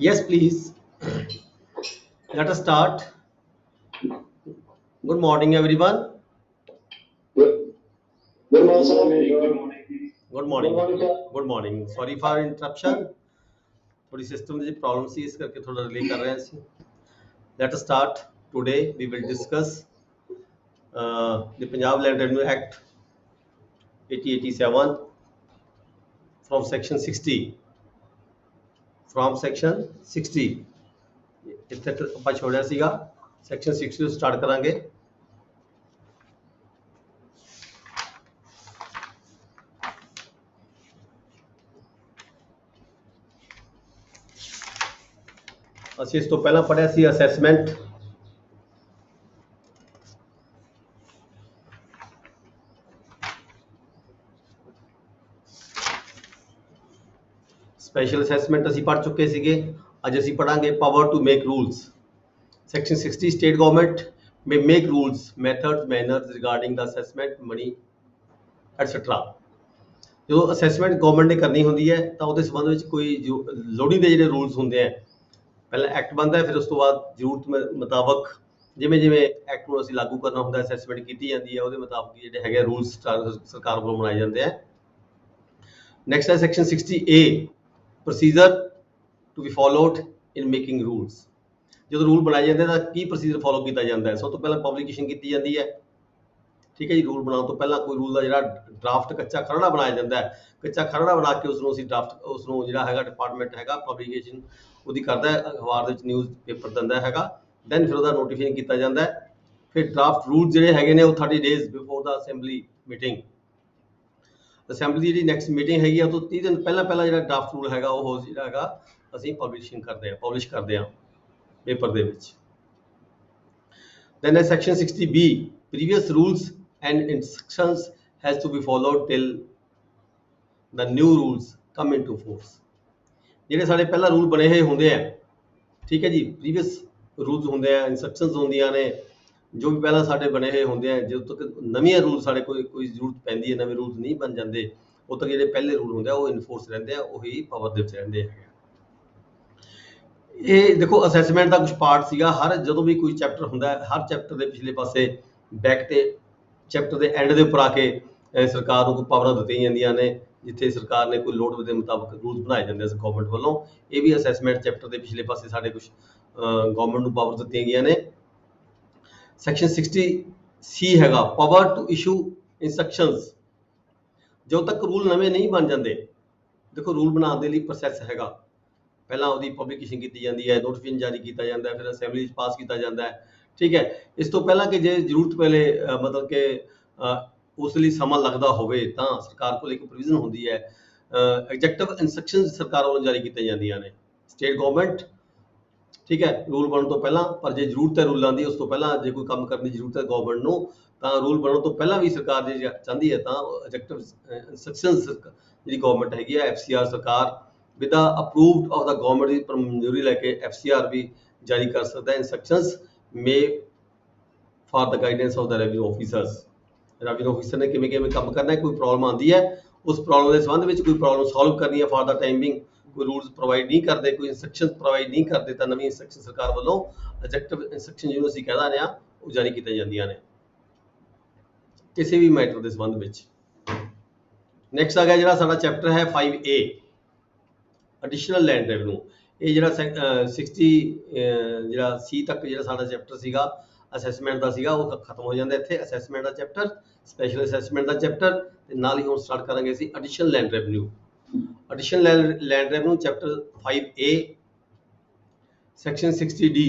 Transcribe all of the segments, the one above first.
Yes, please. Let us start. Good morning, everyone. Good morning, sir. Good morning. Good morning. Sorry for interruption. थोड़ी system ਦੀ problem ਸੀ ਇਸ ਕਰਕੇ ਥੋੜਾ delay ਕਰ ਰਹੇ ਸੀ. Let us start. Today we will discuss the Punjab Land Revenue Act 8087 from section 60. From section 60. ਇੱਥੇ ਆਪਾਂ ਛੋੜਿਆ ਸੀਗਾ section 60 ਤੋਂ ਸਟਾਰਟ ਕਰਾਂਗੇ. ਅਸੀਂ ਇਸ ਤੋਂ ਪਹਿਲਾਂ ਪੜਿਆ ਸੀ ਅਸੈਸਮੈਂਟ ਸਪੈਸ਼ਲ ਅਸੈਸਮੈਂਟ ਅਸੀਂ ਪੜ ਚੁੱਕੇ ਸੀਗੇ. ਅੱਜ ਅਸੀਂ ਪੜਾਂਗੇ power to make rules. Section 60 state government may make rules, methods, manners regarding the assessment, money, etc. ਜਦੋਂ ਅਸੈਸਮੈਂਟ ਗਵਰਨਮੈਂਟ ਨੇ ਕਰਨੀ ਹੁੰਦੀ ਹੈ ਤਾਂ ਉਹਦੇ ਸੰਬੰਧ ਵਿੱਚ ਕੋਈ ਜੋ ਲੋੜੀਂਦੇ ਜਿਹੜੇ ਰੂਲਸ ਹੁੰਦੇ ਆ, ਪਹਿਲਾਂ ਐਕਟ ਬਣਦਾ ਹੈ, ਫਿਰ ਉਸ ਤੋਂ ਬਾਅਦ ਜ਼ਰੂਰਤ ਮੁਤਾਬਕ ਜਿਵੇਂ ਜਿਵੇਂ ਐਕਟ ਨੂੰ ਅਸੀਂ ਲਾਗੂ ਕਰਨਾ ਹੁੰਦਾ, ਅਸੈਸਮੈਂਟ ਕੀਤੀ ਜਾਂਦੀ ਹੈ, ਉਹਦੇ ਮੁਤਾਬਕ ਜਿਹੜੇ ਹੈਗੇ ਰੂਲਸ ਸਰਕਾਰ ਵੱਲੋਂ ਬਣਾਏ ਜਾਂਦੇ ਆ. ਨੈਕਸਟ ਹੈ section 60A, procedure to be followed in making rules. ਜਦੋਂ ਰੂਲ ਬਣਾਏ ਜਾਂਦੇ ਤਾਂ ਕੀ ਪ੍ਰੋਸੀਜਰ ਫੋਲੋ ਕੀਤਾ ਜਾਂਦਾ ਹੈ? ਸਭ ਤੋਂ ਪਹਿਲਾਂ ਪਬਲੀਕੇਸ਼ਨ ਕੀਤੀ ਜਾਂਦੀ ਹੈ. ਠੀਕ ਹੈ ਜੀ. ਰੂਲ ਬਣਾਉਣ ਤੋਂ ਪਹਿਲਾਂ ਕੋਈ ਰੂਲ ਦਾ ਜਿਹੜਾ ਡਰਾਫਟ ਕੱਚਾ ਖਰੜਾ ਬਣਾਇਆ ਜਾਂਦਾ ਹੈ, ਕੱਚਾ ਖਰੜਾ ਬਣਾ ਕੇ ਉਸਨੂੰ ਅਸੀਂ ਡਰਾਫਟ ਉਸਨੂੰ ਜਿਹੜਾ ਹੈਗਾ ਡਿਪਾਰਟਮੈਂਟ ਹੈਗਾ ਪਬਲੀਕੇਸ਼ਨ ਉਹਦੀ ਕਰਦਾ ਹੈ, ਅਖਬਾਰ ਦੇ ਵਿੱਚ ਨਿਊਜ਼ ਪੇਪਰ ਦਿੰਦਾ ਹੈਗਾ. ਦੈਨ ਫਿਰ ਉਹਦਾ ਨੋਟੀਫਿਕੇਸ਼ਨ ਕੀਤਾ ਜਾਂਦਾ ਹੈ. ਫਿਰ ਡਰਾਫਟ ਰੂਲ ਜਿਹੜੇ ਹੈਗੇ ਨੇ ਉਹ 30 days before the assembly meeting, assembly ਦੀ ਜਿਹੜੀ ਨੈਕਸਟ ਮੀਟਿੰਗ ਹੈਗੀ ਆ ਉਹ ਤੋਂ 30 ਦਿਨ ਪਹਿਲਾਂ ਜਿਹੜਾ ਡਰਾਫਟ ਰੂਲ ਹੈਗਾ ਉਹ ਜਿਹੜਾ ਹੈਗਾ ਅਸੀਂ ਪਬਲਿਸ਼ ਕਰਦੇ ਹਾਂ ਪੇਪਰ ਦੇ ਵਿੱਚ. Then as section 60B, previous rules and instructions has to be followed till the new rules come into force. ਜਿਹੜੇ ਸਾਡੇ ਪਹਿਲਾਂ ਰੂਲ ਬਣੇ ਹੋਏ ਹੁੰਦੇ ਆ, ਠੀਕ ਹੈ ਜੀ, ਪ੍ਰੀਵੀਅਸ ਰੂਲਸ ਹੁੰਦੇ ਆ, ਇਨਸਟਰਕਸ਼ਨਸ ਹੁੰਦੀਆਂ ਨੇ, ਜੋ ਵੀ ਪਹਿਲਾਂ ਸਾਡੇ ਬਣੇ ਹੋਏ ਹੁੰਦੇ ਆ, ਜਦੋਂ ਤੱਕ ਨਵੀਆਂ ਰੂਲ ਸਾਡੇ ਕੋਈ ਜ਼ਰੂਰਤ ਪੈਂਦੀ ਹੈ, ਨਵੇਂ ਰੂਲਸ ਨਹੀਂ ਬਣ ਜਾਂਦੇ, ਉਦੋਂ ਤੱਕ ਜਿਹੜੇ ਪਹਿਲੇ ਰੂਲ ਹੁੰਦੇ ਆ ਉਹ ਇਨਫੋਰਸ ਰਹਿੰਦੇ ਆ, ਉਹੀ ਪਾਵਰ ਦੇ ਵਿੱਚ ਰਹਿੰਦੇ ਹੈਗੇ. ਇਹ ਦੇਖੋ ਅਸੈਸਮੈਂਟ ਦਾ ਕੁਝ ਪਾਰਟ ਸੀਗਾ. ਹਰ ਜਦੋਂ ਵੀ ਕੋਈ ਚੈਪਟਰ ਹੁੰਦਾ ਹੈ, ਹਰ ਚੈਪਟਰ ਦੇ ਪਿਛਲੇ ਪਾਸੇ ਬੈਕ ਤੇ ਚੈਪਟਰ ਦੇ ਐਂਡ ਦੇ ਉੱਪਰ ਆ ਕੇ ਸਰਕਾਰ ਨੂੰ ਕੋਈ ਪਾਵਰਾਂ ਦਿੱਤੀਆਂ ਜਾਂਦੀਆਂ ਨੇ, ਜਿੱਥੇ ਸਰਕਾਰ ਨੇ ਕੋਈ ਲੋੜ ਦੇ ਮੁਤਾਬਕ ਰੂਲਸ ਬਣਾਏ ਜਾਂਦੇ ਸੀ ਗਵਰਨਮੈਂਟ ਵੱਲੋਂ. ਇਹ ਵੀ ਅਸੈਸਮੈਂਟ ਚੈਪਟਰ ਦੇ ਪਿਛਲੇ ਪਾਸੇ ਸਾਡੇ ਕੁਝ ਗਵਰਨਮੈਂਟ ਨੂੰ ਪਾਵਰ ਦਿੱਤੀਆਂ ਗਈਆਂ ਨੇ. ਸੈਕਸ਼ਨ 60C ਹੈਗਾ ਪਾਵਰ ਟੂ ਇਸ਼ੂ ਇਨਸਟਰਕਸ਼ਨਸ. ਜਦੋਂ ਤੱਕ ਰੂਲ ਨਵੇਂ ਨਹੀਂ ਬਣ ਜਾਂਦੇ, ਦੇਖੋ ਰੂਲ ਬਣਾਉਣ ਦੇ ਲਈ ਪ੍ਰੋਸੈਸ ਹੈਗਾ. ਪਹਿਲਾਂ ਉਹਦੀ ਪਬਲੀਕੇਸ਼ਨ ਕੀਤੀ ਜਾਂਦੀ ਹੈ, ਨੋਟੀਫਿਕੇਸ਼ਨ ਜਾਰੀ ਕੀਤਾ ਜਾਂਦਾ ਹੈ, ਫਿਰ ਅਸੈਂਬਲੀ 'ਚ ਪਾਸ ਕੀਤਾ ਜਾਂਦਾ ਹੈ. ਠੀਕ ਹੈ. ਇਸ ਤੋਂ ਪਹਿਲਾਂ ਕਿ ਜੇ ਜ਼ਰੂਰਤ ਪਵੇ ਮਤਲਬ ਕਿ ਉਸ ਲਈ ਸਮਾਂ ਲੱਗਦਾ ਹੋਵੇ ਤਾਂ ਸਰਕਾਰ ਕੋਲ ਇੱਕ ਪ੍ਰੋਵੀਜ਼ਨ ਹੁੰਦੀ ਹੈ, ਐਗਜ਼ੈਕਟਿਵ ਇਨਸਟਰਕਸ਼ਨ ਸਰਕਾਰ ਵੱਲੋਂ ਜਾਰੀ ਕੀਤੀਆਂ ਜਾਂਦੀਆਂ ਨੇ. ਸਟੇਟ ਗਵਰਨਮੈਂਟ, ਠੀਕ ਹੈ, ਰੂਲ ਬਣਨ ਤੋਂ ਪਹਿਲਾਂ, ਪਰ ਜੇ ਜ਼ਰੂਰਤ ਹੈ ਰੂਲਾਂ ਦੀ, ਉਸ ਤੋਂ ਪਹਿਲਾਂ ਜੇ ਕੋਈ ਕੰਮ ਕਰਨ ਦੀ ਜ਼ਰੂਰਤ ਹੈ ਗਵਰਨਮੈਂਟ ਨੂੰ, ਤਾਂ ਰੂਲ ਬਣਨ ਤੋਂ ਪਹਿਲਾਂ ਵੀ ਸਰਕਾਰ ਜੇ ਚਾਹੁੰਦੀ ਹੈ ਤਾਂ ਐਗਜ਼ੈਕਟਿਵ ਇਨਸਟਰਕਸ਼ਨ ਜਿਹੜੀ ਗਵਰਨਮੈਂਟ ਹੈਗੀ ਹੈ, FCR ਸਰਕਾਰ with the approved of the government ਦੀ ਮਨਜ਼ੂਰੀ ਲੈ ਕੇ FCR ਵੀ ਜਾਰੀ ਕਰ ਸਕਦਾ ਹੈ instructions may for the guidance of the revenue officers. Revenue officer ਨੇ ਕਿਵੇਂ ਕੰਮ ਕਰਨਾ ਹੈ, ਕੋਈ ਪ੍ਰੋਬਲਮ ਆਉਂਦੀ ਹੈ, ਉਸ ਪ੍ਰੋਬਲਮ ਦੇ ਸੰਬੰਧ ਵਿੱਚ ਕੋਈ ਪ੍ਰੋਬਲਮ ਸੋਲਵ ਕਰਨੀ ਹੈ, ਫॉर द ਟਾਈਮਿੰਗ ਕੋਈ ਰੂਲਸ ਪ੍ਰੋਵਾਈਡ ਨਹੀਂ ਕਰਦੇ, ਕੋਈ ਇਨਸਟਰਕਸ਼ਨ ਪ੍ਰੋਵਾਈਡ ਨਹੀਂ ਕਰਦੇ, ਤਾਂ ਨਵੀਂ ਇਨਸਟਰਕਸ਼ਨ ਸਰਕਾਰ ਵੱਲੋਂ ਐਗਜ਼ੈਕਟਿਵ ਇਨਸਟਰਕਸ਼ਨ ਜਿਹਨੂੰ ਅਸੀਂ ਕਹਿ ਰਹੇ ਹਾਂ ਉਹ ਜਾਰੀ ਕੀਤੀਆਂ ਜਾਂਦੀਆਂ ਨੇ ਕਿਸੇ ਵੀ ਮੈਟਰ ਦੇ ਸੰਬੰਧ ਵਿੱਚ. ਨੈਕਸਟ ਆ ਗਿਆ ਜਿਹੜਾ ਸਾਡਾ ਚੈਪਟਰ ਹੈ 5A, ਐਡੀਸ਼ਨਲ ਲੈਂਡ ਰੈਵਨਿਊ. ਇਹ ਜਿਹੜਾ 60 ਜਿਹੜਾ C ਤੱਕ ਜਿਹੜਾ ਸਾਡਾ ਚੈਪਟਰ ਸੀਗਾ ਅਸੈਸਮੈਂਟ ਦਾ ਸੀਗਾ ਉਹ ਖਤਮ ਹੋ ਜਾਂਦਾ ਇੱਥੇ. ਅਸੈਸਮੈਂਟ ਦਾ ਚੈਪਟਰ, ਸਪੈਸ਼ਲ ਅਸੈਸਮੈਂਟ ਦਾ ਚੈਪਟਰ, ਤੇ ਨਾਲ ਹੀ ਹੁਣ ਸਟਾਰਟ ਕਰਾਂਗੇ ਅਸੀਂ additional land revenue. Additional land revenue chapter 5A, section 60D.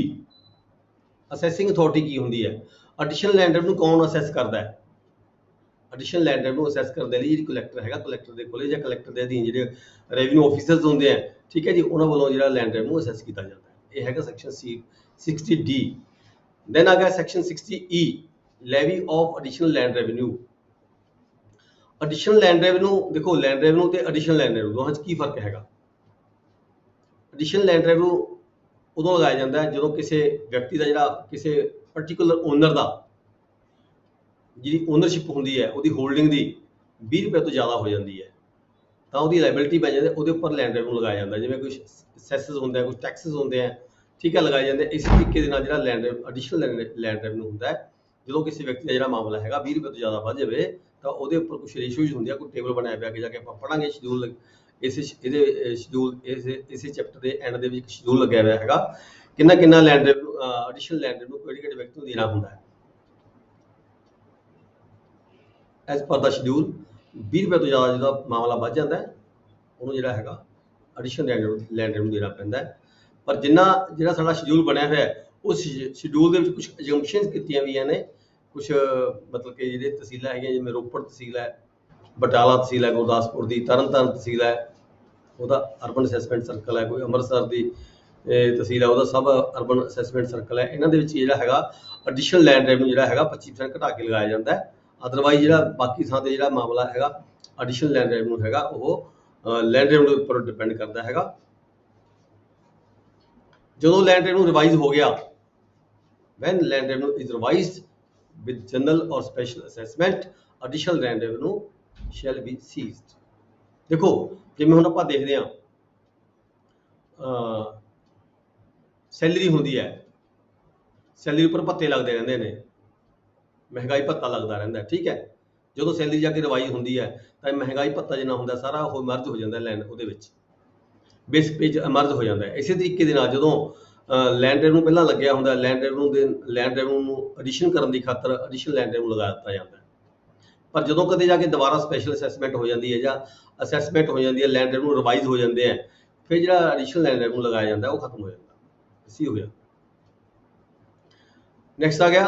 Assessing authority ਕੀ ਹੁੰਦੀ ਹੈ? ਐਡੀਸ਼ਨਲ ਲੈਂਡ ਰੈਵਨਿਊ ਕੌਣ ਅਸੈਸ ਕਰਦਾ ਹੈ? ਐਡੀਸ਼ਨਲ ਲੈਂਡ ਰੈਵਨਿਊ ਅਸੈਸ ਕਰਨ ਦੇ ਲਈ ਜਿਹੜੀ ਕਲੈਕਟਰ ਹੈਗਾ, ਕਲੈਕਟਰ ਦੇ ਕੋਲੇ ਜਾਂ ਕਲੈਕਟਰ ਦੇ ਅਧੀਨ ਜਿਹੜੇ ਰੈਵਨਿਊ ਆਫੀਸਰਸ ਹੁੰਦੇ ਆ, ਠੀਕ ਹੈ ਜੀ, ਉਹਨਾਂ ਵੱਲੋਂ ਜਿਹੜਾ ਲੈਂਡ ਰੈਵਨਿਊ ਅਸੈਸ ਕੀਤਾ ਜਾਂਦਾ ਹੈ. ਇਹ ਹੈਗਾ ਸੈਕਸ਼ਨ 60D. ਦੈਨ ਆ ਗਿਆ section 60E, levy of additional land revenue. Additional land revenue, ਦੇਖੋ ਲੈਂਡ ਰੈਵਨਿਊ ਤੇ ਐਡੀਸ਼ਨਲ ਲੈਂਡ ਰੈਵਨਿਊ ਦੋਹਾਂ 'ਚ ਕੀ ਫਰਕ ਹੈਗਾ? ਐਡੀਸ਼ਨਲ ਲੈਂਡ ਰੈਵਨਿਊ ਉਦੋਂ ਲਗਾਇਆ ਜਾਂਦਾ ਹੈ ਜਦੋਂ ਕਿਸੇ ਵਿਅਕਤੀ ਦਾ ਜਿਹੜਾ ਕਿਸੇ ਪਰਟੀਕੂਲਰ ਓਨਰ ਦਾ ਜਿਹੜੀ ਓਨਰਸ਼ਿਪ ਹੁੰਦੀ ਹੈ, ਉਹਦੀ ਹੋਲਡਿੰਗ ਦੀ 20 ਰੁਪਏ ਤੋਂ ਜ਼ਿਆਦਾ ਹੋ ਜਾਂਦੀ ਹੈ. ਤਾਂ ਉਹਦੀ ਲਾਇਬਿਲਿਟੀ ਬਣ ਜਾਂਦੀ, ਉਹਦੇ ਉੱਪਰ ਲੈਂਡ ਰੈਵਨਿਊ ਲਗਾਇਆ ਜਾਂਦਾ। ਜਿਵੇਂ ਕੁਝ ਸੈਸਸ ਹੁੰਦੇ ਆ, ਕੁਝ ਟੈਕਸਿਸ ਹੁੰਦੇ ਆ, ਠੀਕ ਹੈ, ਲਗਾਏ ਜਾਂਦੇ। ਇਸ ਤਰੀਕੇ ਦੇ ਨਾਲ ਜਿਹੜਾ ਲੈਂਡ ਐਡੀਸ਼ਨਲ ਲੈਂਡ ਰੈਵਨਿਊ ਹੁੰਦਾ ਹੈ, ਜਦੋਂ ਕਿਸੇ ਵਿਅਕਤੀ ਦਾ ਜਿਹੜਾ ਮਾਮਲਾ ਹੈਗਾ 20 ਰੁਪਏ ਤੋਂ ਜ਼ਿਆਦਾ ਵੱਧ ਜਾਵੇ ਤਾਂ ਉਹਦੇ ਉੱਪਰ ਕੁਝ ਰੇਸ਼ੀਓਜ਼ ਹੁੰਦੇ ਆ, ਕੋਈ ਟੇਬਲ ਬਣਾਇਆ ਪਿਆ, ਅੱਗੇ ਜਾ ਕੇ ਆਪਾਂ ਪੜਾਂਗੇ ਸ਼ਡਿਊਲ। ਇਸੇ ਚੈਪਟਰ ਦੇ ਐਂਡ ਦੇ ਵਿੱਚ ਸ਼ਡਿਊਲ ਲੱਗਿਆ ਹੋਇਆ ਹੈਗਾ, ਕਿੰਨਾ land revenue additional land revenue ਕਿਹੜੇ ਵਿਅਕਤੀ ਨੂੰ ਦੇਣਾ ਹੁੰਦਾ ਹੈ। ਐਜ਼ ਪਰ ਦਾ ਸ਼ਡਿਊਲ 20 ਰੁਪਏ ਤੋਂ ਜ਼ਿਆਦਾ ਜਦੋਂ ਮਾਮਲਾ ਵੱਧ ਜਾਂਦਾ ਹੈ, ਉਹਨੂੰ ਜਿਹੜਾ ਹੈਗਾ ਐਡੀਸ਼ਨਲ ਲੈਂਡ ਰੈਵਨਿਊ ਦੇਣਾ ਪੈਂਦਾ ਹੈ। ਪਰ ਜਿਹੜਾ ਸਾਡਾ ਸ਼ਡਿਊਲ ਬਣਿਆ ਹੋਇਆ ਹੈ, ਉਸ ਸ਼ਡਿਊਲ ਦੇ ਵਿੱਚ ਕੁਝ ਅਜੰਪਸ਼ਨਸ ਕੀਤੀਆਂ ਹੋਈਆਂ ਨੇ, ਕੁਝ ਮਤਲਬ ਕਿ ਜਿਹੜੇ ਤਹਿਸੀਲਾਂ ਹੈਗੀਆਂ, ਜਿਵੇਂ ਰੋਪੜ ਤਹਿਸੀਲ ਹੈ, ਬਟਾਲਾ ਤਹਿਸੀਲ ਹੈ, ਗੁਰਦਾਸਪੁਰ ਦੀ, ਤਰਨਤਾਰਨ ਤਹਿਸੀਲ ਹੈ, ਉਹਦਾ ਅਰਬਨ ਅਸੈਸਮੈਂਟ ਸਰਕਲ ਹੈ, ਕੋਈ ਅੰਮ੍ਰਿਤਸਰ ਦੀ ਤਹਿਸੀਲ ਹੈ, ਉਹਦਾ ਸਬ ਅਰਬਨ ਅਸੈਸਮੈਂਟ ਸਰਕਲ ਹੈ। ਇਹਨਾਂ ਦੇ ਵਿੱਚ ਜਿਹੜਾ ਹੈਗਾ ਐਡੀਸ਼ਨਲ ਲੈਂਡ ਰੈਵਨਿਊ ਜਿਹੜਾ ਹੈਗਾ 25% ਘਟਾ ਕੇ ਲਗਾਇਆ ਜਾਂਦਾ ਹੈ। ਅਦਰਵਾਈਜ਼ ਜਿਹੜਾ ਬਾਕੀ ਥਾਂ ਤੇ ਜਿਹੜਾ ਮਾਮਲਾ ਹੈਗਾ ਐਡੀਸ਼ਨਲ ਲੈਂਡ ਰੈਵਨਿਊ ਹੈਗਾ, ਉਹ ਲੈਂਡ ਰੈਵਨਿਊ ਉੱਪਰ ਡਿਪੈਂਡ ਕਰਦਾ ਹੈਗਾ। ਜਦੋਂ ਲੈਂਡ ਰੈਵਨਿਊ ਰਿਵਾਈਜ਼ ਹੋ ਗਿਆ, when land revenue is revised with general or special assessment, additional land revenue shall be seized। ਦੇਖੋ ਜਿਵੇਂ ਹੁਣ ਆਪਾਂ ਦੇਖਦੇ ਹਾਂ ਸੈਲਰੀ ਹੁੰਦੀ ਹੈ, ਸੈਲਰੀ ਉੱਪਰ ਭੱਤੇ ਲੱਗਦੇ ਰਹਿੰਦੇ ਨੇ, ਮਹਿੰਗਾਈ ਭੱਤਾ ਲੱਗਦਾ ਰਹਿੰਦਾ, ਠੀਕ ਹੈ। ਜਦੋਂ ਸੈਲਰੀ ਜਾ ਕੇ ਰਿਵਾਈਜ਼ ਹੁੰਦੀ ਹੈ ਤਾਂ ਮਹਿੰਗਾਈ ਭੱਤਾ ਜਿੰਨਾ ਹੁੰਦਾ ਸਾਰਾ ਉਹ ਮਰਜ ਹੋ ਜਾਂਦਾ ਲੈਂਡ, ਉਹਦੇ ਵਿੱਚ ਬੇਸਿਕ ਪੇਜ ਮਰਜ ਹੋ ਜਾਂਦਾ ਹੈ। ਇਸੇ ਤਰੀਕੇ ਦੇ ਨਾਲ ਜਦੋਂ ਲੈਂਡ ਰੈਵਨਿਊ ਪਹਿਲਾਂ ਲੱਗਿਆ ਹੁੰਦਾ, ਲੈਂਡ ਰੈਵਨਿਊ ਨੂੰ ਐਡੀਸ਼ਨ ਕਰਨ ਦੀ ਖਾਤਰ ਐਡੀਸ਼ਨਲ ਲੈਂਡ ਰੈਵਨਿਊ ਲਗਾ ਦਿੱਤਾ ਜਾਂਦਾ। ਪਰ ਜਦੋਂ ਕਦੇ ਜਾ ਕੇ ਦੁਬਾਰਾ ਸਪੈਸ਼ਲ ਅਸੈਸਮੈਂਟ ਹੋ ਜਾਂਦੀ ਹੈ ਜਾਂ ਅਸੈਸਮੈਂਟ ਹੋ ਜਾਂਦੀ ਹੈ, ਲੈਂਡ ਰੈਵਨਿਊ ਰਿਵਾਈਜ਼ ਹੋ ਜਾਂਦੇ ਆ, ਫਿਰ ਜਿਹੜਾ ਐਡੀਸ਼ਨਲ ਲੈਂਡ ਰੈਵਨਿਊ ਲਗਾਇਆ ਜਾਂਦਾ ਉਹ ਖਤਮ ਹੋ ਜਾਂਦਾ। ਇਸੀ ਹੋ ਗਿਆ। ਨੈਕਸਟ ਆ ਗਿਆ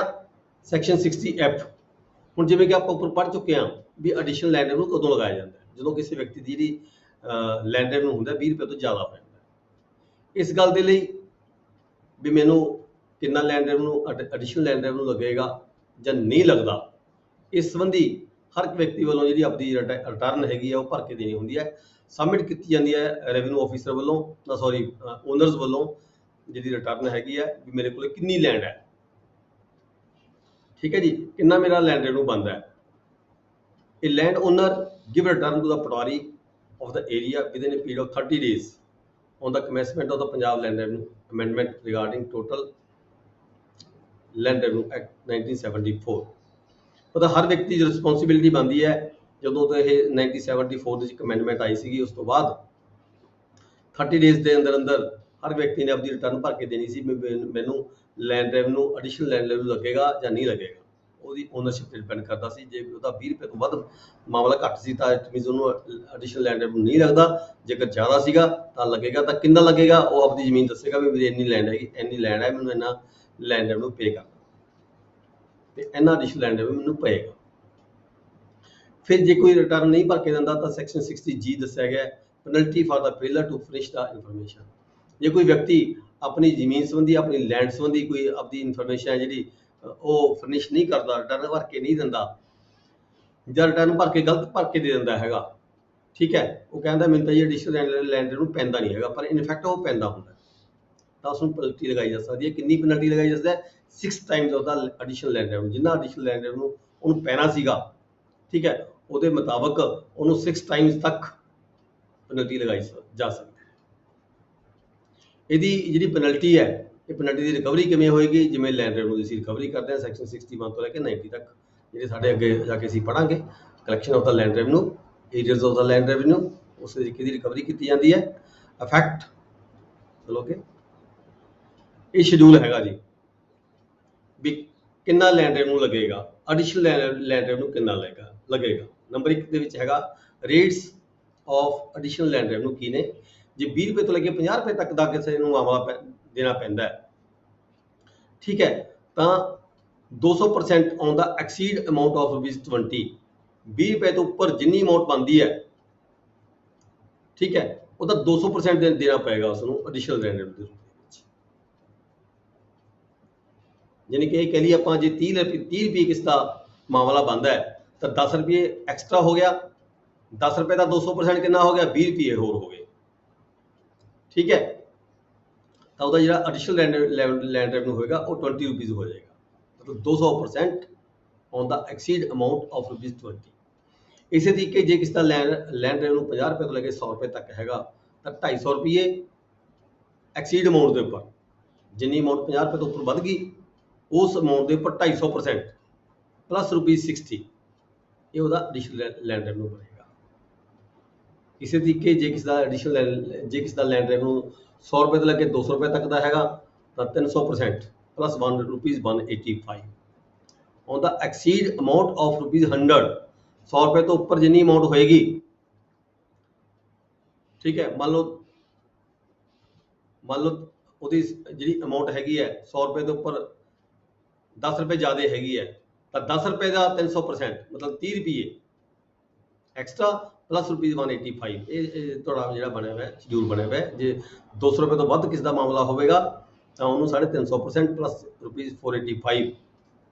ਸੈਕਸ਼ਨ 60F। ਹੁਣ ਜਿਵੇਂ ਕਿ ਆਪਾਂ ਉੱਪਰ ਪੜ੍ਹ ਚੁੱਕੇ ਹਾਂ ਵੀ ਐਡੀਸ਼ਨਲ ਲੈਂਡ ਰੈਵਨਿਊ ਕਦੋਂ ਲਗਾਇਆ ਜਾਂਦਾ, ਜਦੋਂ ਕਿਸੇ ਵਿਅਕਤੀ ਦੀ ਜਿਹੜੀ ਲੈਂਡ ਰੈਵਨਿਊ ਹੁੰਦਾ 20 ਰੁਪਏ ਤੋਂ ਜ਼ਿਆਦਾ ਹੋ ਜਾਂਦਾ। ਇਸ ਗੱਲ ਦੇ ਲਈ ਵੀ ਮੈਨੂੰ ਕਿੰਨਾ land revenue additional land revenue ਲੱਗੇਗਾ ਜਾਂ ਨਹੀਂ ਲੱਗਦਾ, ਇਸ ਸੰਬੰਧੀ ਹਰ ਇੱਕ ਵਿਅਕਤੀ ਵੱਲੋਂ ਜਿਹੜੀ ਆਪਣੀ ਰਿਟਰਨ ਹੈਗੀ ਆ ਉਹ ਭਰ ਕੇ ਦੇਣੀ ਹੁੰਦੀ ਹੈ, ਸਬਮਿਟ ਕੀਤੀ ਜਾਂਦੀ ਹੈ ਰੈਵਨਿਊ ਆਫਿਸਰ ਵੱਲੋਂ, ਓਨਰਸ ਵੱਲੋਂ ਜਿਹੜੀ ਰਿਟਰਨ ਹੈਗੀ ਹੈ ਵੀ ਮੇਰੇ ਕੋਲ ਕਿੰਨੀ ਲੈਂਡ ਹੈ, ਠੀਕ ਹੈ ਜੀ, ਕਿੰਨਾ ਮੇਰਾ ਲੈਂਡ ਰੈਵਨਿਊ ਬਣਦਾ ਹੈ। ਇਹ land owner give return to the pਟਵਾਰੀ of the area within a period of 30 days on the commencement of the Punjab Land Revenue Amendment regarding total Land Revenue Act 1974। ਉਹਦਾ ਹਰ ਵਿਅਕਤੀ ਦੀ ਰਿਸਪੌਂਸਿਬਿਲਿਟੀ ਬਣਦੀ ਹੈ, ਜਦੋਂ ਤੋਂ ਇਹ 1974 ਦੇ ਵਿੱਚ ਅਮੈਂਡਮੈਂਟ ਆਈ ਸੀਗੀ, ਉਸ ਤੋਂ ਬਾਅਦ 30 ਡੇਜ਼ ਦੇ ਅੰਦਰ ਅੰਦਰ ਹਰ ਵਿਅਕਤੀ ਨੇ ਆਪਣੀ ਰਿਟਰਨ ਭਰ ਕੇ ਦੇਣੀ ਸੀ। ਮੈਨੂੰ land revenue additional land revenue ਲੱਗੇਗਾ ਜਾਂ ਨਹੀਂ ਲੱਗੇਗਾ, ਉਹਦੀ ਓਨਰਸ਼ਿਪ ਤੇ ਡਿਪੈਂਡ ਕਰਦਾ ਸੀ। ਜੇ ਉਹਦਾ 20 ਰੁਪਏ ਤੋਂ ਵੱਧ ਮਾਮਲਾ ਘੱਟ ਸੀ ਤਾਂ ਇਟ ਮੀਨਸ ਉਹਨੂੰ ਐਡੀਸ਼ਨਲ ਲੈਂਡ ਰੈਵਨਿਊ ਨਹੀਂ ਲੱਗਦਾ, ਜੇਕਰ ਜ਼ਿਆਦਾ ਸੀਗਾ ਤਾਂ ਲੱਗੇਗਾ। ਤਾਂ ਕਿੰਨਾ ਲੱਗੇਗਾ, ਉਹ ਆਪਣੀ ਜ਼ਮੀਨ ਦੱਸੇਗਾ ਵੀ ਮੇਰੀ ਇੰਨੀ ਲੈਂਡ ਹੈਗੀ, ਇੰਨੀ ਲੈਂਡ ਹੈ, ਮੈਨੂੰ ਇੰਨਾ ਲੈਂਡ ਰੈਵਨਿਊ ਪੇ ਕਰਨਾ ਤੇ ਇੰਨਾ ਐਡੀਸ਼ਨਲ ਲੈਂਡ ਰੈਵਨਿਊ ਮੈਨੂੰ ਪਏਗਾ। ਫਿਰ ਜੇ ਕੋਈ ਰਿਟਰਨ ਨਹੀਂ ਭਰ ਕੇ ਦਿੰਦਾ ਤਾਂ ਸੈਕਸ਼ਨ 60G ਦੱਸਿਆ ਗਿਆ, penalty for the failure to furnish the information. ਜੇ ਕੋਈ ਵਿਅਕਤੀ ਆਪਣੀ ਜ਼ਮੀਨ ਸੰਬੰਧੀ, ਆਪਣੀ ਲੈਂਡ ਸੰਬੰਧੀ ਕੋਈ ਆਪਣੀ ਇਨਫੋਰਮੇਸ਼ਨ ਹੈ ਜਿਹੜੀ ਉਹ ਫਿਨਿਸ਼ ਨਹੀਂ ਕਰਦਾ, ਰਿਟਰਨ ਭਰ ਕੇ ਨਹੀਂ ਦਿੰਦਾ, ਜਾਂ ਰਿਟਰਨ ਭਰ ਕੇ ਗਲਤ ਭਰ ਕੇ ਦੇ ਦਿੰਦਾ ਹੈਗਾ, ਠੀਕ ਹੈ, ਉਹ ਕਹਿੰਦਾ ਮੈਨੂੰ ਤਾਂ ਇਹ ਐਡੀਸ਼ਨਲ ਲੈਂਡ ਨੂੰ ਪੈਂਦਾ ਨਹੀਂ ਹੈਗਾ, ਪਰ ਇਨਫੈਕਟ ਉਹ ਪੈਂਦਾ ਹੁੰਦਾ, ਤਾਂ ਉਸ ਨੂੰ ਪੈਨਲਟੀ ਲਗਾਈ ਜਾ ਸਕਦੀ ਹੈ। ਕਿੰਨੀ ਪੈਨਲਟੀ ਲਗਾਈ ਜਾ ਸਕਦੀ ਹੈ? 6 ਟਾਈਮਸ ਉਹਦਾ ਐਡੀਸ਼ਨਲ ਲੈਂਡ ਰੈਵਨਿਊ, ਜਿੰਨਾ ਐਡੀਸ਼ਨਲ ਲੈਂਡ ਰੈਵਨਿਊ ਉਹਨੂੰ ਪੈਣਾ ਸੀਗਾ, ਠੀਕ ਹੈ, ਉਹਦੇ ਮੁਤਾਬਕ ਉਹਨੂੰ 6 ਟਾਈਮਸ ਤੱਕ ਪੈਨਲਟੀ ਲਗਾਈ ਜਾ ਸਕਦੀ ਹੈ। ਇਹਦੀ ਜਿਹੜੀ ਪੈਨਲਟੀ ਹੈ, ਇਹ ਪੈਨਲਟੀ ਦੀ ਰਿਕਵਰੀ ਕਿਵੇਂ ਹੋਏਗੀ? ਜਿਵੇਂ ਲੈਂਡ ਰੈਵਨਿਊ ਦੀ ਅਸੀਂ ਰਿਕਵਰੀ ਕਰਦੇ ਹਾਂ ਸੈਕਸ਼ਨ 61 ਤੋਂ ਲੈ ਕੇ 90 ਤੱਕ, ਜਿਹੜੇ ਸਾਡੇ ਅੱਗੇ ਜਾ ਕੇ ਅਸੀਂ ਪੜਾਂਗੇ। Collection of the land revenue, arrears of the land revenue, ਉਸ ਤਰੀਕੇ ਦੀ ਰਿਕਵਰੀ ਕੀਤੀ ਜਾਂਦੀ ਹੈ। ਇਫੈਕਟ ਚਲੋਗੇ, ਇਹ ਸ਼ਡਿਊਲ ਹੈਗਾ ਜੀ ਵੀ ਕਿੰਨਾ ਲੈਂਡ ਰੈਵਨਿਊ ਲੱਗੇਗਾ, ਐਡੀਸ਼ਨਲ ਲੈਂਡ ਰੈਵਨਿਊ ਕਿੰਨਾ ਲੱਗੇਗਾ। ਨੰਬਰ 1 ਦੇ ਵਿੱਚ ਹੈਗਾ rates of additional land revenue ਕੀ ਨੇ। ਜੇ 20 ਰੁਪਏ ਤੋਂ ਲੈ ਕੇ 50 ਰੁਪਏ ਤੱਕ ਦਾ ਕਿਸੇ ਨੂੰ ਮਾਮਲਾ ਦੇਣਾ ਪੈਂਦਾ ਹੈ, ਠੀਕ ਹੈ, ਤਾਂ 200% ਔਨ ਦਾ ਐਕਸੀਡ ਅਮਾਊਂਟ ਆਫ ₹20। 20 ਰੁਪਏ ਤੋਂ ਉੱਪਰ ਜਿੰਨੀ ਅਮਾਊਂਟ ਬਣਦੀ ਹੈ, ਠੀਕ ਹੈ, ਉਹਦਾ 200% ਦੇਣਾ ਪਏਗਾ ਉਸ ਨੂੰ ਐਡੀਸ਼ਨਲ ਲੈਂਡ ਰੈਵਨਿਊ ਦੇ ਵਿੱਚ। ਯਾਨੀ ਕਿ ਇਹ ਕਹਿ ਲਈ ਆਪਾਂ ਜੇ 30 ਰੁਪਏ ਕਿਸ ਦਾ ਮਾਮਲਾ ਬਣਦਾ ਹੈ ਤਾਂ 10 ਰੁਪਏ ਐਕਸਟਰਾ ਹੋ ਗਿਆ, 10 ਰੁਪਏ ਦਾ 200% ਕਿੰਨਾ ਹੋ ਗਿਆ? 20 ਰੁਪਏ ਹੋਰ ਹੋ ਗਏ, ਠੀਕ ਹੈ। ਤਾਂ ਉਹਦਾ ਜਿਹੜਾ ਐਡੀਸ਼ਨਲ ਲੈਂਡ ਰੈਵਨਿਊ ਹੋਏਗਾ ਉਹ 20 ਰੁਪੀਜ਼ ਹੋ ਜਾਏਗਾ, ਮਤਲਬ 200% ਔਨ ਦਾ ਐਕਸੀਡ ਅਮਾਊਂਟ ਆਫ ₹20। ਇਸੇ ਤਰੀਕੇ ਜੇ ਕਿਸੇ ਦਾ ਲੈਂਡ ਰੈਵਨਿਊ 50 ਰੁਪਏ ਤੋਂ ਲੈ ਕੇ 100 ਰੁਪਏ ਤੱਕ ਹੈਗਾ ਤਾਂ 250 ਰੁਪਏ ਐਕਸੀਡ ਅਮਾਉਂਟ ਦੇ ਉੱਪਰ, ਜਿੰਨੀ ਅਮਾਉਂਟ 50 ਰੁਪਏ ਤੋਂ ਉੱਪਰ ਵੱਧ ਗਈ ਉਸ ਅਮਾਉਂਟ ਦੇ ਉੱਪਰ 250% ਪਲੱਸ ₹60 ਇਹ ਉਹਦਾ ਐਡੀਸ਼ਨਲ ਲੈਂਡ ਰੈਵਨਿਊ ਬਣੇਗਾ। ਇਸੇ ਤਰੀਕੇ ਜੇ ਕਿਸੇ ਦਾ ਲੈਂਡ ਰੈਵਨਿਊ 100 ਰੁਪਏ ਤੋਂ ਲੈ ਕੇ 200 ਰੁਪਏ ਤੱਕ ਦਾ ਹੈਗਾ ਤਾਂ 300% plus ₹185 on the exceed amount of ₹100 100 ਰੁਪਏ ਤੋਂ ਉੱਪਰ ਜਿੰਨੀ ਅਮਾਉਂਟ ਹੋਏਗੀ, ਠੀਕ ਹੈ, ਮੰਨ ਲਓ ਉਹਦੀ ਜਿਹੜੀ ਅਮਾਉਂਟ ਹੈਗੀ ਹੈ 100 ਰੁਪਏ ਦੇ ਉੱਪਰ 10 ਰੁਪਏ ਜ਼ਿਆਦਾ ਹੈਗੀ ਹੈ ਤਾਂ 10 ਰੁਪਏ ਦਾ 300% ਮਤਲਬ 30 ਰੁਪਏ ਐਕਸਟਰਾ ਪਲੱਸ ₹185 ਇਹ ਤੁਹਾਡਾ ਜਿਹੜਾ ਬਣਿਆ ਹੋਇਆ ਸ਼ਡਿਊਲ ਬਣਿਆ ਹੋਇਆ। ਜੇ 200 ਰੁਪਏ ਤੋਂ ਵੱਧ ਕਿਸ ਦਾ ਮਾਮਲਾ ਹੋਵੇਗਾ ਤਾਂ ਉਹਨੂੰ 350% ਪਲੱਸ ₹485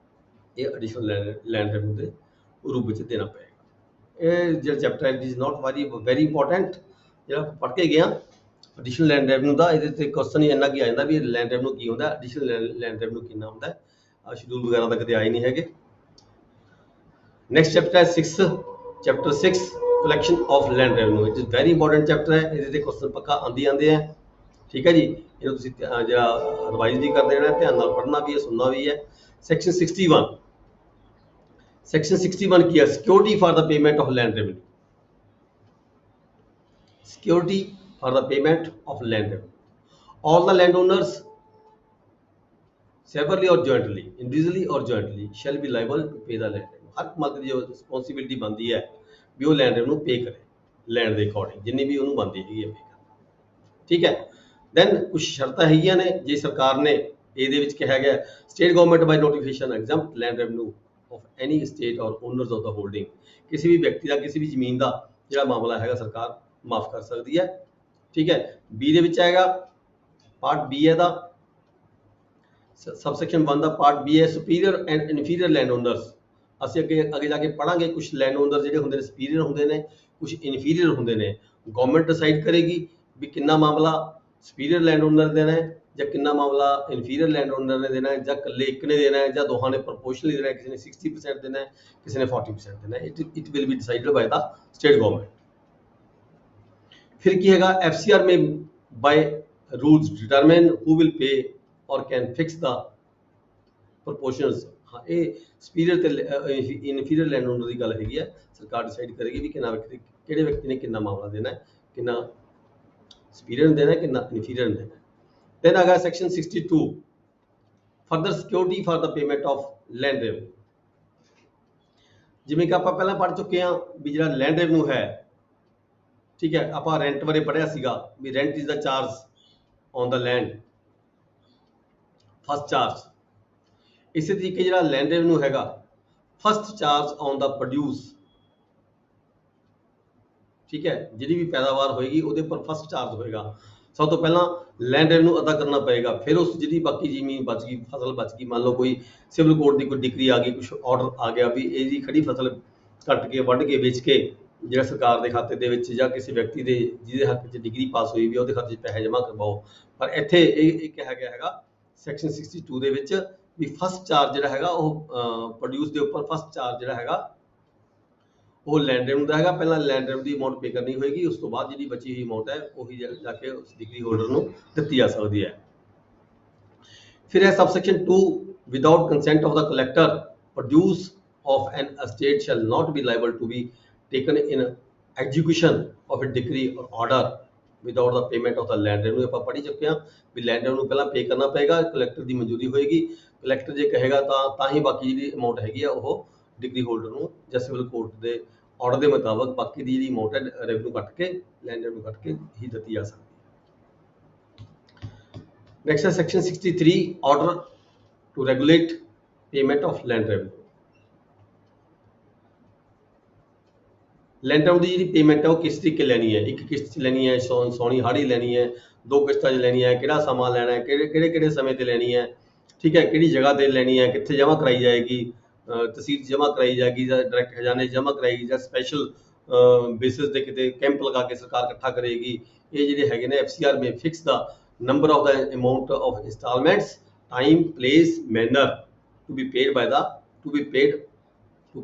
ਇਹ ਐਡੀਸ਼ਨਲ ਲੈਂਡ ਰੈਵਨਿਊ ਦੇ ਰੂਪ ਵਿੱਚ ਦੇਣਾ ਪਏਗਾ। ਇਹ ਜਿਹੜਾ ਚੈਪਟਰ ਹੈ it is not very important, ਜਿਹੜਾ ਪੜ੍ਹ ਕੇ ਗਿਆ ਐਡੀਸ਼ਨਲ ਲੈਂਡ ਰੈਵਨਿਊ ਦਾ। ਇਹਦੇ ਤੇ ਕੁਐਸਚਨ ਹੀ ਇੰਨਾ ਕੀ ਆ ਜਾਂਦਾ ਵੀ ਲੈਂਡ ਰੈਵਨਿਊ ਕੀ ਹੁੰਦਾ, ਐਡੀਸ਼ਨਲ ਲੈਂਡ ਰੈਵਨਿਊ ਕਿੰਨਾ ਹੁੰਦਾ ਹੈ, ਸ਼ਡਿਊਲ ਵਗੈਰਾ ਤਾਂ ਕਦੇ ਆਏ ਨਹੀਂ ਹੈਗੇ। ਨੈਕਸਟ ਚੈਪਟਰ ਹੈ 6 chapter 6 collection of land revenue. It is very important chapter ਹੈ, ਇਹਦੇ ਤੇ ਕੁਐਸਚਨ ਪੱਕਾ ਆਉਂਦੇ ਆ, ਠੀਕ ਹੈ ਜੀ। ਇਹਨੂੰ ਤੁਸੀਂ ਜਿਹੜਾ ਰਿਵਾਈਜ਼ ਵੀ ਕਰਦੇ ਰਹਿਣਾ, ਧਿਆਨ ਨਾਲ ਪੜ੍ਹਨਾ ਵੀ ਹੈ, ਸੁਣਨਾ ਵੀ ਹੈ। ਸੈਕਸ਼ਨ 61 ਕੀ ਹੈ? Security for the payment of land revenue. Security for the payment of land revenue. All the landowners, severally or jointly, individually or jointly, shall be liable to pay the land revenue. हर मालिक ਦੀ ਜੋ responsibility ਬਣਦੀ ਹੈ ਵੀ ਉਹ land revenue ਪੇ ਕਰੇ, land ਦੇ according ਜਿੰਨੀ ਵੀ ਉਹਨੂੰ ਬਣਦੀ ਹੈਗੀ ਹੈ ਪੇ ਕਰਨੀ, ਠੀਕ ਹੈ। ਦੈਨ ਕੁਝ ਸ਼ਰਤਾਂ ਹੈਗੀਆਂ ਨੇ, ਜੇ ਸਰਕਾਰ ਨੇ ਇਹਦੇ ਵਿੱਚ ਕਿਹਾ ਗਿਆ state government by notification exempt land revenue of any estate or owners of the holding, ਕਿਸੇ ਵੀ ਵਿਅਕਤੀ ਦਾ ਕਿਸੇ ਵੀ ਜ਼ਮੀਨ ਦਾ ਜਿਹੜਾ ਮਾਮਲਾ ਹੈਗਾ ਸਰਕਾਰ ਮਾਫ ਕਰ ਸਕਦੀ ਹੈ, ਠੀਕ ਹੈ। ਬੀ ਦੇ ਵਿੱਚ ਆਏਗਾ ਪਾਰਟ ਬੀ ਹੈ ਦਾ ਸਬਸੈਕਸ਼ਨ 1 ਦਾ ਪਾਰਟ ਬੀ ਹੈ superior and inferior land honours. ਅਸੀਂ ਅੱਗੇ ਜਾ ਕੇ ਪੜਾਂਗੇ ਕੁਝ ਲੈਂਡ ਓਨਰ ਜਿਹੜੇ ਹੁੰਦੇ ਨੇ ਸੁਪੀਰੀਅਰ ਹੁੰਦੇ ਨੇ, ਕੁਝ ਇਨਫੀਰੀਅਰ ਹੁੰਦੇ ਨੇ। ਗਵਰਨਮੈਂਟ ਡਿਸਾਈਡ ਕਰੇਗੀ ਵੀ ਕਿੰਨਾ ਮਾਮਲਾ ਸੁਪੀਰੀਅਰ ਲੈਂਡ ਓਨਰ ਦੇਣਾ ਹੈ ਜਾਂ ਕਿੰਨਾ ਮਾਮਲਾ ਇਨਫੀਰੀਅਰ ਲੈਂਡ ਓਨਰ ਨੇ ਦੇਣਾ ਹੈ, ਜਾਂ ਇਕੱਲੇ ਇੱਕ ਨੇ ਦੇਣਾ ਹੈ ਜਾਂ ਦੋਹਾਂ ਨੇ ਪ੍ਰਪੋਰਸ਼ਨਲੀ ਦੇਣਾ ਹੈ, ਕਿਸੇ ਨੇ 60% ਦੇਣਾ ਹੈ, ਕਿਸੇ ਨੇ 40% ਦੇਣਾ ਹੈ। It will be decided by the state government. फिर की हैगा FCR में by rules determine who will pay or can fix the प्रोपोर्शनल्स। हाँ ये सुपीरियर ते इनफीरियर लैंड ओनर की गल हैगी है, सरकार डिसाइड करेगी भी किहड़े व्यक्ति ने कितना मामला देना है, कितना सुपीरियर ने देना है, कितना इनफीरियर ने देना है। देन आ गया section 62 further security for the payment of land revenue. जिवें कि आपां पहलां पढ़ चुके हैं भी जिहड़ा लैंड रेवन्यू है, ठीक है, ਆਪਾਂ ਰੈਂਟ ਬਾਰੇ ਪੜਿਆ ਸੀਗਾ ਵੀ rent is the charge on the land, first charge. ਇਸੇ ਤਰੀਕੇ ਜਿਹੜਾ ਲੈਂਡ ਰੈਵਨਿਊ ਹੈਗਾ first charge on the produce, ਠੀਕ ਹੈ, ਜਿਹੜੀ ਵੀ ਪੈਦਾਵਾਰ ਹੋਏਗੀ ਉਹਦੇ ਉੱਪਰ ਫਸਟ ਚਾਰਜ ਹੋਏਗਾ। ਸਭ ਤੋਂ ਪਹਿਲਾਂ ਲੈਂਡ ਰੈਵਨਿਊ ਅਦਾ ਕਰਨਾ ਪਏਗਾ, ਫਿਰ ਉਸ ਜਿਹੜੀ ਬਾਕੀ ਜ਼ਮੀਨ ਬਚ ਗਈ, ਫਸਲ ਬਚ ਗਈ, ਮੰਨ ਲਓ ਕੋਈ ਸਿਵਲ ਕੋਰਟ ਦੀ ਕੋਈ ਡਿਕਰੀ ਆ ਗਈ, ਕੁਝ ਆਰਡਰ ਆ ਗਿਆ ਵੀ ਇਹਦੀ ਖੜੀ ਫਸਲ ਕੱਟ ਕੇ ਵੱਢ ਕੇ ਵੇਚ ਕੇ ਜਿਹੜਾ ਸਰਕਾਰ ਦੇ ਖਾਤੇ ਦੇ ਵਿੱਚ ਜਾਂ ਕਿਸੇ ਵਿਅਕਤੀ ਦੇ ਜਿਹਦੇ ਹੱਕ 'ਚ ਡਿਗਰੀ ਪਾਸ ਹੋਈ ਵੀ ਉਹਦੇ ਖਾਤੇ 'ਚ ਪੈਸੇ ਜਮ੍ਹਾਂ ਕਰਵਾਓ। ਪਰ ਇੱਥੇ ਇਹ ਕਿਹਾ ਗਿਆ ਹੈਗਾ ਸੈਕਸ਼ਨ 62 ਦੇ ਵਿੱਚ ਵੀ ਫਸਟ ਚਾਰਜ ਜਿਹੜਾ ਹੈਗਾ ਉਹ ਪ੍ਰੋਡਿਊਸ ਦੇ ਉੱਪਰ ਫਸਟ ਚਾਰਜ ਜਿਹੜਾ ਹੈਗਾ ਉਹ ਲੈਂਡ ਰੈਵਨਿਊ ਦਾ ਹੈਗਾ। ਪਹਿਲਾਂ ਲੈਂਡ ਰੈਵਨਿਊ ਦੀ ਅਮਾਉਂਟ ਪੇ ਕਰਨੀ ਹੋਏਗੀ, ਉਸ ਤੋਂ ਬਾਅਦ ਜਿਹੜੀ ਬਚੀ ਹੋਈ ਅਮਾਉਂਟ ਹੈ ਉਹੀ ਜਾ ਕੇ ਉਸ ਡਿਗਰੀ ਹੋਲਡਰ ਨੂੰ ਦਿੱਤੀ ਜਾ ਸਕਦੀ ਹੈ। ਫਿਰ ਹੈ subsection 2 without consent of the collector produce of an estate shall not be liable to be taken in execution of a decree or order without the payment of the land revenue। ਆਪਾਂ ਪੜ੍ਹ ਚੁੱਕੇ ਹਾਂ ਵੀ land revenue ਪਹਿਲਾਂ ਪੇ ਕਰਨਾ ਪਏਗਾ, collector ਦੀ ਮਨਜ਼ੂਰੀ ਹੋਏਗੀ, collector ਜੇ ਕਹੇਗਾ ਤਾਂ ਹੀ ਬਾਕੀ ਜਿਹੜੀ ਅਮਾਉਂਟ ਹੈਗੀ ਆ ਉਹ ਡਿਗਰੀ ਹੋਲਡਰ ਨੂੰ ਜਾਂ ਸਿਵਲ ਕੋਰਟ ਦੇ ਆਰਡਰ ਦੇ ਮੁਤਾਬਕ ਬਾਕੀ ਦੀ ਜਿਹੜੀ ਅਮਾਉਂਟ ਹੈ ਰੈਵਨਿਊ ਕੱਟ ਕੇ ਲੈਂਡ ਰੈਵਨਿਊ ਕੱਟ ਕੇ ਹੀ ਦਿੱਤੀ ਜਾ ਸਕਦੀ ਹੈ। ਨੈਕਸਟ ਹੈ section 63 order to regulate payment of land revenue. Land revenue ਦੀ ਜਿਹੜੀ ਪੇਮੈਂਟ ਹੈ ਉਹ ਕਿਸ ਤਰੀਕੇ ਲੈਣੀ ਹੈ, ਇੱਕ ਕਿਸ਼ਤ 'ਚ ਲੈਣੀ ਹੈ, ਸੌਣੀ ਹਾੜੀ ਲੈਣੀ ਹੈ, 2 ਕਿਸ਼ਤਾਂ 'ਚ ਲੈਣੀ ਹੈ, ਕਿਹੜਾ ਸਮਾਂ ਲੈਣਾ ਹੈ, ਕਿਹੜੇ ਸਮੇਂ ਤੇ ਲੈਣੀ ਹੈ, ਠੀਕ ਹੈ, ਕਿਹੜੀ ਜਗ੍ਹਾ ਤੇ ਲੈਣੀ ਹੈ, ਕਿੱਥੇ ਜਮ੍ਹਾਂ ਕਰਾਈ ਜਾਏਗੀ, ਤਹਿਸੀਲ 'ਚ ਜਮ੍ਹਾਂ ਕਰਾਈ ਜਾਏਗੀ ਜਾਂ ਡਾਇਰੈਕਟ ਖਜ਼ਾਨੇ 'ਚ ਜਮ੍ਹਾਂ ਕਰਾਏਗੀ ਜਾਂ ਸਪੈਸ਼ਲ ਬੇਸਿਸ ਤੇ ਕਿਤੇ ਕੈਂਪ ਲਗਾ ਕੇ ਸਰਕਾਰ ਇਕੱਠਾ ਕਰੇਗੀ। ਇਹ ਜਿਹੜੇ ਹੈਗੇ ਨੇ FCR may fix the number of the amount of instalments, time, place, manner to be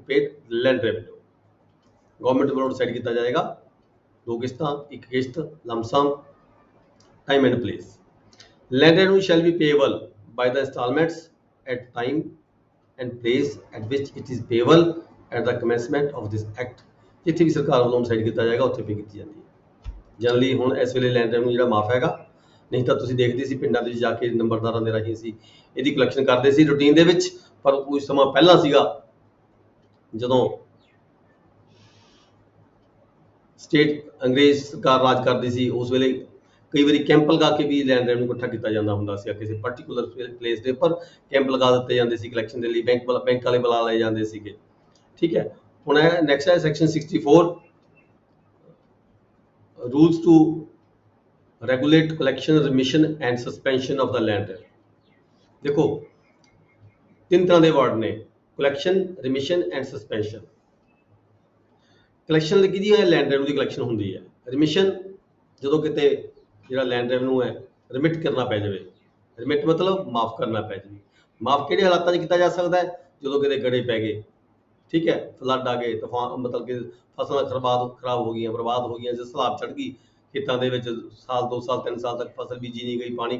paid land revenue. Government ਵੱਲੋਂ डिसाइड किया जाएगा। 2 किस्तां, 1 किस्त, lump sum, time and place. Land revenue shall be payable by the instalments at time and place at which it is payable at the commencement of this act. जिथे भी सरकार ਵੱਲੋਂ decide किया जाएगा ਉੱਥੇ पे की जाती है। जनरली ਹੁਣ ਇਸ ਵੇਲੇ लैंड रेवेन्यू ਜਿਹੜਾ ਮਾਫ ਹੈਗਾ, नहीं तो ਤੁਸੀਂ देखते ਸੀ ਪਿੰਡਾਂ ਦੇ ਵਿੱਚ ਜਾ ਕੇ ਨੰਬਰਦਾਰਾਂ ਦੇ ਰਾਹੀਂ ਸੀ ਇਹਦੀ ਕਲੈਕਸ਼ਨ ਕਰਦੇ ਸੀ ਰੂਟੀਨ ਦੇ ਵਿੱਚ। ਪਰ ਕੁਝ ਸਮਾਂ ਪਹਿਲਾਂ ਸੀਗਾ ਜਦੋਂ ਸਟੇਟ ਅੰਗਰੇਜ਼ ਸਰਕਾਰ ਰਾਜ ਕਰਦੀ ਸੀ, ਉਸ ਵੇਲੇ ਕਈ ਵਾਰੀ ਕੈਂਪ ਲਗਾ ਕੇ ਵੀ ਲੈਂਡ ਰੈਵਨਿਊ ਇਕੱਠਾ ਕੀਤਾ ਜਾਂਦਾ ਹੁੰਦਾ ਸੀ। ਕਿਸੇ ਪਾਰਟਿਕੂਲਰ ਪਲੇਸ ਦੇ ਉੱਪਰ ਕੈਂਪ ਲਗਾ ਦਿੱਤੇ ਜਾਂਦੇ ਸੀ ਕਲੈਕਸ਼ਨ ਦੇ ਲਈ, ਬੈਂਕ ਵਾਲੇ ਬੁਲਾ ਲਏ ਜਾਂਦੇ ਸੀਗੇ। ਠੀਕ ਹੈ, ਹੁਣ ਨੈਕਸਟ ਹੈ section 64 rules to regulate collection, remission and suspension of the land. देखो 3 तरह के वर्ड ने, collection, remission and suspension. Collection की लैंड रेवन्यू की कलैक्शन होंगी है। रिमिशन जो किते जो लैंड रेवन्यू है रिमिट करना पै जाए, रिमिट मतलब माफ़ करना पै जाए। माफ़ कि हालातों किया जा सकता है, जो कि गड़े पै गए, ठीक है, फ्लड आ गए, तूफान, मतलब कि फसलों खराब हो गई, बर्बाद हो गई, सैलाब चढ़ गई खेतों के, साल 2 साल 3 साल तक फसल बीजी नहीं गई, पानी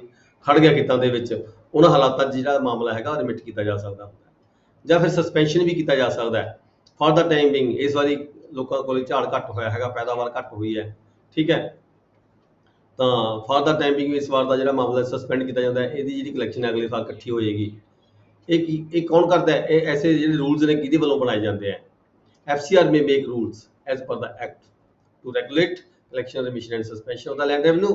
खड़ गया खेतों के, उन्होंने हालातों जो मामला है रिमिट किया जा सकता है, या फिर सस्पेंशन भी किया जा सकता है फॉर द टाइम बिंग। इस बारी लोगों को झाड़ घट होया है, पैदावार घट हुई है, ठीक है, तो फॉर द टाइम बिंग इस बार का जो मामला सस्पेंड किया जाता है, यदि जी कलैक्शन अगले साल इकट्ठी हो जाएगी। एक कौन करता है, ऐसे जो रूल्स ने किहदे वालों बनाए जाते हैं। FCR may make rules as per the act to regulate collection, remission and suspension of the land revenue.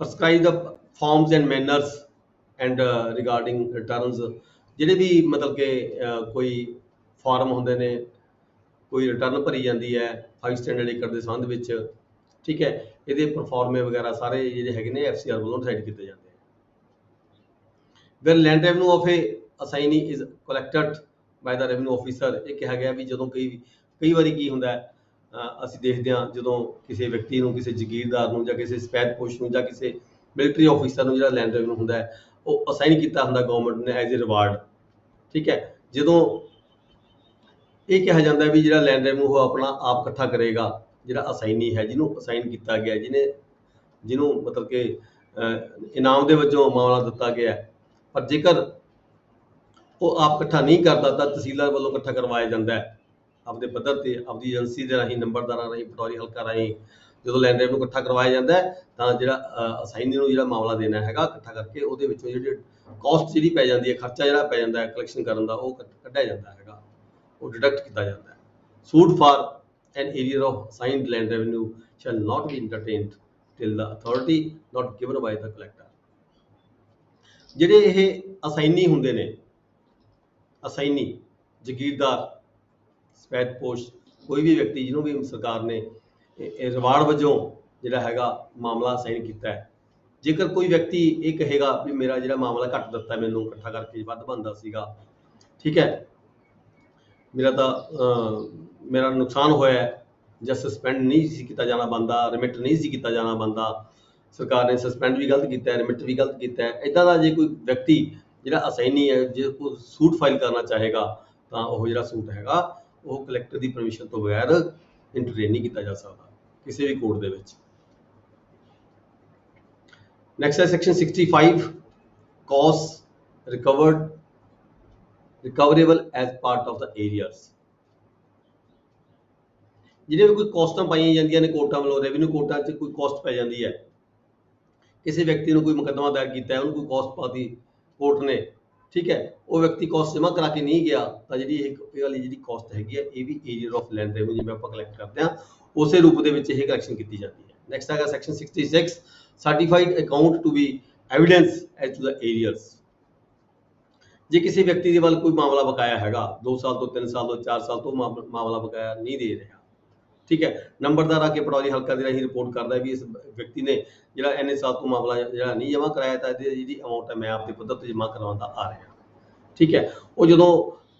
Prescribe the forms and manners and regarding returns। ਜਿਹੜੇ ਵੀ मतलब कि कोई फॉर्म होंगे ने, कोई रिटर्न भरी जाती है 5 स्टैंडर्ड एकड़ के संबंध में, ठीक है, ये परफॉर्मे वगैरह सारे जो है FCR वालों डिसाइड किए जाते हैं। Where land revenue of a assignee is collected by the revenue officer. ये कहा गया भी जो कई बारी की होंगे, ਅਸੀਂ देखते हैं जो किसी व्यक्ति को, किसी जगीरदार को, किसी सफैदपोश को, किसी मिलिटरी ऑफिसर को जो लैंड रेवन्यू होंगे वो असाइन किया होंगे गवर्नमेंट ने एज ए रिवार्ड, ठीक है। जो ये कहा जाता है भी जो लैंड रेवन्यू वो अपना आप इकट्ठा करेगा, जो असाइनी है जिन्हों असाइन किया गया, जिन्हों मतलब कि इनाम के वजों मामला दिता गया, पर जेकर वो आप इकट्ठा नहीं करता तो तहसीलदार वालों इकट्ठा करवाया जाता है अपने पद्धर से, अपनी एजेंसी के राही, नंबरदार राही, पटौरी हल्का राही। जो लैंड रेवन्यू इकट्ठा करवाया जाता है तो जो असाइनी को जो मामला देना है इकट्ठा करके वो जो कॉस्ट जी पै जाती है, खर्चा जो पै जाता है कलैक्शन करने का, वो कढ़िया जाता है, वो डिडक्ट किया जाता है। Suit for an arrear of assigned land revenue shall not be entertained till the authority not given by the collector. ਜਿਹੜੇ ਇਹ ਅਸਾਈਨੀ ਹੁੰਦੇ ਨੇ, ਅਸਾਈਨੀ ਜਗੀਰਦਾਰ, ਸਫੈਦਪੋਸ਼, ਕੋਈ ਵੀ ਵਿਅਕਤੀ ਜਿਹਨੂੰ ਵੀ ਸਰਕਾਰ ਨੇ ਰਿਵਾਰਡ ਵਜੋਂ ਜਿਹੜਾ ਹੈਗਾ ਮਾਮਲਾ ਅਸਾਈਨ ਕੀਤਾ ਹੈ। ਜੇਕਰ ਕੋਈ ਵਿਅਕਤੀ ਇਹ ਕਹੇਗਾ ਵੀ ਮੇਰਾ ਜਿਹੜਾ ਮਾਮਲਾ ਘੱਟ ਦਿੱਤਾ, ਮੈਨੂੰ ਇਕੱਠਾ ਕਰਕੇ ਵੱਧ ਬਣਦਾ ਸੀਗਾ, ਠੀਕ ਹੈ, मेरा नुकसान होया ਜਾਂ सस्पेंड नहीं सी किया जाना बनता, रिमिट नहीं सी किया जाना बनता, सरकार ने सस्पेंड भी गलत किया, रिमिट भी गलत किया, इदा का जो कोई व्यक्ति जो असाइनी है जो कोई सूट फाइल करना चाहेगा तो वह जो सूट है वो कलैक्टर की परमिशन तो बगैर इंटरटेन नहीं किया जा सकता किसी भी कोर्ट के विच। नैक्सट है section 65 cost recoverable as part of the arrears. जिन्हें भी कोई कॉस्टां पाई जांदियां ने कोर्टां वालों, रेवन्यू कोर्टां च कोई कॉस्ट पै जाती है, किसी व्यक्ति ने कोई मुकदमा दायर किया है, उन्होंने कोई कॉस्ट पाती कोर्ट ने, ठीक है, वो व्यक्ति कॉस्ट जमा करा के नहीं गया तो जी वाली जी कॉस्ट हैगी है ये भी एरियर ऑफ लैंड रेवन्यू जिवें आपां कलैक्ट करते हैं उस रूप के कलैक्शन की जाती है। नैक्सट है section 66 certified account to be evidence as to the arrears. जे किसी व्यक्ति के वाल कोई मामला बकाया हैगा 2 साल तो 3 साल तो 4 साल तो मामला बकाया नहीं दे रहा, ठीक है, नंबरदार आके पटौरी हल्का के राही रिपोर्ट करता है भी इस व्यक्ति ने जो इन्ने साल तो मामला जो नहीं जमा कराया था जी अमाउंट है मैं आपके पद्धर पर जमा करवाता आ रहा, ठीक है। वो जो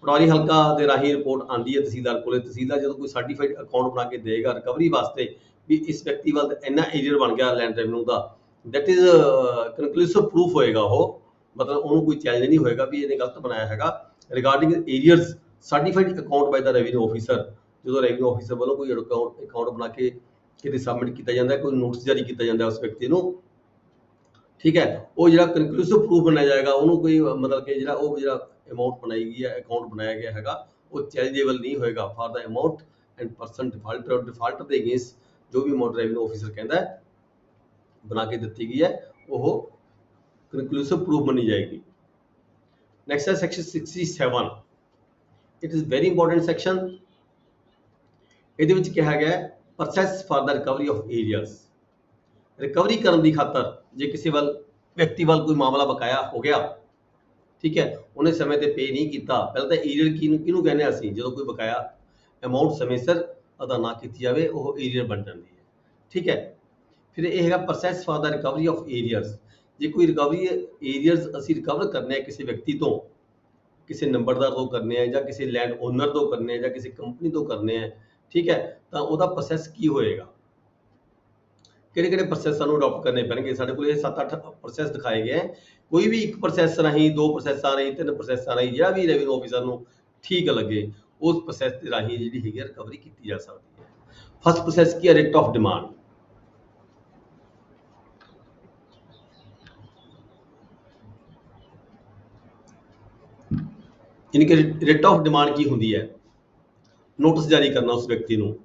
पटौरी हल्का के राही रिपोर्ट आती है तहसीलदार को, तहसीलदार जो कोई सर्टिफाइड अकाउंट बना के देगा रिकवरी वास्ते भी इस व्यक्ति वाल इन्ना एरियर बन गया लैंड रेवन्यू का दैट इज कनक्लूसिव प्रूफ होएगा वो, मतलब ਉਹਨੂੰ ਕੋਈ ਚੈलेंज नहीं होएगा भी ਇਹਨੇ ਗਲਤ ਬਣਾਇਆ ਹੈਗਾ। ਰਿਗਾਰਡਿੰਗ ਏਰੀਅਰਸ ਸਰਟੀਫਾਈਡ ਅਕਾਊਂਟ ਬਾਈ ਦਾ ਰੈਵਨਿਊ ਆਫੀਸਰ, ਜਦੋਂ ਰੈਵਨਿਊ ਆਫੀਸਰ ਵੱਲੋਂ ਕੋਈ ਅਕਾਊਂਟ ਬਣਾ ਕੇ ਕਿਤੇ ਸਬਮਿਟ ਕੀਤਾ ਜਾਂਦਾ ਹੈ, ਕੋਈ ਨੋਟਿਸ ਜਾਰੀ ਕੀਤਾ ਜਾਂਦਾ ਉਸ ਵਿਅਕਤੀ ਨੂੰ, ਠੀਕ ਹੈ, ਉਹ ਜਿਹੜਾ ਕਨਕਲੂਸਿਵ ਪ੍ਰੂਫ ਬਣਾਇਆ ਜਾਏਗਾ, ਉਹਨੂੰ ਕੋਈ ਮਤਲਬ ਕਿ ਜਿਹੜਾ ਅਮਾਉਂਟ ਬਣਾਈ ਗਈ ਹੈ, ਅਕਾਊਂਟ ਬਣਾਇਆ ਗਿਆ ਹੈਗਾ, ਉਹ ਚੈਲੰਜੇਬਲ ਨਹੀਂ ਹੋਏਗਾ for the amount and person defaulter ਔਰ ਡਿਫਾਲਟਰ ਦੇ ਅਗੇਂਸਟ ਜੋ ਵੀ ਅਮਾਉਂਟ ਰੈਵਨਿਊ ਆਫੀਸਰ ਕਹਿੰਦਾ ਹੈ ਬਣਾ ਕੇ ਦਿੱਤੀ ਗਈ ਹੈ, ਉਹ ਕਨਕਲੂਸਿਵ ਪ੍ਰੂਫ ਬਣੀ ਜਾਏਗੀ। ਨੈਕਸਟ ਹੈ section 67। It is very important section. ਇਹਦੇ ਵਿੱਚ ਕਿਹਾ ਗਿਆ ਹੈ process for the recovery of arrears. Recovery ਕਰਨ ਦੀ ਖਾਤਰ ਜੇ ਕਿਸੇ ਵਿਅਕਤੀ ਵੱਲ ਕੋਈ ਮਾਮਲਾ ਬਕਾਇਆ ਹੋ ਗਿਆ, ਠੀਕ ਹੈ, ਉਹਨੇ ਸਮੇਂ ਤੇ ਪੇ ਨਹੀਂ ਕੀਤਾ, ਪਹਿਲਾਂ ਤਾਂ ਏਰੀਅਰ ਕਿਹਨੂੰ ਕਹਿੰਦੇ ਆ ਅਸੀਂ, ਜਦੋਂ ਕੋਈ ਬਕਾਇਆ ਅਮਾਉਂਟ ਸਮੇਂ ਸਿਰ ਅਦਾ ਨਾ ਕੀਤੀ ਜਾਵੇ ਉਹ ਏਰੀਅਰ ਬਣ ਜਾਂਦੀ ਹੈ, ਠੀਕ ਹੈ। ਫਿਰ ਇਹ ਹੈਗਾ process for the recovery of arrears. ਜੇ ਕੋਈ ਰਿਕਵਰੀ ਏਰੀਅਰਸ ਅਸੀਂ ਰਿਕਵਰ ਕਰਨੇ ਆ ਕਿਸੇ ਵਿਅਕਤੀ ਤੋਂ, ਕਿਸੇ ਨੰਬਰਦਾਰ ਤੋਂ ਕਰਨੇ ਆ ਜਾਂ ਕਿਸੇ ਲੈਂਡ ਓਨਰ ਤੋਂ ਕਰਨੇ ਆ ਜਾਂ ਕਿਸੇ ਕੰਪਨੀ ਤੋਂ ਕਰਨੇ ਆ, ਠੀਕ ਹੈ, ਤਾਂ ਉਹਦਾ ਪ੍ਰੋਸੈਸ ਕੀ ਹੋਏਗਾ, ਕਿਹੜੇ ਪ੍ਰੋਸੈਸ ਸਾਨੂੰ ਅਡਾਪਟ ਕਰਨੇ ਪੈਣਗੇ। ਸਾਡੇ ਕੋਲ ਇਹ 7-8 ਪ੍ਰੋਸੈਸ ਦਿਖਾਏ ਗਏ ਹੈ। ਕੋਈ ਵੀ ਇੱਕ ਪ੍ਰੋਸੈਸ ਰਾਹੀਂ, 2 ਪ੍ਰੋਸੈਸਾਂ ਰਾਹੀਂ, 3 ਪ੍ਰੋਸੈਸਾਂ ਰਾਹੀਂ, ਜਿਹੜਾ ਵੀ ਰੈਵਨਿਊ ਆਫੀਸਰ ਨੂੰ ਠੀਕ ਲੱਗੇ ਉਸ ਪ੍ਰੋਸੈਸ ਦੇ ਰਾਹੀਂ ਜਿਹੜੀ ਹੈਗੀ ਰਿਕਵਰੀ ਕੀਤੀ ਜਾ ਸਕਦੀ ਹੈ। ਫਸਟ ਪ੍ਰੋਸੈਸ ਕੀ ਹੈ, ਰਿਟ ਆਫ ਡਿਮਾਂਡ। ਯਾਨੀ ਕਿ ਰਿਟ ਆਫ ਡਿਮਾਂਡ ਕੀ ਹੁੰਦੀ ਹੈ, ਨੋਟਿਸ ਜਾਰੀ ਕਰਨਾ ਉਸ ਵਿਅਕਤੀ ਨੂੰ।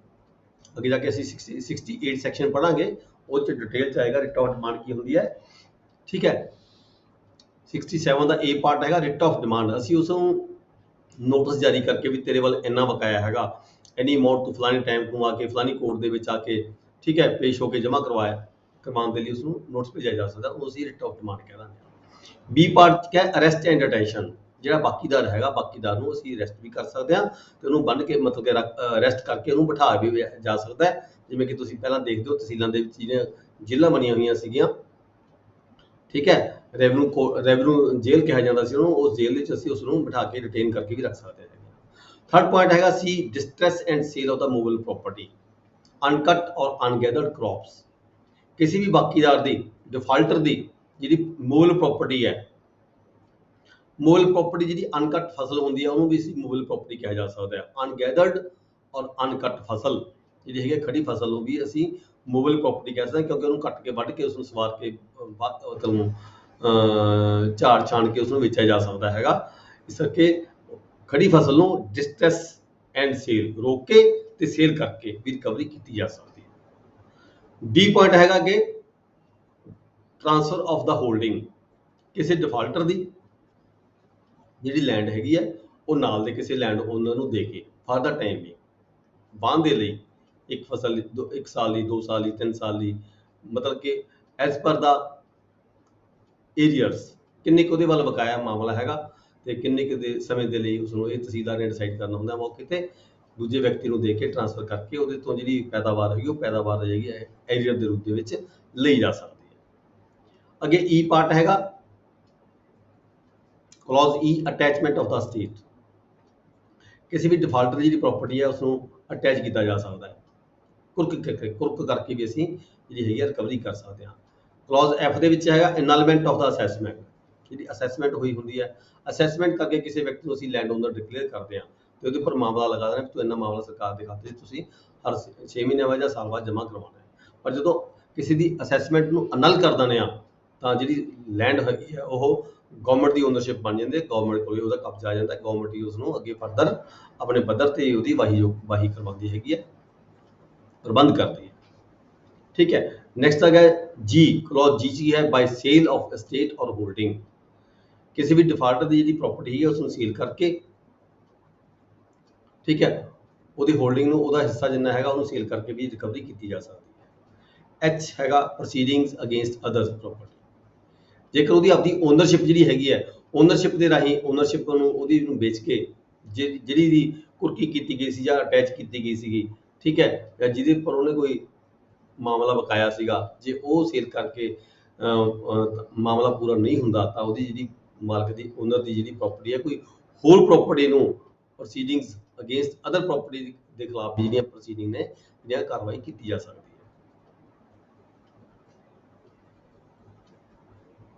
ਅੱਗੇ ਜਾ ਕੇ ਅਸੀਂ 68 ਸੈਕਸ਼ਨ ਪੜਾਂਗੇ, ਉਹ 'ਚ ਡਿਟੇਲ 'ਚ ਆਏਗਾ ਰਿਟ ਆਫ ਡਿਮਾਂਡ ਕੀ ਹੁੰਦੀ ਹੈ, ਠੀਕ ਹੈ। 67 ਦਾ A ਪਾਰਟ ਹੈਗਾ ਰਿਟ ਆਫ ਡਿਮਾਂਡ। ਅਸੀਂ ਉਸ ਨੂੰ ਨੋਟਿਸ ਜਾਰੀ ਕਰਕੇ ਵੀ ਤੇਰੇ ਵੱਲ ਇੰਨਾ ਬਕਾਇਆ ਹੈਗਾ, ਐਨੀ ਅਮਾਉਂਟ ਤੋਂ ਫਲਾਣੇ ਟਾਈਮ ਤੋਂ ਆ ਕੇ ਫਲਾਣੀ ਕੋਰਟ ਦੇ ਵਿੱਚ ਆ ਕੇ, ਠੀਕ ਹੈ, ਪੇਸ਼ ਹੋ ਕੇ ਜਮ੍ਹਾਂ ਕਰਵਾਉਣ ਦੇ ਲਈ ਉਸ ਨੂੰ ਨੋਟਿਸ ਭੇਜਿਆ ਜਾ ਸਕਦਾ, ਉਹ ਅਸੀਂ ਰਿਟ ਆਫ ਡਿਮਾਂਡ ਕਹਿ ਦਾਂਗੇ। B ਪਾਰਟ ਕਿਆ, ਅਰੈਸਟ ਐਂਡ ਡਿਟੈਂਸ਼ਨ। ਜਿਹੜਾ ਬਾਕੀਦਾਰ ਹੈਗਾ, ਬਾਕੀਦਾਰ ਨੂੰ ਅਸੀਂ ਅਰੈਸਟ ਵੀ ਕਰ ਸਕਦੇ ਹਾਂ ਤੇ ਉਹਨੂੰ ਬੰਨ੍ਹ ਕੇ ਮਤਲਬ ਕਿ ਅਰੈਸਟ ਕਰਕੇ ਉਹਨੂੰ ਬਿਠਾ ਵੀ ਜਾ ਸਕਦਾ ਹੈ। ਜਿਵੇਂ ਕਿ ਤੁਸੀਂ ਪਹਿਲਾਂ ਦੇਖਦੇ ਹੋ ਤਹਿਸੀਲਾਂ ਦੇ ਵਿੱਚ ਜਿਹੜੀਆਂ ਜੇਲ੍ਹਾਂ ਬਣੀਆਂ ਹੋਈਆਂ ਸੀਗੀਆਂ, ਠੀਕ ਹੈ, ਰੈਵਨਿਊ ਜੇਲ੍ਹ ਕਿਹਾ ਜਾਂਦਾ ਸੀ ਉਹਨੂੰ, ਉਸ ਜੇਲ੍ਹ ਵਿੱਚ ਅਸੀਂ ਉਸ ਨੂੰ ਬਿਠਾ ਕੇ ਰਿਟੇਨ ਕਰਕੇ ਵੀ ਰੱਖ ਸਕਦੇ ਹਾਂ। ਥਰਡ ਪੁਆਇੰਟ ਹੈਗਾ ਸੀ distress and sale of the movable property, uncut or ungathered crops. ਕਿਸੇ ਵੀ ਬਾਕੀਦਾਰ ਦੀ, ਡਿਫਾਲਟਰ ਦੀ ਜਿਹੜੀ ਮੂਵੇਬਲ ਪ੍ਰੋਪਰਟੀ ਹੈ, ਮੂਵੇਬਲ ਪ੍ਰੋਪਰਟੀ ਜਿਹੜੀ ਅਨਕਟ ਫਸਲ ਹੁੰਦੀ ਹੈ ਉਹਨੂੰ ਵੀ ਅਸੀਂ ਮੂਵੇਬਲ ਪ੍ਰੋਪਰਟੀ ਕਿਹਾ ਜਾ ਸਕਦਾ ਹੈ। ਅਨਗੈਦਰਡ ਔਰ ਅਨਕਟ ਫਸਲ ਜਿਹੜੀ ਹੈਗੀ ਖੜੀ ਫਸਲ ਨੂੰ ਵੀ ਅਸੀਂ ਮੂਵੇਬਲ ਪ੍ਰੋਪਰਟੀ ਕਹਿ ਸਕਦੇ ਹਾਂ, ਕਿਉਂਕਿ ਉਹਨੂੰ ਕੱਟ ਕੇ ਵੱਢ ਕੇ ਉਸ ਨੂੰ ਸਵਾਰ ਕੇ ਝਾੜ ਛਾਣ ਕੇ ਉਸ ਨੂੰ ਵੇਚਿਆ ਜਾ ਸਕਦਾ ਹੈਗਾ। ਇਸ ਕਰਕੇ ਖੜੀ ਫਸਲ ਨੂੰ ਡਿਸਟ੍ਰੈਸ ਐਂਡ ਸੇਲ, ਰੋਕ ਕੇ ਤੇ ਸੇਲ ਕਰਕੇ ਵੀ ਰਿਕਵਰੀ ਕੀਤੀ ਜਾ ਸਕਦੀ ਹੈ। ਡੀ ਪੁਆਇੰਟ ਹੈਗਾ ਕਿ ਟ੍ਰਾਂਸਫਰ ਆਫ ਦਾ ਹੋਲਡਿੰਗ। ਕਿਸੇ ਡਿਫਾਲਟਰ ਦੀ ਜਿਹੜੀ ਲੈਂਡ ਹੈਗੀ ਹੈ ਉਹ ਨਾਲ ਦੇ ਕਿਸੇ ਲੈਂਡ ਓਨਰ ਨੂੰ ਦੇ ਕੇ ਫਾਰ ਦਾ ਟਾਈਮ ਵੀ ਵਾਹਨ ਦੇ ਲਈ, ਇੱਕ ਫਸਲ 1 ਸਾਲ ਲਈ, 2 ਸਾਲ ਲਈ, 3 ਸਾਲ ਲਈ, ਮਤਲਬ ਕਿ ਐਜ਼ ਪਰ ਦਾ ਏਰੀਅਰਸ ਕਿੰਨੇ ਕੁ ਉਹਦੇ ਵੱਲ ਬਕਾਇਆ ਮਾਮਲਾ ਹੈਗਾ ਤੇ ਕਿੰਨੇ ਕੁ ਦੇ ਸਮੇਂ ਦੇ ਲਈ ਉਸਨੂੰ ਇਹ ਤਹਿਸੀਲਦਾਰ ਨੇ ਡਿਸਾਈਡ ਕਰਨਾ ਹੁੰਦਾ, ਮੌਕੇ ਤੇ ਦੂਜੇ ਵਿਅਕਤੀ ਨੂੰ ਦੇ ਕੇ ਟ੍ਰਾਂਸਫਰ ਕਰਕੇ ਉਹਦੇ ਤੋਂ ਜਿਹੜੀ ਪੈਦਾਵਾਰ ਹੈਗੀ ਉਹ ਪੈਦਾਵਾਰ ਜਿਹੜੀ ਹੈ ਏਰੀਅਰ ਦੇ ਰੂਪ ਦੇ ਵਿੱਚ ਲਈ ਜਾ ਸਕਦੀ ਹੈ। ਅੱਗੇ ਈ ਪਾਰਟ ਹੈਗਾ clause E, attachment of the estate. ਕਿਸੇ ਵੀ ਡਿਫਾਲਟਰ ਦੀ ਜਿਹੜੀ ਪ੍ਰਾਪਰਟੀ ਹੈ ਉਸਨੂੰ ਅਟੈਚ ਕੀਤਾ ਜਾ ਸਕਦਾ ਹੈ, ਕੁਰਕ ਕਰਕੇ ਵੀ ਅਸੀਂ ਜਿਹੜੀ ਹੈਗੀ ਰਿਕਵਰੀ ਕਰ ਸਕਦੇ ਹਾਂ। ਕਲੌਜ਼ ਐਫ ਦੇ ਵਿੱਚ ਹੈਗਾ ਐਨਲਮੈਂਟ ਆਫ ਦਾ ਅਸੈਸਮੈਂਟ। ਜਿਹੜੀ ਅਸੈਸਮੈਂਟ ਹੋਈ ਹੁੰਦੀ ਹੈ, ਅਸੈਸਮੈਂਟ ਕਰਕੇ ਕਿਸੇ ਵਿਅਕਤੀ ਨੂੰ ਅਸੀਂ ਲੈਂਡ ਓਨਰ ਡਿਕਲੇਅਰ ਕਰਦੇ ਹਾਂ ਤੇ ਉਹਦੇ ਉੱਪਰ ਮਾਮਲਾ ਲਗਾ ਦੇਣਾ ਕਿ ਤੂੰ ਇੰਨਾ ਮਾਮਲਾ ਸਰਕਾਰ ਦੇ ਖਾਤੇ 'ਚ ਤੁਸੀਂ ਹਰ 6 ਮਹੀਨਿਆਂ ਬਾਅਦ ਜਾਂ ਸਾਲ ਬਾਅਦ ਜਮ੍ਹਾਂ ਕਰਵਾਉਣਾ ਹੈ। ਪਰ ਜਦੋਂ ਕਿਸੇ ਦੀ ਅਸੈਸਮੈਂਟ ਨੂੰ ਅਨਲ ਕਰ ਦਿੰਦੇ ਆ ਤਾਂ ਜਿਹੜੀ ਲੈਂਡ ਹੈਗੀ ਹੈ ਉਹ ਗਵਰਨਮੈਂਟ ਦੀ ਓਨਰਸ਼ਿਪ ਬਣ ਜਾਂਦੀ ਹੈ, ਗਵਰਨਮੈਂਟ ਕੋਲ ਉਹਦਾ ਕਬਜ਼ਾ ਆ ਜਾਂਦਾ, ਗਵਰਨਮੈਂਟ ਹੀ ਉਸ ਨੂੰ ਅੱਗੇ ਫਰਦਰ ਆਪਣੇ ਪੱਧਰ ਤੇ ਉਹਦੀ ਵਾਹੀ ਕਰਵਾਉਂਦੀ ਹੈਗੀ ਹੈ, ਪ੍ਰਬੰਧ ਕਰਦੀ ਹੈ, ਠੀਕ ਹੈ। ਨੈਕਸਟ ਹੈਗਾ ਜੀ, ਕਲੌਜ਼ ਜੀ ਹੈ ਬਾਈ ਸੇਲ ਆਫ ਐਸਟੇਟ ਔਰ ਹੋਲਡਿੰਗ। ਕਿਸੇ ਵੀ ਡਿਫਾਲਟਰ ਦੀ ਜਿਹੜੀ ਪ੍ਰਾਪਰਟੀ ਹੈ ਉਸਨੂੰ ਸੇਲ ਕਰਕੇ, ਠੀਕ ਹੈ, ਉਹਦੀ ਹੋਲਡਿੰਗ ਨੂੰ, ਉਹਦਾ ਹਿੱਸਾ ਜਿੰਨਾ ਹੈਗਾ ਉਹਨੂੰ ਸੇਲ ਕਰਕੇ ਵੀ ਰਿਕਵਰੀ ਕੀਤੀ ਜਾ ਸਕਦੀ ਹੈ। ਐਚ ਹੈਗਾ ਪ੍ਰੋਸੀਡਿੰਗਸ ਅਗੇਂਸਟ ਅਦਰਸ ਪ੍ਰੋਪਰਟੀ। ਜੇਕਰ ਉਹਦੀ ਆਪਦੀ ਓਨਰਸ਼ਿਪ ਜਿਹੜੀ ਹੈਗੀ ਹੈ, ਓਨਰਸ਼ਿਪ ਦੇ ਰਾਹੀਂ ਓਨਰਸ਼ਿਪ ਨੂੰ ਉਹਦੀ ਨੂੰ ਵੇਚ ਕੇ ਜਿਹੜੀ ਦੀ ਕੁਰਕੀ ਕੀਤੀ ਗਈ ਸੀ ਜਾਂ ਅਟੈਚ ਕੀਤੀ ਗਈ ਸੀਗੀ, ਠੀਕ ਹੈ, ਜਾਂ ਜਿਹਦੇ ਉੱਪਰ ਉਹਨੇ ਕੋਈ ਮਾਮਲਾ ਬਕਾਇਆ ਸੀਗਾ, ਜੇ ਉਹ ਸੇਲ ਕਰਕੇ ਮਾਮਲਾ ਪੂਰਾ ਨਹੀਂ ਹੁੰਦਾ ਤਾਂ ਉਹਦੀ ਜਿਹੜੀ ਮਾਲਕ ਦੀ, ਓਨਰ ਦੀ ਜਿਹੜੀ ਪ੍ਰਾਪਰਟੀ ਹੈ, ਕੋਈ ਹੋਰ ਪ੍ਰਾਪਰਟੀ ਨੂੰ ਪ੍ਰੋਸੀਡਿੰਗਸ ਅਗੇਂਸਟ ਅਦਰ ਪ੍ਰਾਪਰਟੀ ਦੇ ਖਿਲਾਫ ਜਿਹੜੀਆਂ ਪ੍ਰੋਸੀਡਿੰਗ ਨੇ, ਜਿਹੜੀਆਂ ਕਾਰਵਾਈ ਕੀਤੀ ਜਾ ਸਕਦੀ ਹੈ।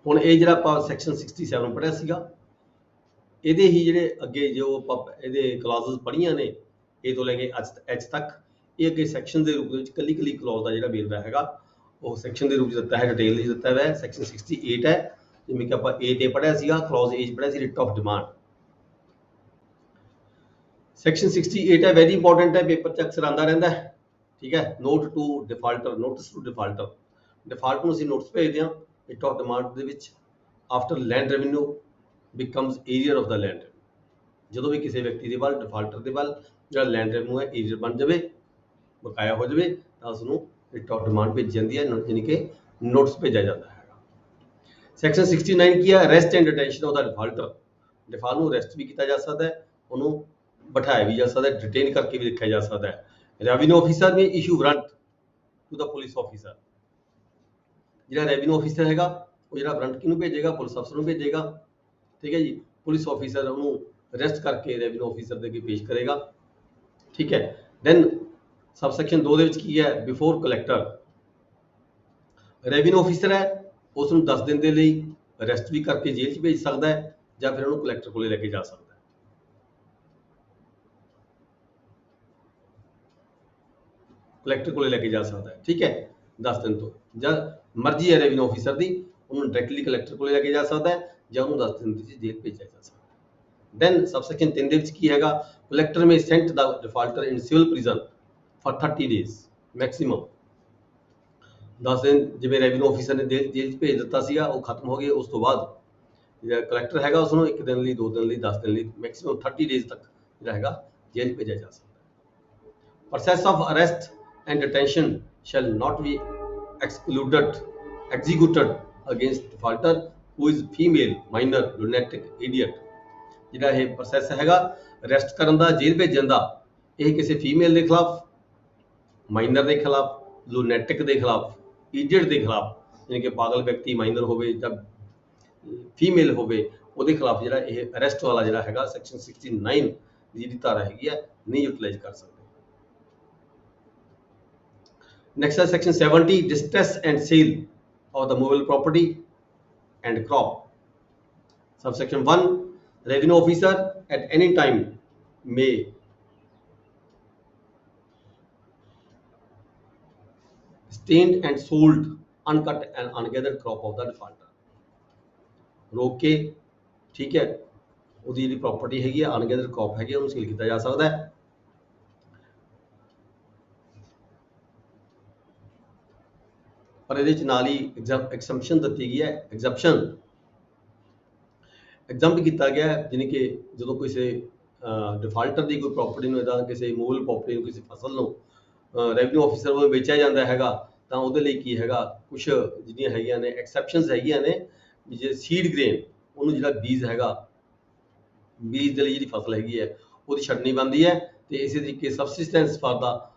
ਹੁਣ ਇਹ ਜਿਹੜਾ ਆਪਾਂ ਸੈਕਸ਼ਨ 67 ਪੜ੍ਹਿਆ ਸੀਗਾ, ਇਹਦੇ ਹੀ ਜਿਹੜੇ ਅੱਗੇ ਜੋ ਆਪਾਂ ਇਹਦੇ ਕਲਾਜ਼ਸ ਪੜ੍ਹੀਆਂ ਨੇ A ਤੋਂ ਲੈ ਕੇ H ਤੱਕ, ਇਹ ਅੱਗੇ ਸੈਕਸ਼ਨ ਦੇ ਰੂਪ ਦੇ ਵਿੱਚ ਕੱਲੀ ਕਲਾਜ਼ ਦਾ ਜਿਹੜਾ ਵੇਰਵਾ ਹੈਗਾ ਉਹ ਸੈਕਸ਼ਨ ਦੇ ਰੂਪ 'ਚ ਦਿੱਤਾ ਹੈ, ਡਿਟੇਲ ਵਿੱਚ ਦਿੱਤਾ ਹੋਇਆ ਹੈ। ਸੈਕਸ਼ਨ 68 ਹੈ, ਜਿਵੇਂ ਕਿ ਆਪਾਂ A ਤੇ ਪੜ੍ਹਿਆ ਸੀਗਾ, ਕਲਾਜ਼ A 'ਚ ਪੜ੍ਹਿਆ ਸੀ ਰਿਟ ਆਫ ਡਿਮਾਂਡ। ਸੈਕਸ਼ਨ 68 ਹੈ, ਵੈਰੀ ਇੰਪੋਰਟੈਂਟ ਹੈ, ਪੇਪਰ 'ਚ ਅਕਸਰ ਆਉਂਦਾ ਰਹਿੰਦਾ ਹੈ। ਠੀਕ ਹੈ, note to defaulter, notice to defaulter, default ਨੂੰ ਅਸੀਂ ਨੋਟਿਸ ਭੇਜਦੇ ਹਾਂ ਰਿਟ ਆਫ ਡਿਮਾਂਡ ਦੇ ਵਿੱਚ। After land revenue becomes arrear of the land, ਜਦੋਂ ਵੀ ਕਿਸੇ ਵਿਅਕਤੀ ਦੇ ਵੱਲ, ਡਿਫਾਲਟਰ ਦੇ ਵੱਲ ਜਿਹੜਾ ਲੈਂਡ ਰੈਵਨਿਊ ਹੈ ਏਰੀਅਰ ਬਣ ਜਾਵੇ, ਬਕਾਇਆ ਹੋ ਜਾਵੇ, ਤਾਂ ਉਸਨੂੰ ਰਿਟ ਆਫ ਡਿਮਾਂਡ ਭੇਜੀ ਜਾਂਦੀ ਹੈ, ਯਾਨੀ ਕਿ ਨੋਟਿਸ ਭੇਜਿਆ ਜਾਂਦਾ ਹੈਗਾ। ਸੈਕਸ਼ਨ 69 ਕੀ ਹੈ, arrest and detention of the defaulter, default ਨੂੰ ਅਰੈਸਟ ਵੀ ਕੀਤਾ ਜਾ ਸਕਦਾ ਹੈ, ਉਹਨੂੰ ਬਿਠਾਇਆ ਵੀ ਜਾ ਸਕਦਾ ਹੈ, ਡਿਟੇਨ ਕਰਕੇ ਵੀ ਰੱਖਿਆ ਜਾ ਸਕਦਾ ਹੈ। ਰੈਵਨਿਊ ਆਫਿਸਰ ਨੇ issue warrant to the police officer, ਜਿਹੜਾ ਰੈਵਨਿਊ ਆਫਿਸਰ ਹੈਗਾ ਉਹ ਜਿਹੜਾ ਵਾਰੰਟ ਕਿਹਨੂੰ ਭੇਜੇਗਾ, ਪੁਲਿਸ ਅਫਸਰ ਨੂੰ ਭੇਜੇਗਾ। ਠੀਕ ਹੈ ਜੀ, ਪੁਲਿਸ ਆਫਿਸਰ ਉਹਨੂੰ ਅਰੈਸਟ ਕਰਕੇ ਰੈਵਨਿਊ ਆਫਿਸਰ ਦੇ ਅੱਗੇ ਪੇਸ਼ ਕਰੇਗਾ। ਠੀਕ ਹੈ, ਦੈਨ ਸਬਸੈਕਸ਼ਨ 2 ਦੇ ਵਿੱਚ ਕੀ ਹੈ, ਬਿਫੋਰ ਕਲੈਕਟਰ, ਰੈਵਨਿਊ ਆਫਿਸਰ ਹੈ ਉਸ ਨੂੰ 10 ਦਿਨ ਦੇ ਲਈ ਅਰੈਸਟ ਵੀ ਕਰਕੇ ਜੇਲ੍ਹ 'ਚ ਭੇਜ ਸਕਦਾ ਹੈ, ਜਾਂ ਫਿਰ ਉਹਨੂੰ ਕਲੈਕਟਰ ਕੋਲੇ ਲੈ ਕੇ ਜਾ ਸਕਦਾ ਹੈ। ਕਲੈਕਟਰ ਕੋਲੇ ਲੈ ਕੇ ਜਾ ਸਕਦਾ ਹੈ। ਠੀਕ ਹੈ, 10 ਦਿਨ ਤੋਂ, ਜਾਂ ਮਰਜ਼ੀ ਹੈ ਰੈਵਨਿਊ ਆਫਿਸਰ ਦੀ, ਉਹਨੂੰ ਡਾਇਰੈਕਟਲੀ ਕਲੈਕਟਰ ਕੋਲੇ ਲੈ ਕੇ ਜਾ ਸਕਦਾ ਹੈ, ਜਾਂ ਉਹਨੂੰ 10 ਦਿਨ ਦੀ ਜੇਲ੍ਹ ਭੇਜਿਆ ਜਾ ਸਕਦਾ ਹੈ। ਦੈਨ ਸਬਸੈਕਸ਼ਨ 3 ਦੇ ਵਿੱਚ ਕੀ ਹੈਗਾ, collector may send the defaulter in civil prison for 30 days maximum. 10 ਦਿਨ ਜਿਵੇਂ ਰੈਵਨਿਊ ਆਫਿਸਰ ਨੇ ਜੇਲ੍ਹ 'ਚ ਭੇਜ ਦਿੱਤਾ ਸੀਗਾ, ਉਹ ਖਤਮ ਹੋ ਗਏ, ਉਸ ਤੋਂ ਬਾਅਦ ਜਿਹੜਾ ਕਲੈਕਟਰ ਹੈਗਾ ਉਸ ਨੂੰ 1 ਦਿਨ ਲਈ, 2 ਦਿਨ ਲਈ, 10 ਦਿਨ ਲਈ, ਮੈਕਸਿਮਮ 30 ਡੇਜ਼ ਤੱਕ ਜਿਹੜਾ ਹੈਗਾ ਜੇਲ੍ਹ 'ਚ ਭੇਜਿਆ ਜਾ ਸਕਦਾ ਹੈ। Process of arrest and detention shall not be executed against defaulter who is female, minor, lunatic, idiot। ਜਿਹੜਾ ਇਹ ਪ੍ਰੋਸੈਸ ਹੈਗਾ ਅਰੈਸਟ ਕਰਨ ਦਾ, ਜੇਲ੍ਹ ਭੇਜਣ ਦਾ, ਇਹ ਕਿਸੇ ਫੀਮੇਲ ਦੇ ਖਿਲਾਫ, ਮਾਈਨਰ ਦੇ ਖਿਲਾਫ, ਲੂਨੈਟਿਕ ਦੇ ਖਿਲਾਫ, ਇਡੀਅਟ ਦੇ ਖਿਲਾਫ, ਯਾਨੀ ਕਿ ਪਾਗਲ ਵਿਅਕਤੀ ਮਾਈਨਰ ਹੋਵੇ ਜਾਂ ਫੀਮੇਲ ਹੋਵੇ, ਉਹਦੇ ਖਿਲਾਫ ਜਿਹੜਾ ਇਹ ਅਰੈਸਟ ਵਾਲਾ ਜਿਹੜਾ ਹੈਗਾ ਸੈਕਸ਼ਨ 69 ਦੀ ਜਿਹੜੀ ਧਾਰਾ ਹੈਗੀ ਹੈ ਨਹੀਂ ਯੂਟਿਲਾਈਜ਼ ਕਰ ਸਕਦੇ। Next is section 70, distress and sale of the movable property and crop. Subsection 1, revenue officer at any time may stained and sold uncut and ungathered crop of the defaulter। रोक के, ठीक है, ਉਹਦੀ ਜਿਹੜੀ ਪ੍ਰਾਪਰਟੀ ਹੈਗੀ ਹੈ, ਅਨਗੈਦਰਡ ਕ੍ਰੌਪ ਹੈਗੀ, ਉਹਨੂੰ ਸੇਲ ਕੀਤਾ ਜਾ ਸਕਦਾ ਹੈ। ਪਰ ਇਹਦੇ ਚ ਨਾਲ ਹੀ ਐਗਜ਼ੈਂਪਸ਼ਨ ਦਿੱਤੀ ਗਈ ਹੈ, ਐਗਜ਼ੈਂਪਟ ਕੀਤਾ ਗਿਆ ਹੈ, ਜਿਵੇਂ ਕਿ ਜਦੋਂ ਕਿਸੇ ਡਿਫਾਲਟਰ ਦੀ ਕੋਈ ਪ੍ਰਾਪਰਟੀ ਨੂੰ, ਇਹਦਾ ਕਿਸੇ ਮੂਵਲ ਪ੍ਰਾਪਰਟੀ ਨੂੰ, ਕਿਸੇ ਫਸਲ ਨੂੰ ਰੈਵਨਿਊ ਆਫਿਸਰ ਵੱਲੋਂ ਵੇਚਿਆ ਜਾਂਦਾ ਹੈਗਾ, ਤਾਂ ਉਹਦੇ ਲਈ ਕੀ ਹੈਗਾ, ਕੁਝ ਜਿਹੜੀਆਂ ਹੈਗੀਆਂ ਨੇ ਐਕਸੈਪਸ਼ਨਸ ਹੈਗੀਆਂ ਨੇ, ਜੇ ਸੀਡ ਗ੍ਰੇਨ, ਉਹਨੂੰ ਜਿਹੜਾ ਬੀਜ ਹੈਗਾ, ਬੀਜ ਦੇ ਲਈ ਜਿਹੜੀ ਫਸਲ ਹੈਗੀ ਹੈ ਉਹਦੀ ਛੱਡਣੀ ਬਣਦੀ ਹੈ, ਤੇ ਇਸੇ ਤਰੀਕੇ subsistence for the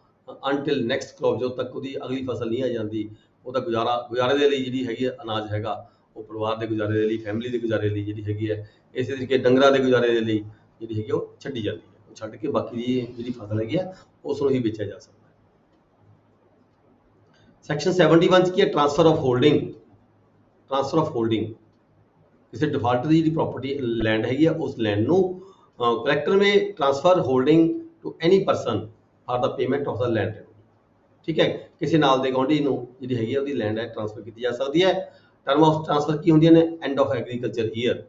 until next crop, ਜਦੋਂ ਤੱਕ ਉਹਦੀ ਅਗਲੀ ਫਸਲ ਨਹੀਂ ਆ ਜਾਂਦੀ, ਉਹਦਾ ਗੁਜ਼ਾਰੇ ਦੇ ਲਈ ਜਿਹੜੀ ਹੈਗੀ ਹੈ ਅਨਾਜ ਹੈਗਾ, ਉਹ ਪਰਿਵਾਰ ਦੇ ਗੁਜ਼ਾਰੇ ਦੇ ਲਈ, ਫੈਮਿਲੀ ਦੇ ਗੁਜ਼ਾਰੇ ਲਈ ਜਿਹੜੀ ਹੈਗੀ ਹੈ, ਇਸੇ ਤਰੀਕੇ ਡੰਗਰਾਂ ਦੇ ਗੁਜ਼ਾਰੇ ਦੇ ਲਈ ਜਿਹੜੀ ਹੈਗੀ ਉਹ ਛੱਡੀ ਜਾਂਦੀ ਹੈ, ਉਹ ਛੱਡ ਕੇ ਬਾਕੀ ਦੀ ਜਿਹੜੀ ਫਸਲ ਹੈਗੀ ਹੈ ਉਸ ਨੂੰ ਹੀ ਵੇਚਿਆ ਜਾ ਸਕਦਾ ਹੈ। ਸੈਕਸ਼ਨ 71 ਚ ਕੀ ਹੈ, transfer of holding. Transfer of holding, ਕਿਸੇ ਡਿਫਾਲਟਰ ਦੀ ਜਿਹੜੀ ਪ੍ਰਾਪਰਟੀ ਲੈਂਡ ਹੈਗੀ ਆ, ਉਸ ਲੈਂਡ ਨੂੰ collector may transfer holding to any person for the payment of the land. ਠੀਕ ਹੈ, ਕਿਸੇ ਨਾਲ ਦੇ ਗੁਆਂਢੀ ਨੂੰ ਜਿਹੜੀ ਹੈਗੀ ਆ ਉਹਦੀ ਲੈਂਡ ਹੈ ਟ੍ਰਾਂਸਫਰ ਕੀਤੀ ਜਾ ਸਕਦੀ ਹੈ। ਟਰਮ ਆਫ ਟ੍ਰਾਂਸਫਰ ਕੀ ਹੁੰਦੀਆਂ ਨੇ, ਐਂਡ ਆਫ ਐਗਰੀਕਲਚਰ ਈਅਰ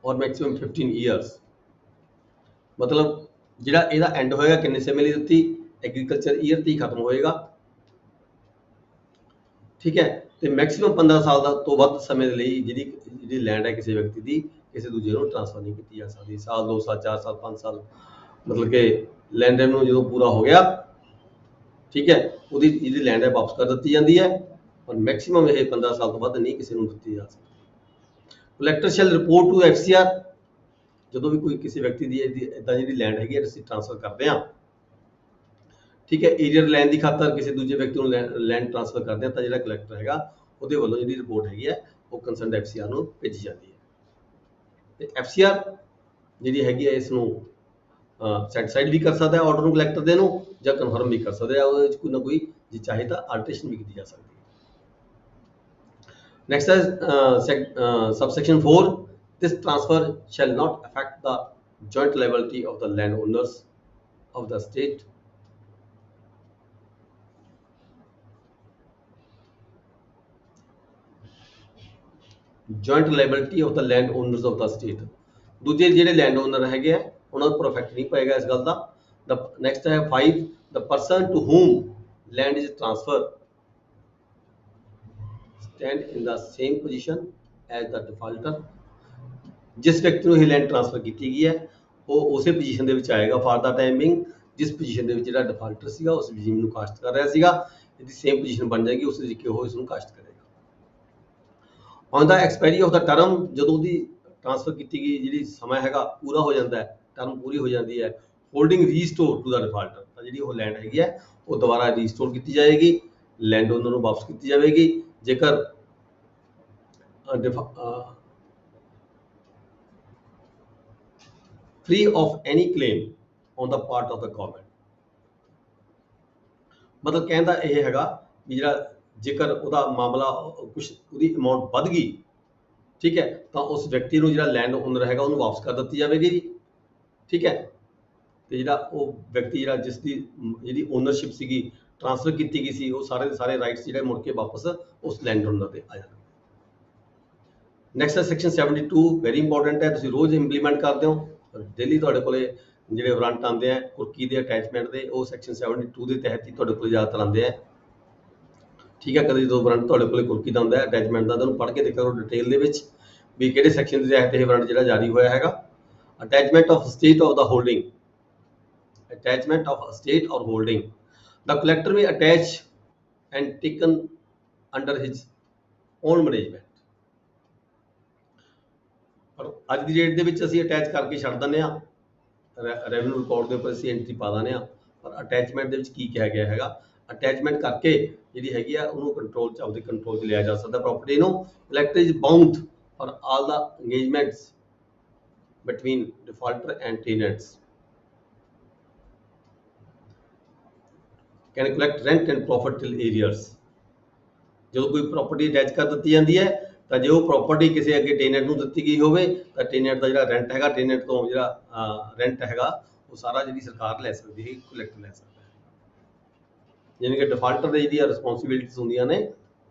ਔਰ ਮੈਕਸਿਮਮ 15 ਈਅਰਸ, ਮਤਲਬ ਜਿਹੜਾ ਇਹਦਾ ਐਂਡ ਹੋਏਗਾ ਕਿੰਨੇ ਸਮੇਂ ਲਈ ਦਿੱਤੀ, ਐਗਰੀਕਲਚਰ ਈਅਰ ਤੇ ਹੀ ਖਤਮ ਹੋਏਗਾ। ਠੀਕ ਹੈ, ਤੇ ਮੈਕਸਿਮਮ 15 ਸਾਲ ਦਾ ਤੋਂ ਵੱਧ ਸਮੇਂ ਦੇ ਲਈ ਜਿਹੜੀ ਲੈਂਡ ਹੈ ਕਿਸੇ ਵਿਅਕਤੀ ਦੀ ਕਿਸੇ ਦੂਜੇ ਨੂੰ ਟ੍ਰਾਂਸਫਰ ਨਹੀਂ ਕੀਤੀ ਜਾ ਸਕਦੀ। ਸਾਲ, 2 ਸਾਲ, 4 ਸਾਲ, 5 ਸਾਲ, ਮਤਲਬ ਕਿ ਲੈਂਡ ਨੂੰ ਜਦੋਂ ਪੂਰਾ ਹੋ ਗਿਆ, ਠੀਕ ਹੈ, ਉਹਦੀ ਜਿਹੜੀ ਲੈਂਡ ਹੈ ਵਾਪਸ ਕਰ ਦਿੱਤੀ ਜਾਂਦੀ ਹੈ, ਪਰ ਮੈਕਸਿਮਮ ਇਹ 15 ਸਾਲ ਤੋਂ ਵੱਧ ਨਹੀਂ ਕਿਸੇ ਨੂੰ ਦਿੱਤੀ ਜਾ ਸਕਦੀ। Collector shall report to FCR, ਜਦੋਂ ਵੀ ਕੋਈ ਕਿਸੇ ਵਿਅਕਤੀ ਦੀ ਇਦਾਂ ਜਿਹੜੀ ਲੈਂਡ ਹੈਗੀ ਹੈ ਅਸੀਂ ਟ੍ਰਾਂਸਫਰ ਕਰਦੇ ਹਾਂ, ਠੀਕ ਹੈ, ਏਰੀਅਰ ਲੈਣ ਦੀ ਖਾਤਰ ਕਿਸੇ ਦੂਜੇ ਵਿਅਕਤੀ ਨੂੰ ਲੈਂਡ ਟ੍ਰਾਂਸਫਰ ਕਰਦੇ ਹਾਂ, ਤਾਂ ਜਿਹੜਾ ਕਲੈਕਟਰ ਹੈਗਾ ਉਹਦੇ ਵੱਲੋਂ ਜਿਹੜੀ ਰਿਪੋਰਟ ਹੈਗੀ ਹੈ ਉਹ ਕੰਸਰਨਡ FCR ਨੂੰ ਭੇਜੀ ਜਾਂਦੀ ਹੈ, ਤੇ FCR ਜਿਹੜੀ ਹੈਗੀ ਹੈ ਇਸ ਨੂੰ ਸੈਟੀਸਫਾਈਡ ਵੀ ਕਰ ਸਕਦਾ ਹੈ ਆਰਡਰ ਨੂੰ ਕਲੈਕਟਰ ਦੇ ਨੂੰ, ਜਾਂ ਕਨਫਰਮ ਵੀ ਕਰ ਸਕਦਾ ਹੈ, ਉਹਦੇ ਵਿੱਚ ਕੋਈ ਨਾ ਕੋਈ ਜੇ ਚਾਹੇ ਤਾਂ ਆਲਟਰੇਸ਼ਨ ਵੀ ਕੀਤੀ ਜਾ ਸਕਦੀ ਹੈ। Next is subsection 4. This transfer shall not affect the joint liability of the landowners of the state joint liability of the landowners of the state. ਦੂਜੇ ਜਿਹੜੇ ਲੈਂਡ ਓਨਰ ਹੈਗੇ ਆ ਉਹਨਾਂ ਨੂੰ ਪਰਫੈਕਟ ਨਹੀਂ ਪਏਗਾ ਇਸ ਗੱਲ ਦਾ। the next ਹੈ 5 the person to whom land is transferred stand in the same position as the defaulter। ਜਿਸ ਵਿਅਕਤੀ ਨੂੰ ਇਹ ਲੈਂਡ ਟ੍ਰਾਂਸਫਰ ਕੀਤੀ ਗਈ ਹੈ ਉਹ ਉਸੇ ਪੋਜੀਸ਼ਨ ਦੇ ਵਿੱਚ ਆਏਗਾ ਫਾਰ ਦਾ ਟਾਈਮਿੰਗ ਜਿਸ ਪੋਜੀਸ਼ਨ ਦੇ ਵਿੱਚ ਜਿਹੜਾ ਡਿਫਾਲਟਰ ਸੀਗਾ ਉਸ ਜ਼ਮੀਨ ਨੂੰ ਕਾਸ਼ਤ ਕਰ ਰਿਹਾ ਸੀਗਾ। ਇਹਦੀ ਸੇਮ ਪੋਜੀਸ਼ਨ ਬਣ ਜਾਏਗੀ ਉਸ ਤਰੀਕੇ ਉਹ ਇਸ ਨੂੰ ਕਾਸ਼ਤ ਕਰੇਗਾ। On the expiry of the term ਜਦੋਂ ਦੀ ਟ੍ਰਾਂਸਫਰ ਕੀਤੀ ਗਈ ਜਿਹੜੀ ਸਮਾਂ ਹੈਗਾ ਪੂਰਾ ਹੋ ਜਾਂਦਾ ਹੈ ਟਰਮ ਪੂਰੀ ਹੋ ਜਾਂਦੀ ਹੈ holding restore to the defaulter ਤਾਂ ਜਿਹੜੀ ਉਹ ਲੈਂਡ ਹੈਗੀ ਹੈ ਉਹ ਦੁਬਾਰਾ ਰੀਸਟੋਰ ਕੀਤੀ ਜਾਏਗੀ ਲੈਂਡ ਓਨਰ ਨੂੰ ਵਾਪਸ ਕੀਤੀ ਜਾਵੇਗੀ ਜੇਕਰ free of any claim on the part of the government। ਮਤਲਬ ਕਹਿੰਦਾ ਇਹ ਹੈਗਾ ਵੀ ਜਿਹੜਾ ਜੇਕਰ ਉਹਦਾ ਮਾਮਲਾ ਕੁਛ ਉਹਦੀ ਅਮਾਉਂਟ ਵੱਧ ਗਈ ਠੀਕ ਹੈ ਤਾਂ ਉਸ ਵਿਅਕਤੀ ਨੂੰ ਜਿਹੜਾ ਲੈਂਡ ਓਨਰ ਹੈਗਾ ਉਹਨੂੰ ਵਾਪਸ ਕਰ ਦਿੱਤੀ ਜਾਵੇਗੀ ਜੀ ਠੀਕ ਹੈ। ਤੇ ਜਿਹੜਾ ਉਹ ਵਿਅਕਤੀ ਜਿਹੜਾ ਜਿਸ ਦੀ ਜਿਹੜੀ ਓਨਰਸ਼ਿਪ ਸੀਗੀ ਟ੍ਰਾਂਸਫਰ ਕੀਤੀ ਗਈ ਸੀ ਉਹ ਸਾਰੇ ਦੇ ਸਾਰੇ ਰਾਈਟਸ ਜਿਹੜੇ ਮੁੜ ਕੇ ਵਾਪਸ ਉਸ ਲੈਂਡ ਓਨਰ ਤੇ ਆ ਜਾਣਗੇ। ਨੈਕਸਟ ਹੈ ਸੈਕਸ਼ਨ 72 ਵੈਰੀ ਇੰਪੋਰਟੈਂਟ ਹੈ ਤੁਸੀਂ ਰੋਜ਼ ਇੰਪਲੀਮੈਂਟ ਕਰਦੇ ਹੋ ਡੇਲੀ ਤੁਹਾਡੇ ਕੋਲੇ ਜਿਹੜੇ ਵਾਰੰਟ ਆਉਂਦੇ ਆ ਕੁਰਕੀ ਦੇ ਅਟੈਚਮੈਂਟ ਦੇ ਉਹ ਸੈਕਸ਼ਨ 72 ਦੇ ਤਹਿਤ ਹੀ ਤੁਹਾਡੇ ਕੋਲ ਜ਼ਿਆਦਾਤਰ ਆਉਂਦੇ ਆ ਠੀਕ ਹੈ। ਕਦੇ ਜਦੋਂ ਵਾਰੰਟ ਤੁਹਾਡੇ ਕੋਲੇ ਕੁਰਕੀ ਦਾ ਹੁੰਦਾ ਅਟੈਚਮੈਂਟ ਦਾ ਉਹਨੂੰ ਪੜ੍ਹ ਕੇ ਦੇਖੋ ਡਿਟੇਲ ਦੇ ਵਿੱਚ ਵੀ ਕਿਹੜੇ ਸੈਕਸ਼ਨ ਦੇ ਤਹਿਤ ਇਹ ਵਾਰੰਟ ਜਿਹੜਾ ਜਾਰੀ ਹੋਇਆ ਹੈਗਾ। Attachment of state of the holding attachment of estate or holding the collector may attach and taken under his own management। ਪਰ ਅੱਜ ਦੀ ਡੇਟ ਦੇ ਵਿੱਚ ਅਸੀਂ ਅਟੈਚ ਕਰਕੇ ਛੱਡ ਦਿੰਦੇ ਆ ਰੈਵਨਿਊ ਰਿਕਾਰਡ ਦੇ ਉੱਪਰ ਅਸੀਂ ਐਂਟਰੀ ਪਾ ਦਿੰਦੇ ਆ ਪਰ ਅਟੈਚਮੈਂਟ ਦੇ ਵਿੱਚ ਕੀ ਕਿਹਾ ਗਿਆ ਹੈਗਾ ਅਟੈਚਮੈਂਟ ਕਰਕੇ ਜਿਹੜੀ ਹੈਗੀ ਆ ਉਹਨੂੰ ਕੰਟਰੋਲ ਚ ਆਪਦੇ ਕੰਟਰੋਲ ਚ ਲਿਆ ਜਾ ਸਕਦਾ ਪ੍ਰਾਪਰਟੀ ਨੂੰ। collector is bound for all the engagements between defaulter and tenants can collect rent and profit till arrears। ਜਦੋਂ ਕੋਈ ਪ੍ਰਾਪਰਟੀ ਅਟੈਚ ਕਰ ਦਿੱਤੀ ਜਾਂਦੀ ਹੈ ਤਾਂ ਜੇ ਉਹ ਪ੍ਰਾਪਰਟੀ ਕਿਸੇ ਅੱਗੇ ਟੇਨੈਂਟ ਨੂੰ ਦਿੱਤੀ ਗਈ ਹੋਵੇ ਤਾਂ ਟੇਨੈਂਟ ਦਾ ਜਿਹੜਾ ਰੈਂਟ ਹੈਗਾ ਟੇਨੈਂਟ ਤੋਂ ਜਿਹੜਾ ਰੈਂਟ ਹੈਗਾ ਉਹ ਸਾਰਾ ਜਿਹੜੀ ਸਰਕਾਰ ਲੈ ਸਕਦੀ ਹੈ ਕਲੈਕਟ ਲੈ ਸਕਦਾ ਹੈ। ਯਾਨੀ ਕਿ ਡਿਫਾਲਟਰ ਦੇ ਜਿਹੜੀਆਂ ਰਿਸਪੌਂਸਿਬਿਲਿਟੀਜ਼ ਹੁੰਦੀਆਂ ਨੇ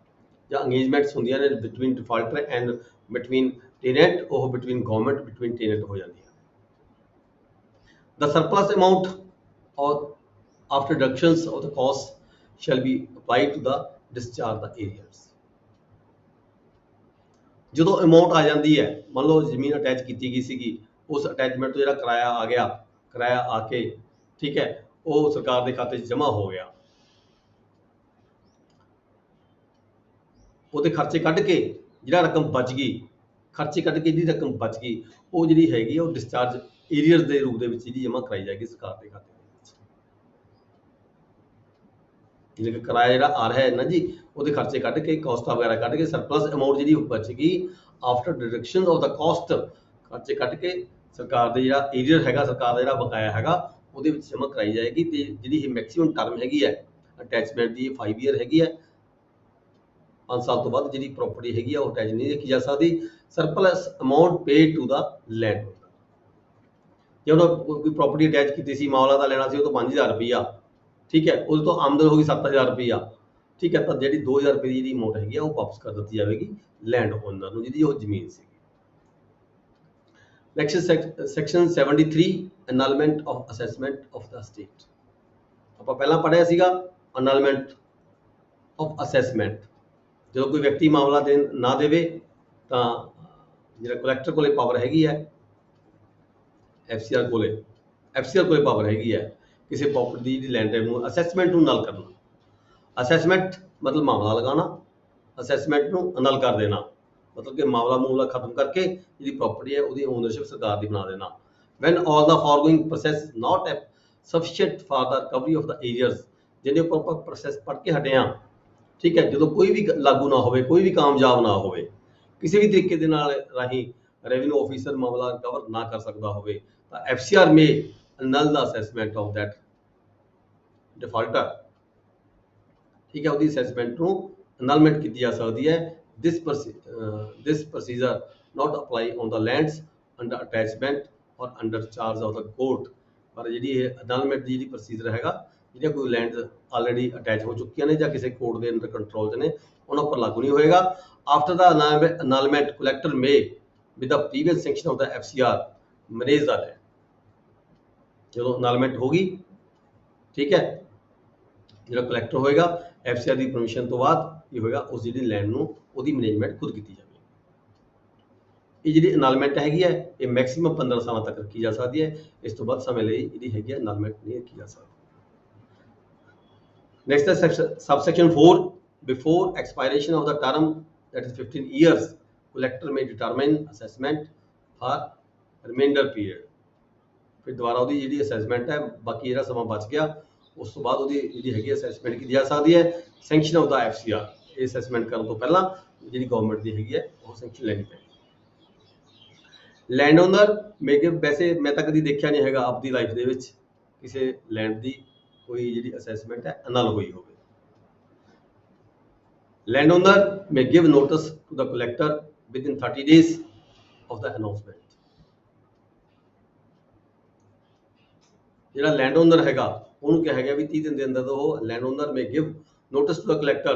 ਜਾਂ ਅੰਗੇਜਮੈਂਟਸ ਹੁੰਦੀਆਂ ਨੇ ਬਿਟਵੀਨ ਡਿਫਾਲਟਰ ਐਂਡ ਬਿਟਵੀਨ ਟੇਨੈਂਟ ਉਹ ਬਿਟਵੀਨ ਗਵਰਨਮੈਂਟ ਬਿਟਵੀਨ ਟੇਨੈਂਟ ਹੋ ਜਾਂਦੀ ਹੈ। The surplus amount or after deductions of the cost shall be applied to the discharge the arrears। ਜਦੋਂ ਅਮਾਉਂਟ ਆ ਜਾਂਦੀ ਹੈ ਮੰਨ ਲਓ ਜ਼ਮੀਨ ਅਟੈਚ ਕੀਤੀ ਗਈ ਸੀਗੀ ਉਸ ਅਟੈਚਮੈਂਟ ਤੋਂ ਜਿਹੜਾ ਕਿਰਾਇਆ ਆ ਗਿਆ ਕਿਰਾਇਆ ਆ ਕੇ ਠੀਕ ਹੈ ਉਹ ਸਰਕਾਰ ਦੇ ਖਾਤੇ 'ਚ ਜਮ੍ਹਾਂ ਹੋ ਗਿਆ ਉਹਦੇ ਖਰਚੇ ਕੱਢ ਕੇ ਜਿਹੜਾ ਰਕਮ ਬਚ ਗਈ ਖਰਚੇ ਕੱਢ ਕੇ ਜਿਹੜੀ ਰਕਮ ਬਚ ਗਈ ਉਹ ਜਿਹੜੀ ਹੈਗੀ ਉਹ ਡਿਸਚਾਰਜ ਏਰੀਅਰਸ ਦੇ ਰੂਪ ਦੇ ਵਿੱਚ ਜਿਹੜੀ ਜਮ੍ਹਾਂ ਕਰਾਈ ਜਾਏਗੀ ਸਰਕਾਰ ਦੇ ਖਾਤੇ ਜਿਵੇਂ ਕਿ ਕਿਰਾਇਆ ਜਿਹੜਾ ਆ ਰਿਹਾ ਹੈ ਨਾ ਜੀ ਉਹਦੇ ਖਰਚੇ ਕੱਢ ਕੇ ਕਾਸਟਾਂ ਵਗੈਰਾ ਕੱਢ ਕੇ ਸਰਪਲਸ ਅਮਾਉਂਟ ਜਿਹੜੀ ਬਚੇਗੀ after deduction of the cost ਖਰਚੇ ਕੱਢ ਕੇ ਸਰਕਾਰ ਦੇ ਜਿਹੜਾ ਏਰੀਅਰ ਹੈਗਾ ਸਰਕਾਰ ਦਾ ਜਿਹੜਾ ਬਕਾਇਆ ਹੈਗਾ ਉਹਦੇ ਵਿੱਚ ਜਮ੍ਹਾਂ ਕਰਾਈ ਜਾਏਗੀ ਤੇ ਜਿਹੜੀ ਇਹ ਮੈਕਸਿਮਮ ਟਰਮ ਹੈਗੀ ਹੈ ਅਟੈਚਮੈਂਟ ਦੀ 5 ਈਅਰ ਹੈਗੀ ਹੈ 5 ਸਾਲ ਤੋਂ ਬਾਅਦ ਜਿਹੜੀ ਪ੍ਰਾਪਰਟੀ ਹੈਗੀ ਆ ਉਹ ਅਟੈਚ ਨਹੀਂ ਰੱਖੀ ਜਾ ਸਕਦੀ। Surplus amount paid to the land ਜੇ ਉਹਨਾਂ ਕੋਈ ਪ੍ਰਾਪਰਟੀ ਅਟੈਚ ਕੀਤੀ ਸੀ ਮਾਮਲਾ ਦਾ ਲੈਣਾ ਸੀ ਉਹ ਤੋਂ 5000 ਰੁਪਈਆ ਠੀਕ ਹੈ ਉਹਦੇ ਤੋਂ ਆਮਦਨ ਹੋ ਗਈ 7000 ਰੁਪਈਆ ਠੀਕ ਹੈ ਤਾਂ ਜਿਹੜੀ 2000 ਰੁਪਏ ਦੀ ਜਿਹੜੀ ਅਮਾਉਂਟ ਹੈਗੀ ਆ ਉਹ ਵਾਪਸ ਕਰ ਦਿੱਤੀ ਜਾਵੇਗੀ ਲੈਂਡ ਓਨਰ ਨੂੰ ਜਿਹਦੀ ਉਹ ਜ਼ਮੀਨ ਸੀ। Next section 73 annulment of assessment of the state। ਆਪਾਂ ਪਹਿਲਾਂ ਪੜ੍ਹਿਆ ਸੀਗਾ annulment of assessment ਜਦੋਂ ਕੋਈ ਵਿਅਕਤੀ ਮਾਮਲਾ ਨਾ ਦੇਵੇ ਤਾਂ ਜਿਹੜਾ ਕਲੈਕਟਰ ਕੋਲੇ ਪਾਵਰ ਹੈਗੀ ਹੈ FCR ਕੋਲੇ ਪਾਵਰ ਹੈਗੀ ਹੈ ਕਿਸੇ ਪ੍ਰੋਪਰਟੀ ਦੀ ਜਿਹੜੀ ਲੈਂਡ ਨੂੰ ਅਸੈਸਮੈਂਟ ਨੂੰ ਨਲ ਕਰਨਾ। ਅਸੈਸਮੈਂਟ ਮਤਲਬ ਮਾਮਲਾ ਲਗਾਉਣਾ ਅਸੈਸਮੈਂਟ ਨੂੰ ਅਨਲ ਕਰ ਦੇਣਾ ਮਤਲਬ ਕਿ ਮਾਮਲਾ ਖਤਮ ਕਰਕੇ ਜਿਹੜੀ ਪ੍ਰਾਪਰਟੀ ਹੈ ਉਹਦੀ ਓਨਰਸ਼ਿਪ ਸਰਕਾਰ ਦੀ ਬਣਾ ਦੇਣਾ। when all the foregoing process not sufficient for the recovery of the arrears ਜਿਹਨੇ ਆਪਾਂ ਪ੍ਰੋਸੈਸ ਪੜ੍ਹ ਕੇ ਹਟੇ ਹਾਂ ਠੀਕ ਹੈ ਜਦੋਂ ਕੋਈ ਵੀ ਲਾਗੂ ਨਾ ਹੋਵੇ ਕੋਈ ਵੀ ਕਾਮਯਾਬ ਨਾ ਹੋਵੇ ਕਿਸੇ ਵੀ ਤਰੀਕੇ ਦੇ ਨਾਲ ਰਾਹੀਂ ਰੈਵਨਿਊ ਆਫੀਸਰ ਮਾਮਲਾ ਰਿਕਵਰ ਨਾ ਕਰ ਸਕਦਾ ਹੋਵੇ ਤਾਂ FCR may annul the assessment of that defaulter ਠੀਕ ਹੈ ਉਹਦੀ ਅਸੈਸਮੈਂਟ ਨੂੰ ਅਨਲਮੈਂਟ ਕੀਤੀ ਜਾ ਸਕਦੀ ਹੈ this procedure not apply on the lands under attachment or under charge of the court। ਪਰ ਜਿਹੜੀ ਇਹ annulment ਦੀ ਜਿਹੜੀ ਪ੍ਰੋਸੀਜਰ ਹੈਗਾ, ਜਿਹੜੀਆਂ ਕੋਈ ਲੈਂਡ ਆਲਰੇਡੀ ਅਟੈਚ ਹੋ ਚੁੱਕੀਆਂ ਨੇ ਜਾਂ ਕਿਸੇ ਕੋਰਟ ਦੇ ਅੰਡਰ ਕੰਟਰੋਲ 'ਚ ਨੇ, ਉਹਨਾਂ ਉੱਪਰ ਲਾਗੂ ਨਹੀਂ ਹੋਏਗਾ। After the annulment collector may with the previous sanction of the FCR manage the land। ਜਦੋਂ annulment ਹੋਗੀ, ਠੀਕ ਹੈ, ਜਿਹੜਾ ਕਲੈਕਟਰ ਹੋਏਗਾ FCR ਦੀ ਪਰਮਿਸ਼ਨ ਤੋਂ ਬਾਅਦ ਕੀ ਹੋਏਗਾ, ਉਸ ਜਿਹੜੀ ਲੈਂਡ ਨੂੰ ਉਹਦੀ ਮੈਨੇਜਮੈਂਟ ਖੁਦ ਕੀਤੀ ਜਾਵੇ। ਇਹ ਜਿਹੜੀ ਅਨਾਲਮੈਂਟ ਹੈਗੀ ਹੈ, ਇਹ ਮੈਕਸਿਮਮ 15 ਸਾਲਾਂ ਤੱਕ ਰੱਖੀ ਜਾ ਸਕਦੀ ਹੈ। ਇਸ ਤੋਂ ਵੱਧ ਸਮੇਂ ਲਈ ਜਿਹੜੀ ਹੈਗੀ ਹੈ ਅਨਾਲਮੈਂਟ ਨਹੀਂ ਰੱਖੀ ਜਾ ਸਕਦੀ। ਨੈਕਸਟ ਹੈ subsection 4, before expiration of the term that is 15 years collector may determine assessment for remainder period। ਫਿਰ ਦੁਬਾਰਾ ਉਹਦੀ ਜਿਹੜੀ ਅਸੈਸਮੈਂਟ ਹੈ, ਬਾਕੀ ਜਿਹੜਾ ਸਮਾਂ ਬਚ ਗਿਆ ਉਸ ਤੋਂ ਬਾਅਦ ਉਹਦੀ ਜਿਹੜੀ ਹੈਗੀ ਅਸੈਸਮੈਂਟ ਕੀਤੀ ਜਾ ਸਕਦੀ ਹੈ ਸੈਂਕਸ਼ਨ ਆਫ ਦਾ FCR। ਇਹ ਅਸੈਸਮੈਂਟ ਕਰਨ ਤੋਂ ਪਹਿਲਾਂ ਜਿਹੜੀ ਗਵਰਨਮੈਂਟ ਦੀ ਹੈਗੀ ਹੈ ਉਹ ਸੈਂਕਸ਼ਨ ਲੈਣੀ ਪੈਂਦੀ। ਲੈਂਡ ਓਨਰ ਮੇਗੇ, ਵੈਸੇ ਮੈਂ ਤਾਂ ਕਦੀ ਦੇਖਿਆ ਨਹੀਂ ਹੈਗਾ ਆਪਦੀ ਲਾਈਫ ਦੇ ਵਿੱਚ ਕਿਸੇ ਲੈਂਡ ਦੀ ਕੋਈ ਜਿਹੜੀ ਅਸੈਸਮੈਂਟ ਹੈ ਅਨਲ ਹੋਈ ਹੋਵੇ। Land owner may give notice to the collector within 30 days of the announcement। ਜਿਹੜਾ ਲੈਂਡ ਓਨਰ ਹੈਗਾ ਉਹਨੂੰ ਕਿਹਾ ਗਿਆ ਵੀ 30 ਦਿਨ ਦੇ ਅੰਦਰ ਉਹ land owner may give notice to the collector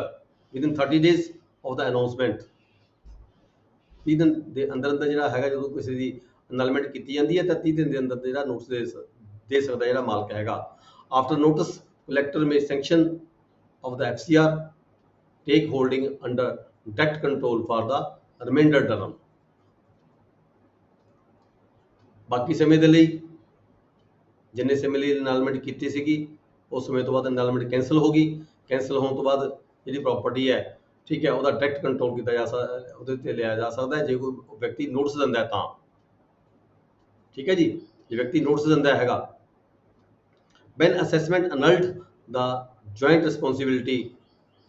within 30 days of the announcement। 30 ਦਿਨ ਦੇ ਅੰਦਰ ਅੰਦਰ ਜਿਹੜਾ ਹੈਗਾ, ਜਦੋਂ ਕਿਸੇ ਦੀ ਅਨਲਮੈਂਟ ਕੀਤੀ ਜਾਂਦੀ ਹੈ ਤਾਂ 30 ਦਿਨ ਦੇ ਅੰਦਰ ਜਿਹੜਾ ਨੋਟਿਸ ਦੇ ਸਕਦਾ ਜਿਹੜਾ ਮਾਲਕ ਹੈਗਾ। After notice collector may sanction of the FCR take holding under direct control for the remainder term। ਬਾਕੀ ਸਮੇਂ ਦੇ ਲਈ ਜਿੰਨੇ ਸਮੇਂ ਲਈ ਅਨਾਲਮੈਂਟ ਕੀਤੀ ਸੀਗੀ ਉਸ ਸਮੇਂ ਤੋਂ ਬਾਅਦ ਅਨਾਲਮੈਂਟ ਕੈਂਸਲ ਹੋ ਗਈ। ਕੈਂਸਲ ਹੋਣ ਤੋਂ ਬਾਅਦ ਜਿਹੜੀ ਪ੍ਰਾਪਰਟੀ ਹੈ, ਠੀਕ ਹੈ, ਉਹਦਾ ਡਾਇਰੈਕਟ ਕੰਟਰੋਲ ਕੀਤਾ ਜਾ ਸਕਦਾ, ਉਹਦੇ ਤੇ ਲਿਆ ਜਾ ਸਕਦਾ ਹੈ ਜੇ ਕੋਈ ਵਿਅਕਤੀ ਨੋਟਿਸ ਦਿੰਦਾ ਹੈ ਤਾਂ। ਠੀਕ ਹੈ ਜੀ, ਜੇ ਵਿਅਕਤੀ ਨੋਟਿਸ ਦਿੰਦਾ ਹੈਗਾ। when assessment annulled the joint responsibility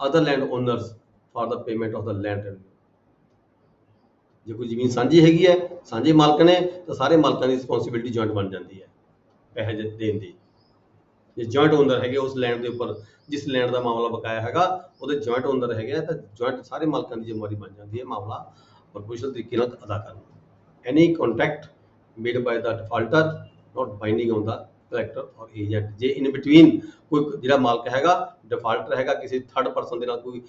other land owners for the payment of the land revenue। ਜੇ ਕੋਈ ਜ਼ਮੀਨ ਸਾਂਝੀ ਹੈਗੀ ਹੈ, ਸਾਂਝੇ ਮਾਲਕ ਨੇ, ਤਾਂ ਸਾਰੇ ਮਾਲਕਾਂ ਦੀ ਰਿਸਪੌਂਸਿਬਿਲਿਟੀ ਜੁਆਇੰਟ ਬਣ ਜਾਂਦੀ ਹੈ ਪੈਸੇ ਦੇਣ ਦੀ। ਜੇ ਜੁਆਇੰਟ ਓਨਰ ਹੈਗੇ ਉਸ ਲੈਂਡ ਦੇ ਉੱਪਰ, ਜਿਸ ਲੈਂਡ ਦਾ ਮਾਮਲਾ ਬਕਾਇਆ ਹੈਗਾ, ਉਹਦੇ ਜੁਆਇੰਟ ਓਨਰ ਹੈਗੇ ਤਾਂ ਜੁਆਇੰਟ ਸਾਰੇ ਮਾਲਕਾਂ ਦੀ ਜ਼ਿੰਮੇਵਾਰੀ ਬਣ ਜਾਂਦੀ ਹੈ ਮਾਮਲਾ ਪ੍ਰੋਪੋਰਸ਼ਨਲ ਤਰੀਕੇ ਨਾਲ ਅਦਾ ਕਰਨ। Any contract made by the defaulter not binding on the collector or agent. ਜੇ ਇਨ ਬਿਟਵੀਨ ਕੋਈ ਜਿਹੜਾ ਮਾਲਕ ਹੈਗਾ, ਡਿਫਾਲਟਰ ਹੈਗਾ, ਕਿਸੇ ਥਰਡ ਪਰਸਨ ਦੇ ਨਾਲ ਕੋਈ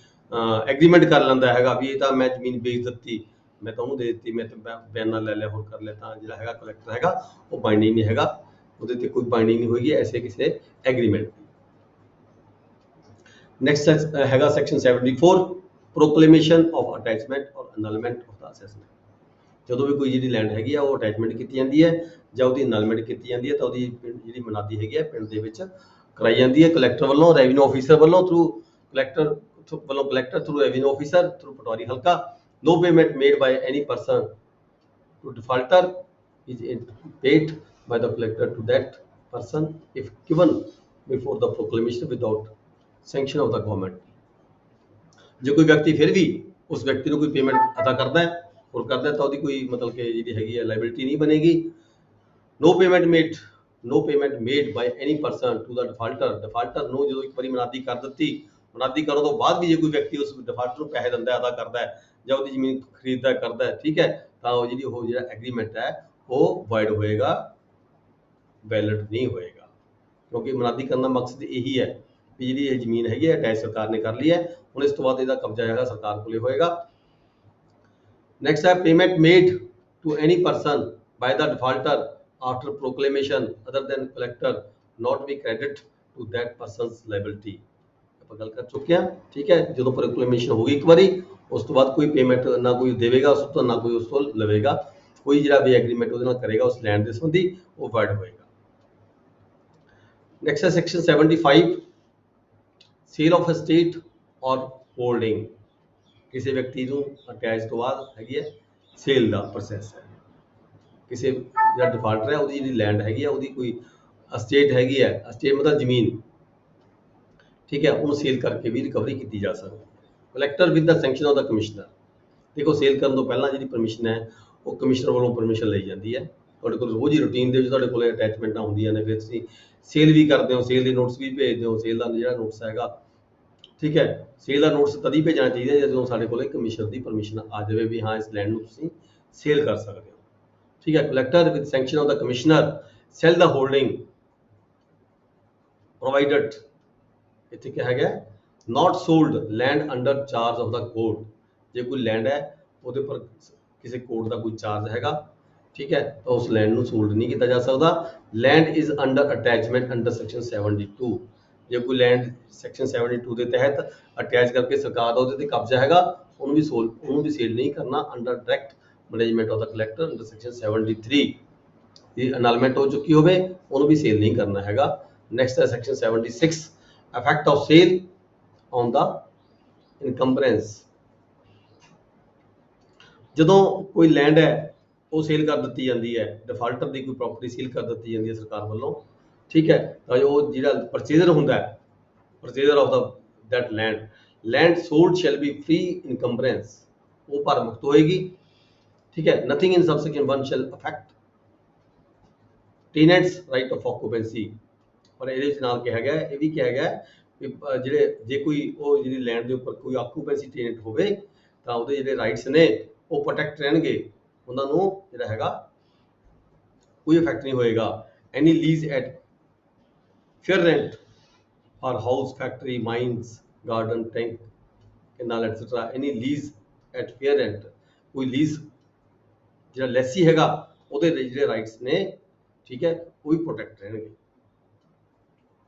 ਐਗਰੀਮੈਂਟ ਕਰ ਲੈਂਦਾ ਹੈਗਾ ਵੀ ਇਹ ਤਾਂ ਮੈਂ ਜ਼ਮੀਨ ਵੇਚ ਦਿੱਤੀ, ਮੈਂ ਤਾਂ ਉਹਨੂੰ ਦੇ ਦਿੱਤੀ, ਮੈਂ ਤਾਂ ਬਿਆਨਾ ਲੈ ਲਿਆ, ਹੋਰ ਕਰ ਲਿਆ, ਤਾਂ ਜਿਹੜਾ ਹੈਗਾ ਕਲੈਕਟਰ ਹੈਗਾ ਉਹ ਬਾਈਂਡਿੰਗ ਨਹੀਂ ਹੈਗਾ, ਉਹਦੇ ਤੇ ਕੋਈ ਬਾਈਂਡਿੰਗ ਨਹੀਂ ਹੋਏਗੀ ਐਸੇ ਕਿਸੇ ਐਗਰੀਮੈਂਟ ਦੀ। ਨੈਕਸਟ ਹੈਗਾ ਸੈਕਸ਼ਨ 74, ਪ੍ਰੋਕਲੇਮੇਸ਼ਨ ਆਫ ਅਟੈਚਮੈਂਟ ਔਰ ਅਨਲਮੈਂਟ ਆਫ ਦਾ ਅਸੈਸਮੈਂਟ। ਜਦੋਂ ਵੀ ਕੋਈ ਜਿਹੜੀ ਲੈਂਡ ਹੈਗੀ ਆ ਉਹ ਅਟੈਚਮੈਂਟ ਕੀਤੀ ਜਾਂਦੀ ਹੈ ਜਾਂ ਉਹਦੀ ਅਨਲਮੈਂਟ ਕੀਤੀ ਜਾਂਦੀ ਹੈ ਤਾਂ ਉਹਦੀ ਜਿਹੜੀ ਮਨਾਦੀ ਹੈਗੀ ਹੈ ਪਿੰਡ ਦੇ ਵਿੱਚ ਕਰਾਈ ਜਾਂਦੀ ਹੈ ਕਲੈਕਟਰ ਵੱਲੋਂ, ਰੈਵਨਿਊ ਆਫੀਸਰ ਵੱਲੋਂ, ਥਰੂ ਕਲੈਕਟਰ ਵੱਲੋਂ, collector through revenue officer, through patwari ਹਲਕਾ। No payment made by any person to defaulter is paid by the collector to that person if given before the proclamation without sanction of the government। ਜੇ ਕੋਈ ਵਿਅਕਤੀ ਫਿਰ ਵੀ ਉਸ ਵਿਅਕਤੀ ਨੂੰ ਕੋਈ payment ਅਦਾ ਕਰਦਾ ਹੈ और करता है तो ਉਹਦੀ ਕੋਈ ਮਤਲਬ ਕਿ ਜਿਹੜੀ ਹੈਗੀ ਹੈ ਲਾਇਬਿਲਿਟੀ ਨਹੀਂ ਬਣੇਗੀ। no payment made by any person to the defaulter ਨੂੰ ਜਦੋਂ ਇੱਕ ਵਾਰੀ ਮਨਾਦੀ ਕਰ ਦਿੱਤੀ, ਮਨਾਦੀ ਕਰਨ ਤੋਂ ਬਾਅਦ ਵੀ ਜੇ ਕੋਈ ਵਿਅਕਤੀ ਉਸ ਡਿਫਾਲਟਰ ਨੂੰ ਪੈਸੇ ਦਿੰਦਾ, ਅਦਾ ਕਰਦਾ ਹੈ ਜਾਂ ਉਹਦੀ ਜ਼ਮੀਨ ਖਰੀਦਦਾ ਕਰਦਾ ਹੈ, ਠੀਕ ਹੈ, ਤਾਂ ਉਹ ਜਿਹੜਾ ਐਗਰੀਮੈਂਟ ਹੈ ਉਹ ਵਾਇਡ ਹੋਏਗਾ, ਵੈਲਿਡ ਨਹੀਂ ਹੋਏਗਾ। ਕਿਉਂਕਿ ਮਨਾਦੀ ਕਰਨ ਦਾ ਮਕਸਦ ਇਹੀ ਹੈ ਵੀ ਜਿਹੜੀ ਇਹ ਜ਼ਮੀਨ ਹੈਗੀ ਹੈ ਅਟੈਚ ਸਰਕਾਰ ਨੇ ਕਰ ਲਈ ਹੈ, ਹੁਣ ਇਸ ਤੋਂ ਬਾਅਦ ਇਹਦਾ ਕਬਜ਼ਾ ਹੈਗਾ ਸਰਕਾਰ ਕੋਲੇ ਹੋਏਗਾ। Next है payment made to any person by the defaulter after proclamation other than collector not be credit to that person's liability। ਆਪਾਂ ਗੱਲ ਕਰ ਚੁੱਕੇ ਹਾਂ, ਠੀਕ ਹੈ। ਜਦੋਂ ਪ੍ਰੋਕਲੇਮੇਸ਼ਨ ਹੋਗੀ ਇੱਕ ਵਾਰੀ, ਉਸ ਤੋਂ ਬਾਅਦ ਕੋਈ ਪੇਮੈਂਟ ਨਾ ਕੋਈ ਦੇਵੇਗਾ ਉਸ ਤੋਂ, ਨਾ ਕੋਈ ਉਸ ਤੋਂ ਲਵੇਗਾ। ਕੋਈ ਜਿਹੜਾ ਵੀ ਐਗਰੀਮੈਂਟ ਉਹਦੇ ਨਾਲ ਕਰੇਗਾ ਉਸ ਲੈਂਡ ਦੇ ਸੰਬੰਧੀ ਉਹ ਵਾਇਡ ਹੋਏਗਾ। ਨੈਕਸਟ ਹੈ ਸੈਕਸ਼ਨ 75, ਸੇਲ ਆਫ ਐਸਟੇਟ ਔਰ ਹੋਲਡਿੰਗ। ਕਿਸੇ ਵਿਅਕਤੀ ਨੂੰ ਅਟੈਚ ਤੋਂ ਬਾਅਦ ਹੈਗੀ ਹੈ ਸੇਲ ਦਾ ਪ੍ਰੋਸੈਸ ਹੈ। ਕਿਸੇ ਜਿਹੜਾ ਡਿਫਾਲਟਰ ਹੈ ਉਹਦੀ ਜਿਹੜੀ ਲੈਂਡ ਹੈਗੀ ਹੈ, ਉਹਦੀ ਕੋਈ ਅਸਟੇਟ ਹੈਗੀ ਹੈ, ਅਸਟੇਟ ਮਤਲਬ ਜ਼ਮੀਨ, ਠੀਕ ਹੈ, ਉਹਨੂੰ ਸੇਲ ਕਰਕੇ ਵੀ ਰਿਕਵਰੀ ਕੀਤੀ ਜਾ ਸਕਦੀ ਹੈ। Collector with the sanction of the commissioner. ਦੇਖੋ ਸੇਲ ਕਰਨ ਤੋਂ ਪਹਿਲਾਂ ਜਿਹੜੀ ਪਰਮਿਸ਼ਨ ਹੈ ਉਹ ਕਮਿਸ਼ਨਰ ਵੱਲੋਂ ਪਰਮਿਸ਼ਨ ਲਈ ਜਾਂਦੀ ਹੈ। ਤੁਹਾਡੇ ਕੋਲ ਰੋਜ਼ ਹੀ ਰੂਟੀਨ ਦੇ ਵਿੱਚ ਤੁਹਾਡੇ ਕੋਲ ਅਟੈਚਮੈਂਟਾਂ ਹੁੰਦੀਆਂ ਨੇ, ਫਿਰ ਤੁਸੀਂ ਸੇਲ ਵੀ ਕਰਦੇ ਹੋ, ਸੇਲ ਦੇ ਨੋਟਿਸ ਵੀ ਭੇਜਦੇ ਹੋ। ਸੇਲ ਦਾ ਜਿਹੜਾ ਨੋਟਿਸ ਹੈਗਾ ठीक है। ਸੇਲ ਦਾ ਨੋਟਿਸ ਤਦ ਹੀ ਭੇਜਣਾ ਚਾਹੀਦਾ ਜਦੋਂ ਸਾਡੇ ਕੋਲ ਕਮਿਸ਼ਨਰ ਦੀ ਪਰਮਿਸ਼ਨ ਆ ਜਾਵੇ ਵੀ ਹਾਂ ਇਸ ਲੈਂਡ ਨੂੰ ਤੁਸੀਂ ਸੇਲ ਕਰ ਸਕਦੇ ਹੋ। ਠੀਕ ਹੈ। Collector with sanction of the commissioner sell the holding provided, ਇੱਥੇ ਕਿਹਾ ਗਿਆ not sold land under charge of the court. ਜੇ ਕੋਈ ਲੈਂਡ ਹੈ ਉਹਦੇ ਪਰ ਕਿਸੇ ਕੋਰਟ ਦਾ ਕੋਈ ਚਾਰਜ ਹੈਗਾ, ਠੀਕ ਹੈ, ਤਾਂ ਉਸ ਲੈਂਡ ਨੂੰ ਸੋਲਡ ਨਹੀਂ ਕੀਤਾ ਜਾ ਸਕਦਾ। Land is under attachment under section 72। ਜੇ ਕੋਈ ਲੈਂਡ ਸੈਕਸ਼ਨ 72 ਦੇ ਤਹਿਤ ਅਟੈਚ ਕਰਕੇ ਸਰਕਾਰ ਦਾ ਉਹਦੇ ਤੇ ਕਬਜ਼ਾ ਹੈਗਾ, ਉਹਨੂੰ ਵੀ ਸੇਲ ਨਹੀਂ ਕਰਨਾ under direct management of the collector under section 73। ਇਹ ਅਨਾਲਮੈਂਟ ਹੋ ਚੁੱਕੀ ਹੋਵੇ ਉਹਨੂੰ ਵੀ ਸੇਲ ਨਹੀਂ ਕਰਨਾ ਹੈਗਾ। ਨੈਕਸਟ ਹੈ section 76 effect of sale on the encumbrance. ਜਦੋਂ ਕੋਈ ਲੈਂਡ ਹੈ ਉਹ ਸੇਲ ਕਰ ਦਿੱਤੀ ਜਾਂਦੀ ਹੈ, ਡਿਫਾਲਟਰ ਦੀ ਕੋਈ ਪ੍ਰਾਪਰਟੀ ਸੇਲ ਕਰ ਦਿੱਤੀ ਜਾਂਦੀ ਹੈ ਸਰਕਾਰ ਵੱਲੋਂ, ਠੀਕ ਹੈ, ਤਾਂ ਉਹ ਜਿਹੜਾ ਪਰਚੇਜ਼ਰ ਹੁੰਦਾ ਹੈ, purchaser of the that land sold shall be free encumbrance, ਉਹ ਭਰ ਮੁਕਤ ਹੋਏਗੀ। ਠੀਕ ਹੈ। Nothing in subsection 1 shall affect tenants right of occupancy. ਪਰ ਇਹਦੇ ਵਿੱਚ ਨਾਲ ਕਿਹਾ ਗਿਆ, ਇਹ ਵੀ ਕਿਹਾ ਗਿਆ ਕਿ ਜੇ ਕੋਈ ਉਹ ਜਿਹੜੀ ਲੈਂਡ ਦੇ ਉੱਪਰ ਕੋਈ ਆਕੂਪੈਂਸੀ ਟੈਨੈਂਟ ਹੋਵੇ ਤਾਂ ਉਹਦੇ ਜਿਹੜੇ ਰਾਈਟਸ ਨੇ ਉਹ ਪ੍ਰੋਟੈਕਟ ਰਹਿਣਗੇ, ਉਹਨਾਂ ਨੂੰ ਜਿਹੜਾ ਹੈਗਾ ਕੋਈ ਇਫੈਕਟ ਨਹੀਂ ਹੋਏਗਾ। Any lease at fair rent for house, factory, mines, garden, tank, canal etcetera, any lease at fair rent, ਕੋਈ ਲੀਜ਼ ਜਿਹੜਾ ਲੈਸੀ ਹੈਗਾ ਉਹਦੇ ਜਿਹੜੇ ਰਾਈਟਸ ਨੇ, ਠੀਕ ਹੈ, ਉਹ ਵੀ ਪ੍ਰੋਟੈਕਟ ਰਹਿਣਗੇ।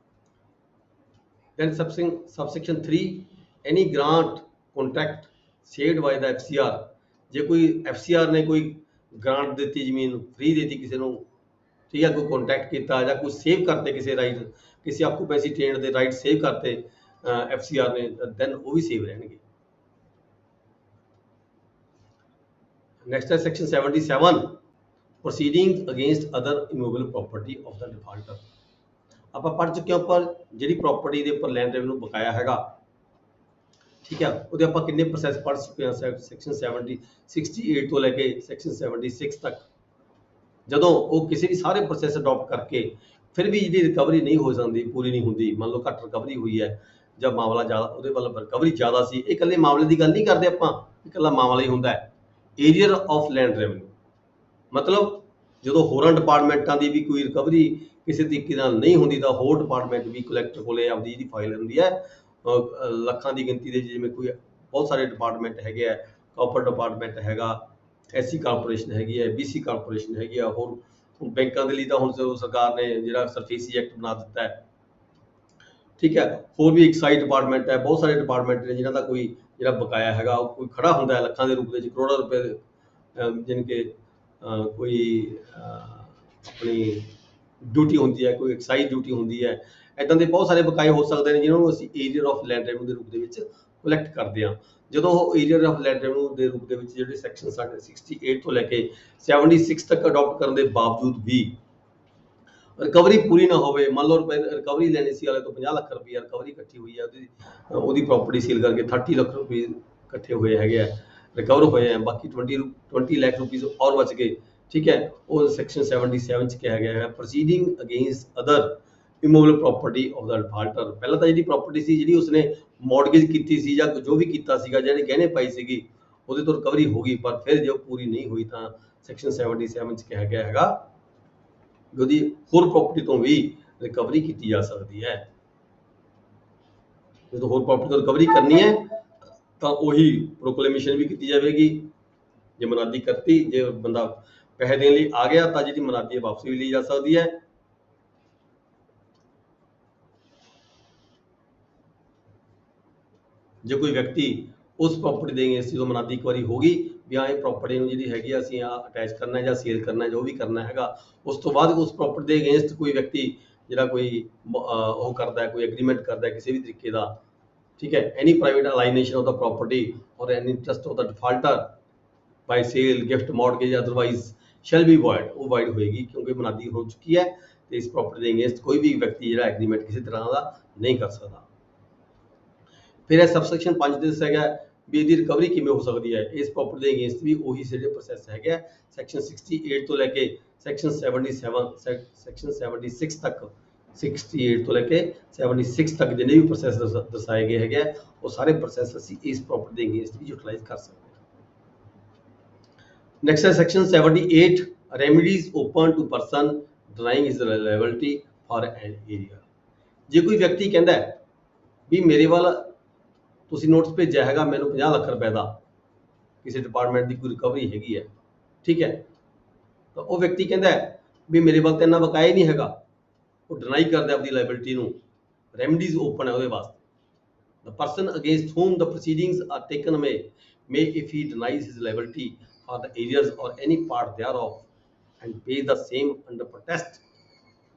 Then subsection 3 any grant contract saved by the FCR, ਜੇ ਕੋਈ FCR ਨੇ ਕੋਈ ਗ੍ਰਾਂਟ ਦਿੱਤੀ, ਜ਼ਮੀਨ ਫ੍ਰੀ ਦਿੱਤੀ ਕਿਸੇ ਨੂੰ, ਠੀਕ ਹੈ, ਕੋਈ ਕੰਟੈਕਟ ਕੀਤਾ ਜਾਂ ਕੋਈ ਸੇਵ ਕਰਤੇ ਕਿਸੇ ਰਾਈਟ, ਕਿਸੇ ਆਕੂਪੈਂਸੀ ਟੈਨੈਂਟ ਦੇ ਰਾਈਟ ਸੇਵ ਕਰਤੇ FCR ਨੇ, ਦੈਨ ਉਹ ਵੀ ਸੇਵ ਰਹਿਣਗੇ। ਨੈਕਸਟ ਹੈ section 77 proceeding against other immovable property of the defaulter. ਆਪਾਂ ਪੜ੍ਹ ਚੁੱਕੇ ਹਾਂ ਉੱਪਰ ਜਿਹੜੀ ਪ੍ਰਾਪਰਟੀ ਦੇ ਉੱਪਰ ਲੈਂਡ ਰੈਵਨਿਊ ਬਕਾਇਆ ਹੈਗਾ, ਠੀਕ ਹੈ, ਉਹਦੇ ਆਪਾਂ ਕਿੰਨੇ ਪ੍ਰੋਸੈਸ ਪੜ੍ਹ ਚੁੱਕੇ ਹਾਂ ਸੈਕਸ਼ਨ 68 ਤੋਂ ਲੈ ਕੇ ਸੈਕਸ਼ਨ 76 ਤੱਕ। ਜਦੋਂ ਉਹ ਕਿਸੇ ਵੀ ਸਾਰੇ ਪ੍ਰੋਸੈਸ ਅਡਾਪਟ ਕਰਕੇ ਫਿਰ ਵੀ ਜਿਹੜੀ ਰਿਕਵਰੀ ਨਹੀਂ ਹੋ ਜਾਂਦੀ, ਪੂਰੀ ਨਹੀਂ ਹੁੰਦੀ, ਮੰਨ ਲਓ ਘੱਟ ਰਿਕਵਰੀ ਹੋਈ ਹੈ ਜਾਂ ਮਾਮਲਾ ਜ਼ਿਆਦਾ, ਉਹਦੇ ਵੱਲ ਰਿਕਵਰੀ ਜ਼ਿਆਦਾ ਸੀ, ਇਹ ਇਕੱਲੇ ਮਾਮਲੇ ਦੀ ਗੱਲ ਨਹੀਂ ਕਰਦੇ ਆਪਾਂ, ਇਕੱਲਾ ਮਾਮਲਾ ਹੀ ਹੁੰਦਾ ਹੈ। ਏਰੀਅਰ ਆਫ ਲੈਂਡ ਰੈਵਨਿਊ ਮਤਲਬ ਜਦੋਂ ਹੋਰਾਂ ਡਿਪਾਰਟਮੈਂਟਾਂ ਦੀ ਵੀ ਕੋਈ ਰਿਕਵਰੀ ਕਿਸੇ ਤਰੀਕੇ ਨਾਲ ਨਹੀਂ ਹੁੰਦੀ ਤਾਂ ਹੋਰ ਡਿਪਾਰਟਮੈਂਟ ਵੀ ਕਲੈਕਟਰ ਕੋਲੇ ਆਪਦੀ ਜਿਹੜੀ ਫਾਈਲ ਹੁੰਦੀ ਹੈ, ਲੱਖਾਂ ਦੀ ਗਿਣਤੀ ਦੇ, ਜਿਵੇਂ ਕੋਈ ਬਹੁਤ ਸਾਰੇ ਡਿਪਾਰਟਮੈਂਟ ਹੈਗੇ ਆ, ਕਾਪਰ ਡਿਪਾਰਟਮੈਂਟ ਹੈਗਾ, SC ਕਾਰਪੋਰੇਸ਼ਨ ਹੈਗੀ ਹੈ, BC ਕਾਰਪੋਰੇਸ਼ਨ ਹੈਗੀ ਆ, ਹੋਰ ਬੈਂਕਾਂ ਦੇ ਲਈ ਤਾਂ ਹੁਣ ਸਰਕਾਰ ਨੇ ਜਿਹੜਾ ਸਰਫੇਸੀ ਐਕਟ ਬਣਾ ਦਿੱਤਾ ਹੈ, ਠੀਕ ਹੈ, ਹੋਰ ਵੀ ਐਕਸਾਈਜ਼ ਡਿਪਾਰਟਮੈਂਟ ਹੈ, ਬਹੁਤ ਸਾਰੇ ਡਿਪਾਰਟਮੈਂਟ ਨੇ ਜਿਨ੍ਹਾਂ ਦਾ ਕੋਈ ਜਿਹੜਾ ਬਕਾਇਆ ਹੈਗਾ ਉਹ ਕੋਈ ਖੜਾ ਹੁੰਦਾ ਹੈ ਲੱਖਾਂ ਦੇ ਰੂਪ ਦੇ ਵਿੱਚ, ਕਰੋੜਾਂ ਰੁਪਏ ਜਿਨ ਕਿ ਕੋਈ ਆਪਣੀ ਡਿਊਟੀ ਹੁੰਦੀ ਹੈ, ਕੋਈ ਐਕਸਾਈਜ਼ ਡਿਊਟੀ ਹੁੰਦੀ ਹੈ, ਇੱਦਾਂ ਦੇ ਬਹੁਤ ਸਾਰੇ ਬਕਾਏ ਹੋ ਸਕਦੇ ਨੇ ਜਿਹਨਾਂ ਨੂੰ ਅਸੀਂ ਏਰੀਅਰ ਆਫ ਲੈਂਡ ਰੈਵਨਿਊ ਦੇ ਰੂਪ ਦੇ ਵਿੱਚ ਕਲੈਕਟ ਕਰਦੇ ਹਾਂ। ਜਦੋਂ ਉਹ ਏਰੀਅਰ ਆਫ ਲੈਂਡ ਰੈਵਨਿਊ ਦੇ ਰੂਪ ਦੇ ਵਿੱਚ ਜਿਹੜੇ ਸੈਕਸ਼ਨ 68 ਤੋਂ ਲੈ ਕੇ 76 ਤੱਕ ਅਡਾਪਟ ਕਰਨ ਦੇ ਬਾਵਜੂਦ ਵੀ ਰਿਕਵਰੀ ਪੂਰੀ ਨਾ ਹੋਵੇ, ਮੰਨ ਲਓ ਰਿਕਵਰੀ ਲੈਣੀ ਸੀ ਵਾਲੇ ਤੋਂ 50 ਲੱਖ ਰੁਪਈਆ ਰਿਕਵਰੀ ਇਕੱਠੀ ਹੋਈ ਹੈ, ਉਹਦੀ ਪ੍ਰਾਪਰਟੀ ਸੇਲ ਕਰਕੇ 30 ਲੱਖ ਰੁਪਏ ਇਕੱਠੇ ਹੋਏ ਹੈਗੇ ਆ, ਰਿਕਵਰ ਹੋਏ ਆ, ਬਾਕੀ 20 ਲੱਖ ਰੁਪਏ ਔਰ ਬਚ ਗਏ, ਠੀਕ ਹੈ, ਉਹ ਸੈਕਸ਼ਨ 77 ਚ ਕਿਹਾ ਗਿਆ ਹੈ proceeding against other immovable property of the defaulter. ਪਹਿਲਾਂ ਤਾਂ ਜਿਹੜੀ ਪ੍ਰਾਪਰਟੀ ਸੀ ਜਿਹੜੀ ਉਸਨੇ ਮੌਰਗੇਜ ਕੀਤੀ ਸੀ ਜਾਂ ਜੋ ਵੀ ਕੀਤਾ ਸੀਗਾ, ਜਿਹੜੇ ਗਹਿਣੇ ਪਾਈ ਸੀਗੀ, ਉਹਦੇ ਤੋਂ ਰਿਕਵਰੀ ਹੋ ਗਈ, ਪਰ ਫਿਰ ਜੇ ਪੂਰੀ ਨਹੀਂ ਹੋਈ ਤਾਂ ਸੈਕਸ਼ਨ 77 ਚ ਕਿਹਾ ਗਿਆ ਹੈਗਾ ਉਹਦੀ ਹੋਰ ਪ੍ਰਾਪਰਟੀ ਤੋਂ ਵੀ ਰਿਕਵਰੀ ਕੀਤੀ ਜਾ ਸਕਦੀ ਹੈ। ਜਦੋਂ ਹੋਰ ਪ੍ਰਾਪਰਟੀ ਤੋਂ ਰਿਕਵਰੀ ਕਰਨੀ ਹੈ ਤਾਂ ਉਹੀ ਪ੍ਰੋਕਲੇਮੇਸ਼ਨ ਵੀ ਕੀਤੀ ਜਾਵੇਗੀ, ਜੇ ਮਨਾਦੀ ਕਰਤੀ, ਜੇ ਬੰਦਾ ਪੈਸੇ ਦੇਣ ਲਈ ਆ ਗਿਆ ਤਾਂ ਜਿਹੜੀ ਮਨਾਦੀ ਹੈ ਵਾਪਸ ਵੀ ਲਈ ਜਾ ਸਕਦੀ ਹੈ। ਜੇ ਕੋਈ ਵਿਅਕਤੀ ਉਸ ਪ੍ਰਾਪਰਟੀ ਦੇ ਅਗੇਂਸਟ ਜਦੋਂ ਮਨਾਦੀ ਇੱਕ ਵਾਰੀ ਹੋ ਗਈ ਵੀ ਹਾਂ ਇਹ ਪ੍ਰਾਪਰਟੀ ਨੂੰ ਜਿਹੜੀ ਹੈਗੀ ਅਸੀਂ ਅਟੈਚ ਕਰਨਾ ਜਾਂ ਸੇਲ ਕਰਨਾ, ਜੋ ਵੀ ਕਰਨਾ ਹੈਗਾ, ਉਸ ਤੋਂ ਬਾਅਦ ਉਸ ਪ੍ਰਾਪਰਟੀ ਦੇ ਅਗੇਂਸਟ ਕੋਈ ਵਿਅਕਤੀ ਜਿਹੜਾ ਕੋਈ ਉਹ ਕਰਦਾ, ਕੋਈ ਐਗਰੀਮੈਂਟ ਕਰਦਾ ਕਿਸੇ ਵੀ ਤਰੀਕੇ ਦਾ, ਠੀਕ ਹੈ, any private alienation of the property or any interest of the defaulter by sale, gift, mortgage otherwise shall be void, ਉਹ ਵਾਇਡ ਹੋਏਗੀ ਕਿਉਂਕਿ ਮਨਾਦੀ ਹੋ ਚੁੱਕੀ ਹੈ ਤੇ ਇਸ ਪ੍ਰਾਪਰਟੀ ਦੇ ਅਗੇਂਸਟ ਕੋਈ ਵੀ ਵਿਅਕਤੀ ਜਿਹੜਾ ਐਗਰੀਮੈਂਟ ਕਿਸੇ ਤਰ੍ਹਾਂ ਦਾ ਨਹੀਂ ਕਰ ਸਕਦਾ। ਫਿਰ ਇਹ ਸਬਸੈਕਸ਼ਨ 5 ਦੇ ਦੱਸਿਆ ਗਿਆ ਵੀ ਇਹਦੀ ਰਿਕਵਰੀ ਕਿਵੇਂ ਹੋ ਸਕਦੀ ਹੈ, ਇਸ ਪ੍ਰਾਪਰਟੀ ਦੇ ਅਗੇਂਸਟ ਵੀ ਉਹੀ ਜਿਹੜੇ ਪ੍ਰੋਸੈਸ ਹੈਗੇ ਸੈਕਸ਼ਨ 68 ਤੋਂ ਲੈ ਕੇ ਸੈਕਸ਼ਨ 77 ਸੈਕਸ਼ਨ 76 ਤੱਕ 68 ਤੋਂ ਲੈ ਕੇ 76 ਤੱਕ ਜਿੰਨੇ ਵੀ ਪ੍ਰੋਸੈਸ ਦਰਸਾਏ ਗਏ ਹੈਗੇ ਆ, ਉਹ ਸਾਰੇ ਪ੍ਰੋਸੈਸ ਅਸੀਂ ਇਸ ਪ੍ਰੋਪਰਟੀ ਦੇ ਅਗੇਂਸਟ ਵੀ ਯੂਟਿਲਾਈਜ਼ ਕਰ ਸਕਦੇ ਹਾਂ। ਨੈਕਸਟ ਹੈ section 78 remedies open to person denying his liability for an arrear. ਜੇ ਕੋਈ ਵਿਅਕਤੀ ਕਹਿੰਦਾ ਹੈ ਵੀ ਮੇਰੇ ਵੱਲ ਤੁਸੀਂ ਨੋਟਿਸ ਭੇਜਿਆ ਹੈਗਾ ਮੈਨੂੰ 50 ਲੱਖ ਰੁਪਏ ਦਾ, ਕਿਸੇ ਡਿਪਾਰਟਮੈਂਟ ਦੀ ਕੋਈ ਰਿਕਵਰੀ ਹੈਗੀ ਹੈ, ਠੀਕ ਹੈ, ਤਾਂ ਉਹ ਵਿਅਕਤੀ ਕਹਿੰਦਾ ਹੈ ਵੀ ਮੇਰੇ ਵੱਲ ਤਾਂ ਇੰਨਾ ਬਕਾਇਆ ਹੀ ਨਹੀਂ ਹੈਗਾ, ਉਹ ਡਿਨਾਈ ਕਰਦਾ ਆਪਣੀ ਲਾਇਬਿਲਿਟੀ ਨੂੰ, ਰੈਮਡੀਜ਼ ਓਪਨ ਹੈ ਉਹਦੇ ਵਾਸਤੇ। The person against whom the proceedings are taken may if he denies his liability for the areas or any part thereof and pays the same under protest,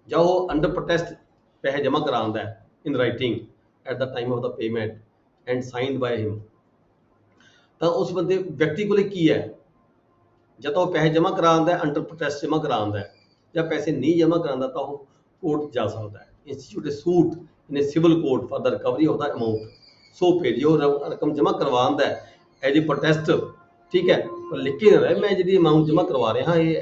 ਜਾਂ ਉਹ under protest ਪੈਸੇ ਜਮ੍ਹਾਂ ਕਰਾਉਂਦਾ ਹੈ in writing at the time of the payment and signed by him, ਤਾਂ ਉਸ ਬੰਦੇ ਵਿਅਕਤੀ ਕੋਲੇ ਕੀ ਹੈ, ਜਦ ਉਹ ਪੈਸੇ ਜਮ੍ਹਾਂ ਕਰਾਉਂਦਾ ਅੰਡਰ ਪ੍ਰੋਟੈਸਟ ਜਮ੍ਹਾਂ ਕਰਾਉਂਦਾ ਹੈ, ਜਾਂ ਪੈਸੇ ਨਹੀਂ ਜਮ੍ਹਾਂ ਕਰਾਉਂਦਾ ਤਾਂ ਉਹ ਕੋਰਟ ਜਾ ਸਕਦਾ ਹੈ, institute suit in a civil court for the recovery of the amount so paid। ਜੋ ਰਕਮ ਜਮ੍ਹਾਂ ਕਰਵਾਉਂਦਾ ਹੈ ਐਜ ਏ ਪ੍ਰੋਟੈਸਟ, ਠੀਕ ਹੈ, ਪਰ ਲਿਖ ਕੇ ਦਿੰਦਾ ਮੈਂ ਜਿਹੜੀ ਅਮਾਊਂਟ ਜਮ੍ਹਾਂ ਕਰਵਾ ਰਿਹਾ ਇਹ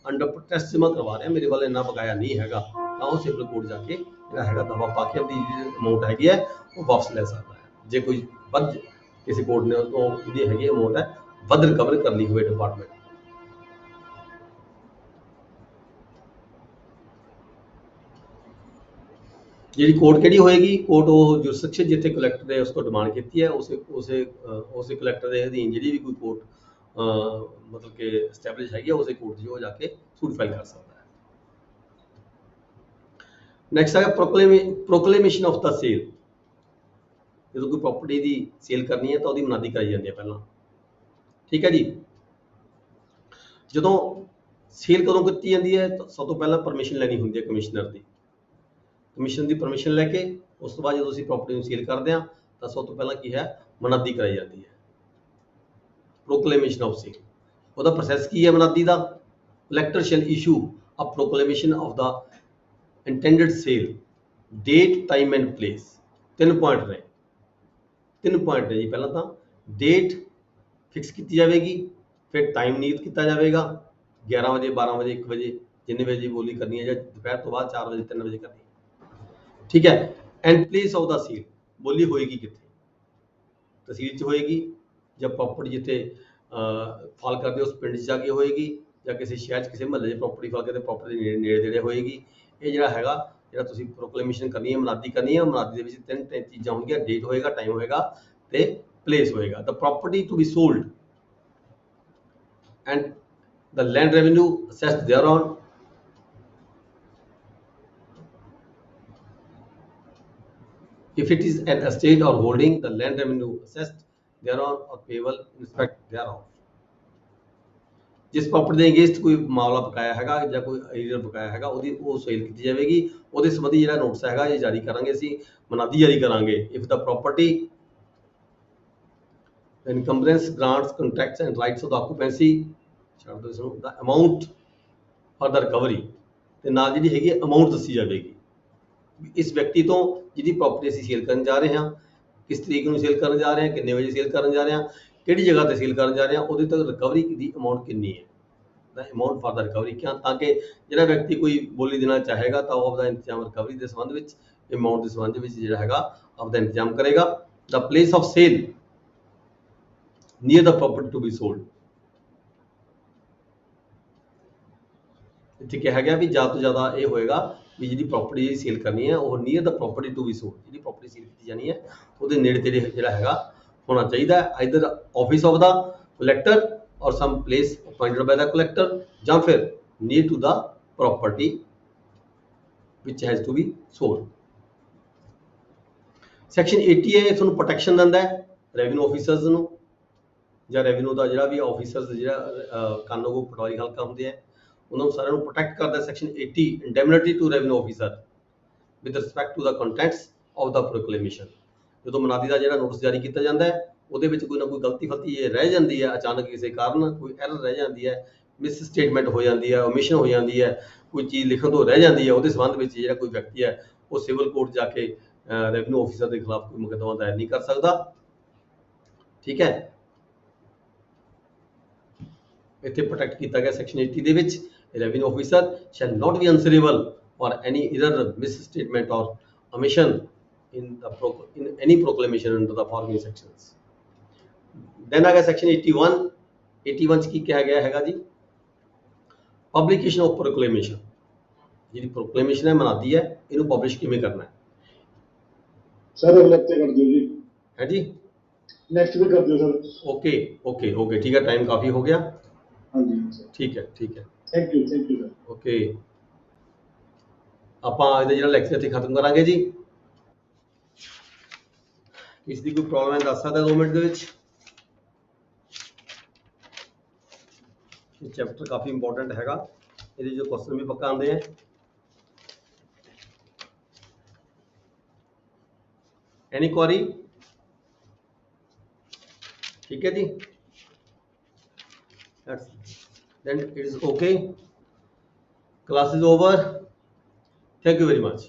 ਅੰਡਰ ਪ੍ਰੋਟੈਸਟ ਜਮ੍ਹਾਂ ਕਰਵਾ ਰਿਹਾ, ਮੇਰੇ ਵੱਲ ਇੰਨਾ ਬਕਾਇਆ ਨਹੀਂ ਹੈਗਾ, ਤਾਂ ਉਹ ਸਿਵਲ ਕੋਰਟ ਜਾ ਕੇ ਜਿਹੜਾ ਹੈਗਾ ਦਾਵਾ ਪਾ ਕੇ ਆਪਣੀ ਜਿਹੜੀ ਅਮਾਊਂਟ ਹੈਗੀ ਹੈ ਉਹ ਵਾਪਸ ਲੈ ਸਕਦਾ ਹੈ। ਜੇ ਕੋਈ ਵੱਧ ਕਿਸੇ ਕੋਰਟ ਨੇ ਉਹ ਜਿਹੜੀ ਹੈਗੀ ਅਮਾਊਂਟ ਹੈ ਵੱਧ ਰਿਕਵਰ ਕਰਨੀ ਹੋਵੇ ਡਿਪਾਰਟਮੈਂਟ। ਜਿਹੜੀ ਕੋਰਟ ਕਿਹੜੀ ਹੋਏਗੀ, ਕੋਰਟ ਉਹ ਜੁਰਿਸਡਿਕਸ਼ਨ ਜਿੱਥੇ ਕਲੈਕਟਰ ਨੇ ਉਸ ਤੋਂ ਡਿਮਾਂਡ ਕੀਤੀ ਹੈ ਉਸੇ ਕਲੈਕਟਰ ਦੇ ਅਧੀਨ ਜਿਹੜੀ ਵੀ ਕੋਈ ਕੋਰਟ ਮਤਲਬ ਕਿ ਐਸਟੈਬਲਿਸ਼ ਹੈਗੀ ਹੈ ਉਸੇ ਕੋਰਟ 'ਚ ਉਹ ਜਾ ਕੇ ਸੂਟ ਫਾਈਲ ਕਰ ਸਕਦਾ ਹੈ। ਨੈਕਸਟ ਹੈਗਾ ਪ੍ਰੋਕਲੇਮੇਸ਼ਨ ਆਫ ਦਾ ਸੇਲ। ਜਦੋਂ ਕੋਈ ਪ੍ਰਾਪਰਟੀ ਦੀ ਸੇਲ ਕਰਨੀ ਹੈ ਤਾਂ ਉਹਦੀ ਮਨਾਦੀ ਕਰਾਈ ਜਾਂਦੀ ਹੈ ਪਹਿਲਾਂ, ਠੀਕ ਹੈ ਜੀ। ਜਦੋਂ ਸੇਲ ਕਦੋਂ ਕੀਤੀ ਜਾਂਦੀ ਹੈ ਤਾਂ ਸਭ ਤੋਂ ਪਹਿਲਾਂ ਪਰਮਿਸ਼ਨ ਲੈਣੀ ਹੁੰਦੀ ਹੈ ਕਮਿਸ਼ਨਰ ਦੀ, ਕਮਿਸ਼ਨ ਦੀ ਪਰਮਿਸ਼ਨ ਲੈ ਕੇ ਉਸ ਤੋਂ ਬਾਅਦ ਜਦੋਂ ਅਸੀਂ ਪ੍ਰਾਪਰਟੀ ਨੂੰ ਸੇਲ ਕਰਦੇ ਹਾਂ ਤਾਂ ਸਭ ਤੋਂ ਪਹਿਲਾਂ ਕੀ ਹੈ ਮਨਾਦੀ ਕਰਾਈ ਜਾਂਦੀ ਹੈ, ਪ੍ਰੋਕਲੇਮੇਸ਼ਨ ਆਫ ਸੇਲ। ਉਹਦਾ ਪ੍ਰੋਸੈਸ ਕੀ ਹੈ ਮਨਾਦੀ ਦਾ, collector shall issue a proclamation of the intended sale, date time and place. ਤਿੰਨ ਪੁਆਇੰਟ ਨੇ ਜੀ। ਪਹਿਲਾਂ ਤਾਂ ਡੇਟ ਫਿਕਸ ਕੀਤੀ ਜਾਵੇਗੀ, ਫਿਰ ਟਾਈਮ ਨਿਯਤ ਕੀਤਾ ਜਾਵੇਗਾ 11 ਵਜੇ 12 ਵਜੇ 1 ਵਜੇ ਜਿੰਨੇ ਵਜੇ ਬੋਲੀ ਕਰਨੀ ਹੈ, ਜਾਂ ਦੁਪਹਿਰ ਤੋਂ ਬਾਅਦ 4 ਵਜੇ 3 ਵਜੇ ਕਰਨੀ ਹੈ, ਠੀਕ ਹੈ। And place of the sale, ਬੋਲੀ ਹੋਏਗੀ ਕਿੱਥੇ, ਤਹਿਸੀਲ 'ਚ ਹੋਏਗੀ ਜਾਂ ਪ੍ਰਾਪਰਟੀ ਜਿੱਥੇ ਫਾਲ ਕਰਦੇ ਉਸ ਪਿੰਡ 'ਚ ਜਾ ਕੇ ਹੋਏਗੀ, ਜਾਂ ਕਿਸੇ ਸ਼ਹਿਰ 'ਚ ਕਿਸੇ ਮਹੱਲੇ 'ਚ ਪ੍ਰਾਪਰਟੀ ਫਾਲ ਕਰਦੇ ਪ੍ਰਾਪਰਟੀ ਦੇ ਨੇੜੇ ਹੋਏਗੀ। ਇਹ ਜਿਹੜਾ ਹੈਗਾ ਜਿਹੜਾ ਤੁਸੀਂ ਪ੍ਰੋਕਲੇਮੇਸ਼ਨ ਕਰਨੀ ਹੈ ਮਨਾਦੀ ਕਰਨੀ ਹੈ, ਮਨਾਦੀ ਦੇ ਵਿੱਚ ਤਿੰਨ ਚੀਜ਼ਾਂ ਹੋਣਗੀਆਂ, ਡੇਟ ਹੋਏਗਾ, ਟਾਈਮ ਹੋਏਗਾ ਤੇ ਪਲੇਸ ਹੋਏਗਾ। The property to be sold and the land revenue assessed thereon, if it is an estate or holding, the land revenue assessed thereon or payable in respect thereof। ਜਿਸ property ਦੇ against ਕੋਈ ਮਾਮਲਾ ਬਕਾਇਆ ਹੈਗਾ ਜਾਂ ਕੋਈ area ਬਕਾਇਆ ਹੈਗਾ ਉਹਦੀ ਉਹ ਸੇਲ ਕੀਤੀ ਜਾਵੇਗੀ, ਉਹਦੇ ਸੰਬੰਧੀ ਜਿਹੜਾ ਨੋਟਿਸ ਹੈਗਾ ਇਹ ਜਾਰੀ ਕਰਾਂਗੇ ਅਸੀਂ, ਮਨਾਦੀ ਜਾਰੀ ਕਰਾਂਗੇ। If the property encumbrance grants contracts and rights of the occupancy, ਛੱਡ ਦਿਓ ਇਸ ਨੂੰ, ਦਾ ਅਮਾਊਂਟ ਫॉर ਦਾ ਰਿਕਵਰੀ, ਤੇ ਨਾਲ ਜਿਹੜੀ ਹੈਗੀ ਅਮਾਊਂਟ ਦੱਸੀ ਜਾਵੇਗੀ ਇਸ ਵਿਅਕਤੀ ਤੋਂ ਜਿਹਦੀ ਪ੍ਰਾਪਰਟੀ ਅਸੀਂ ਸੇਲ ਕਰਨ ਜਾ ਰਹੇ ਹਾਂ, ਕਿਸ ਤਰੀਕ ਨੂੰ ਸੇਲ ਕਰਨ ਜਾ ਰਹੇ ਹਾਂ, ਕਿੰਨੇ ਵਜੇ ਸੇਲ ਕਰਨ ਜਾ ਰਹੇ ਹਾਂ, ਕਿਹੜੀ ਜਗ੍ਹਾ ਤੇ ਸੇਲ ਕਰਨ ਜਾ ਰਹੇ ਹਾਂ, ਉਹਦੇ ਤੱਕ ਰਿਕਵਰੀ ਦੀ ਅਮਾਊਂਟ ਕਿੰਨੀ ਹੈ, ਦਾ ਅਮਾਊਂਟ ਫॉर ਦਾ ਰਿਕਵਰੀ ਕਿਆ, ਤਾਂ ਕਿ ਜਿਹੜਾ ਵਿਅਕਤੀ ਕੋਈ ਬੋਲੀ ਦੇਣਾ ਚਾਹੇਗਾ ਤਾਂ ਉਹ ਆਪਦਾ ਇੰਤਜ਼ਾਮ ਰਿਕਵਰੀ ਦੇ ਸੰਬੰਧ ਵਿੱਚ, ਅਮਾਊਂਟ ਦੇ ਸੰਬੰਧ ਵਿੱਚ ਜਿਹੜਾ ਹੈਗਾ ਆਪਦਾ ਇੰਤਜ਼ਾਮ ਕਰੇਗਾ। The place of sale near the property to be sold, ਇੱਥੇ ਕਿਹਾ ਗਿਆ ਵੀ ਜ਼ਿਆਦਾ ਤੋਂ ਜ਼ਿਆਦਾ ਇਹ ਹੋਏਗਾ ਵੀ ਜਿਹੜੀ ਪ੍ਰਾਪਰਟੀ ਸੇਲ ਕਰਨੀ ਹੈ ਉਹ near the property to be sold, ਜਿਹੜੀ ਪ੍ਰਾਪਰਟੀ ਸੇਲ ਕੀਤੀ ਜਾਣੀ ਹੈ ਉਹਦੇ ਨੇੜੇ ਤੇੜੇ ਜਿਹੜਾ ਹੈਗਾ ਹੋਣਾ ਚਾਹੀਦਾ ਹੈ, either office of the collector or some place appointed by the collector, ਜਾਂ ਫਿਰ near to the property which has to be sold. Section 80 ਹੈ, ਤੁਹਾਨੂੰ ਪ੍ਰੋਟੈਕਸ਼ਨ ਦਿੰਦਾ ਹੈ ਰੈਵਨਿਊ ਆਫੀਸਰਸ ਨੂੰ, ਜਾਂ ਰੈਵਨਿਊ ਦਾ ਜਿਹੜਾ ਵੀ ਆਫੀਸਰਸ ਜਿਹੜਾ ਕਾਨੂੰਗੋ ਪਟਵਾਰੀ ਹਲਕਾ ਹੁੰਦੇ ਆ ਉਹਨਾਂ ਨੂੰ ਸਾਰਿਆਂ ਨੂੰ ਪ੍ਰੋਟੈਕਟ ਕਰਦਾ। Section 80 indemnity to revenue officer with respect to the contents of the proclamation. ਜਦੋਂ ਮਨਾਦੀ ਦਾ ਜਿਹੜਾ ਨੋਟਿਸ ਜਾਰੀ ਕੀਤਾ ਜਾਂਦਾ ਹੈ ਉਹਦੇ ਵਿੱਚ ਕੋਈ ਨਾ ਕੋਈ ਗਲਤੀ ਫਲਤੀ ਇਹ ਰਹਿ ਜਾਂਦੀ ਹੈ, ਅਚਾਨਕ ਕਿਸੇ ਕਾਰਨ ਕੋਈ ਐਰਰ ਰਹਿ ਜਾਂਦੀ ਹੈ, ਮਿਸ ਸਟੇਟਮੈਂਟ ਹੋ ਜਾਂਦੀ ਹੈ, ਓਮਿਸ਼ਨ ਹੋ ਜਾਂਦੀ ਹੈ, ਕੋਈ ਚੀਜ਼ ਲਿਖਣ ਤੋਂ ਰਹਿ ਜਾਂਦੀ ਹੈ, ਉਹਦੇ ਸੰਬੰਧ ਵਿੱਚ ਜਿਹੜਾ ਕੋਈ ਵਿਅਕਤੀ ਹੈ ਉਹ ਸਿਵਲ ਕੋਰਟ ਜਾ ਕੇ ਰੈਵਨਿਊ ਆਫੀਸਰ ਦੇ ਖਿਲਾਫ ਕੋਈ ਮੁਕੱਦਮਾ ਦਾਇਰ ਨਹੀਂ ਕਰ ਸਕਦਾ, ਠੀਕ ਹੈ। ਇੱਥੇ ਪ੍ਰੋਟੈਕਟ ਕੀਤਾ ਗਿਆ ਸੈਕਸ਼ਨ 80 ਦੇ ਵਿੱਚ, revenue officer shall not be answerable or any error, misstatement or omission in any proclamation under the following sections. Then आ गया section 81. 81 की क्या गया हैगा जी, पब्लिकेशन ऑफ प्रोक्लेमेशन। जी प्रोक्लेमेशन है बनाती है, इन्हों पब्लिश किमें करना है सर? अगले हफ्ते कर दियो जी। है जी, नेक्स्ट वीक कर दियो सर। ओके ओके ओके ठीक है, टाइम काफी हो गया। हाँ जी सर, ठीक है ठीक है, थैंक यू सर। ओके ਆਪਾਂ ਅੱਜ ਦਾ ਜਿਹੜਾ ਲੈਕਚਰ ਇੱਥੇ ਖਤਮ ਕਰਾਂਗੇ ਜੀ। ਕਿਸੇ ਦੀ ਕੋਈ ਪ੍ਰੋਬਲਮ ਹੈ ਦੱਸ ਸਕਦਾ 2 ਮਿੰਟ ਦੇ ਵਿੱਚ। ਇਹ ਚੈਪਟਰ ਕਾਫੀ ਇੰਪੋਰਟੈਂਟ ਹੈਗਾ, ਇਹਦੇ ਜੋ ਕੁਐਸਚਨ ਵੀ ਪੱਕਾ ਆਉਂਦੇ ਆ। Any query? ठीक है जी, then it is okay, class is over, thank you very much।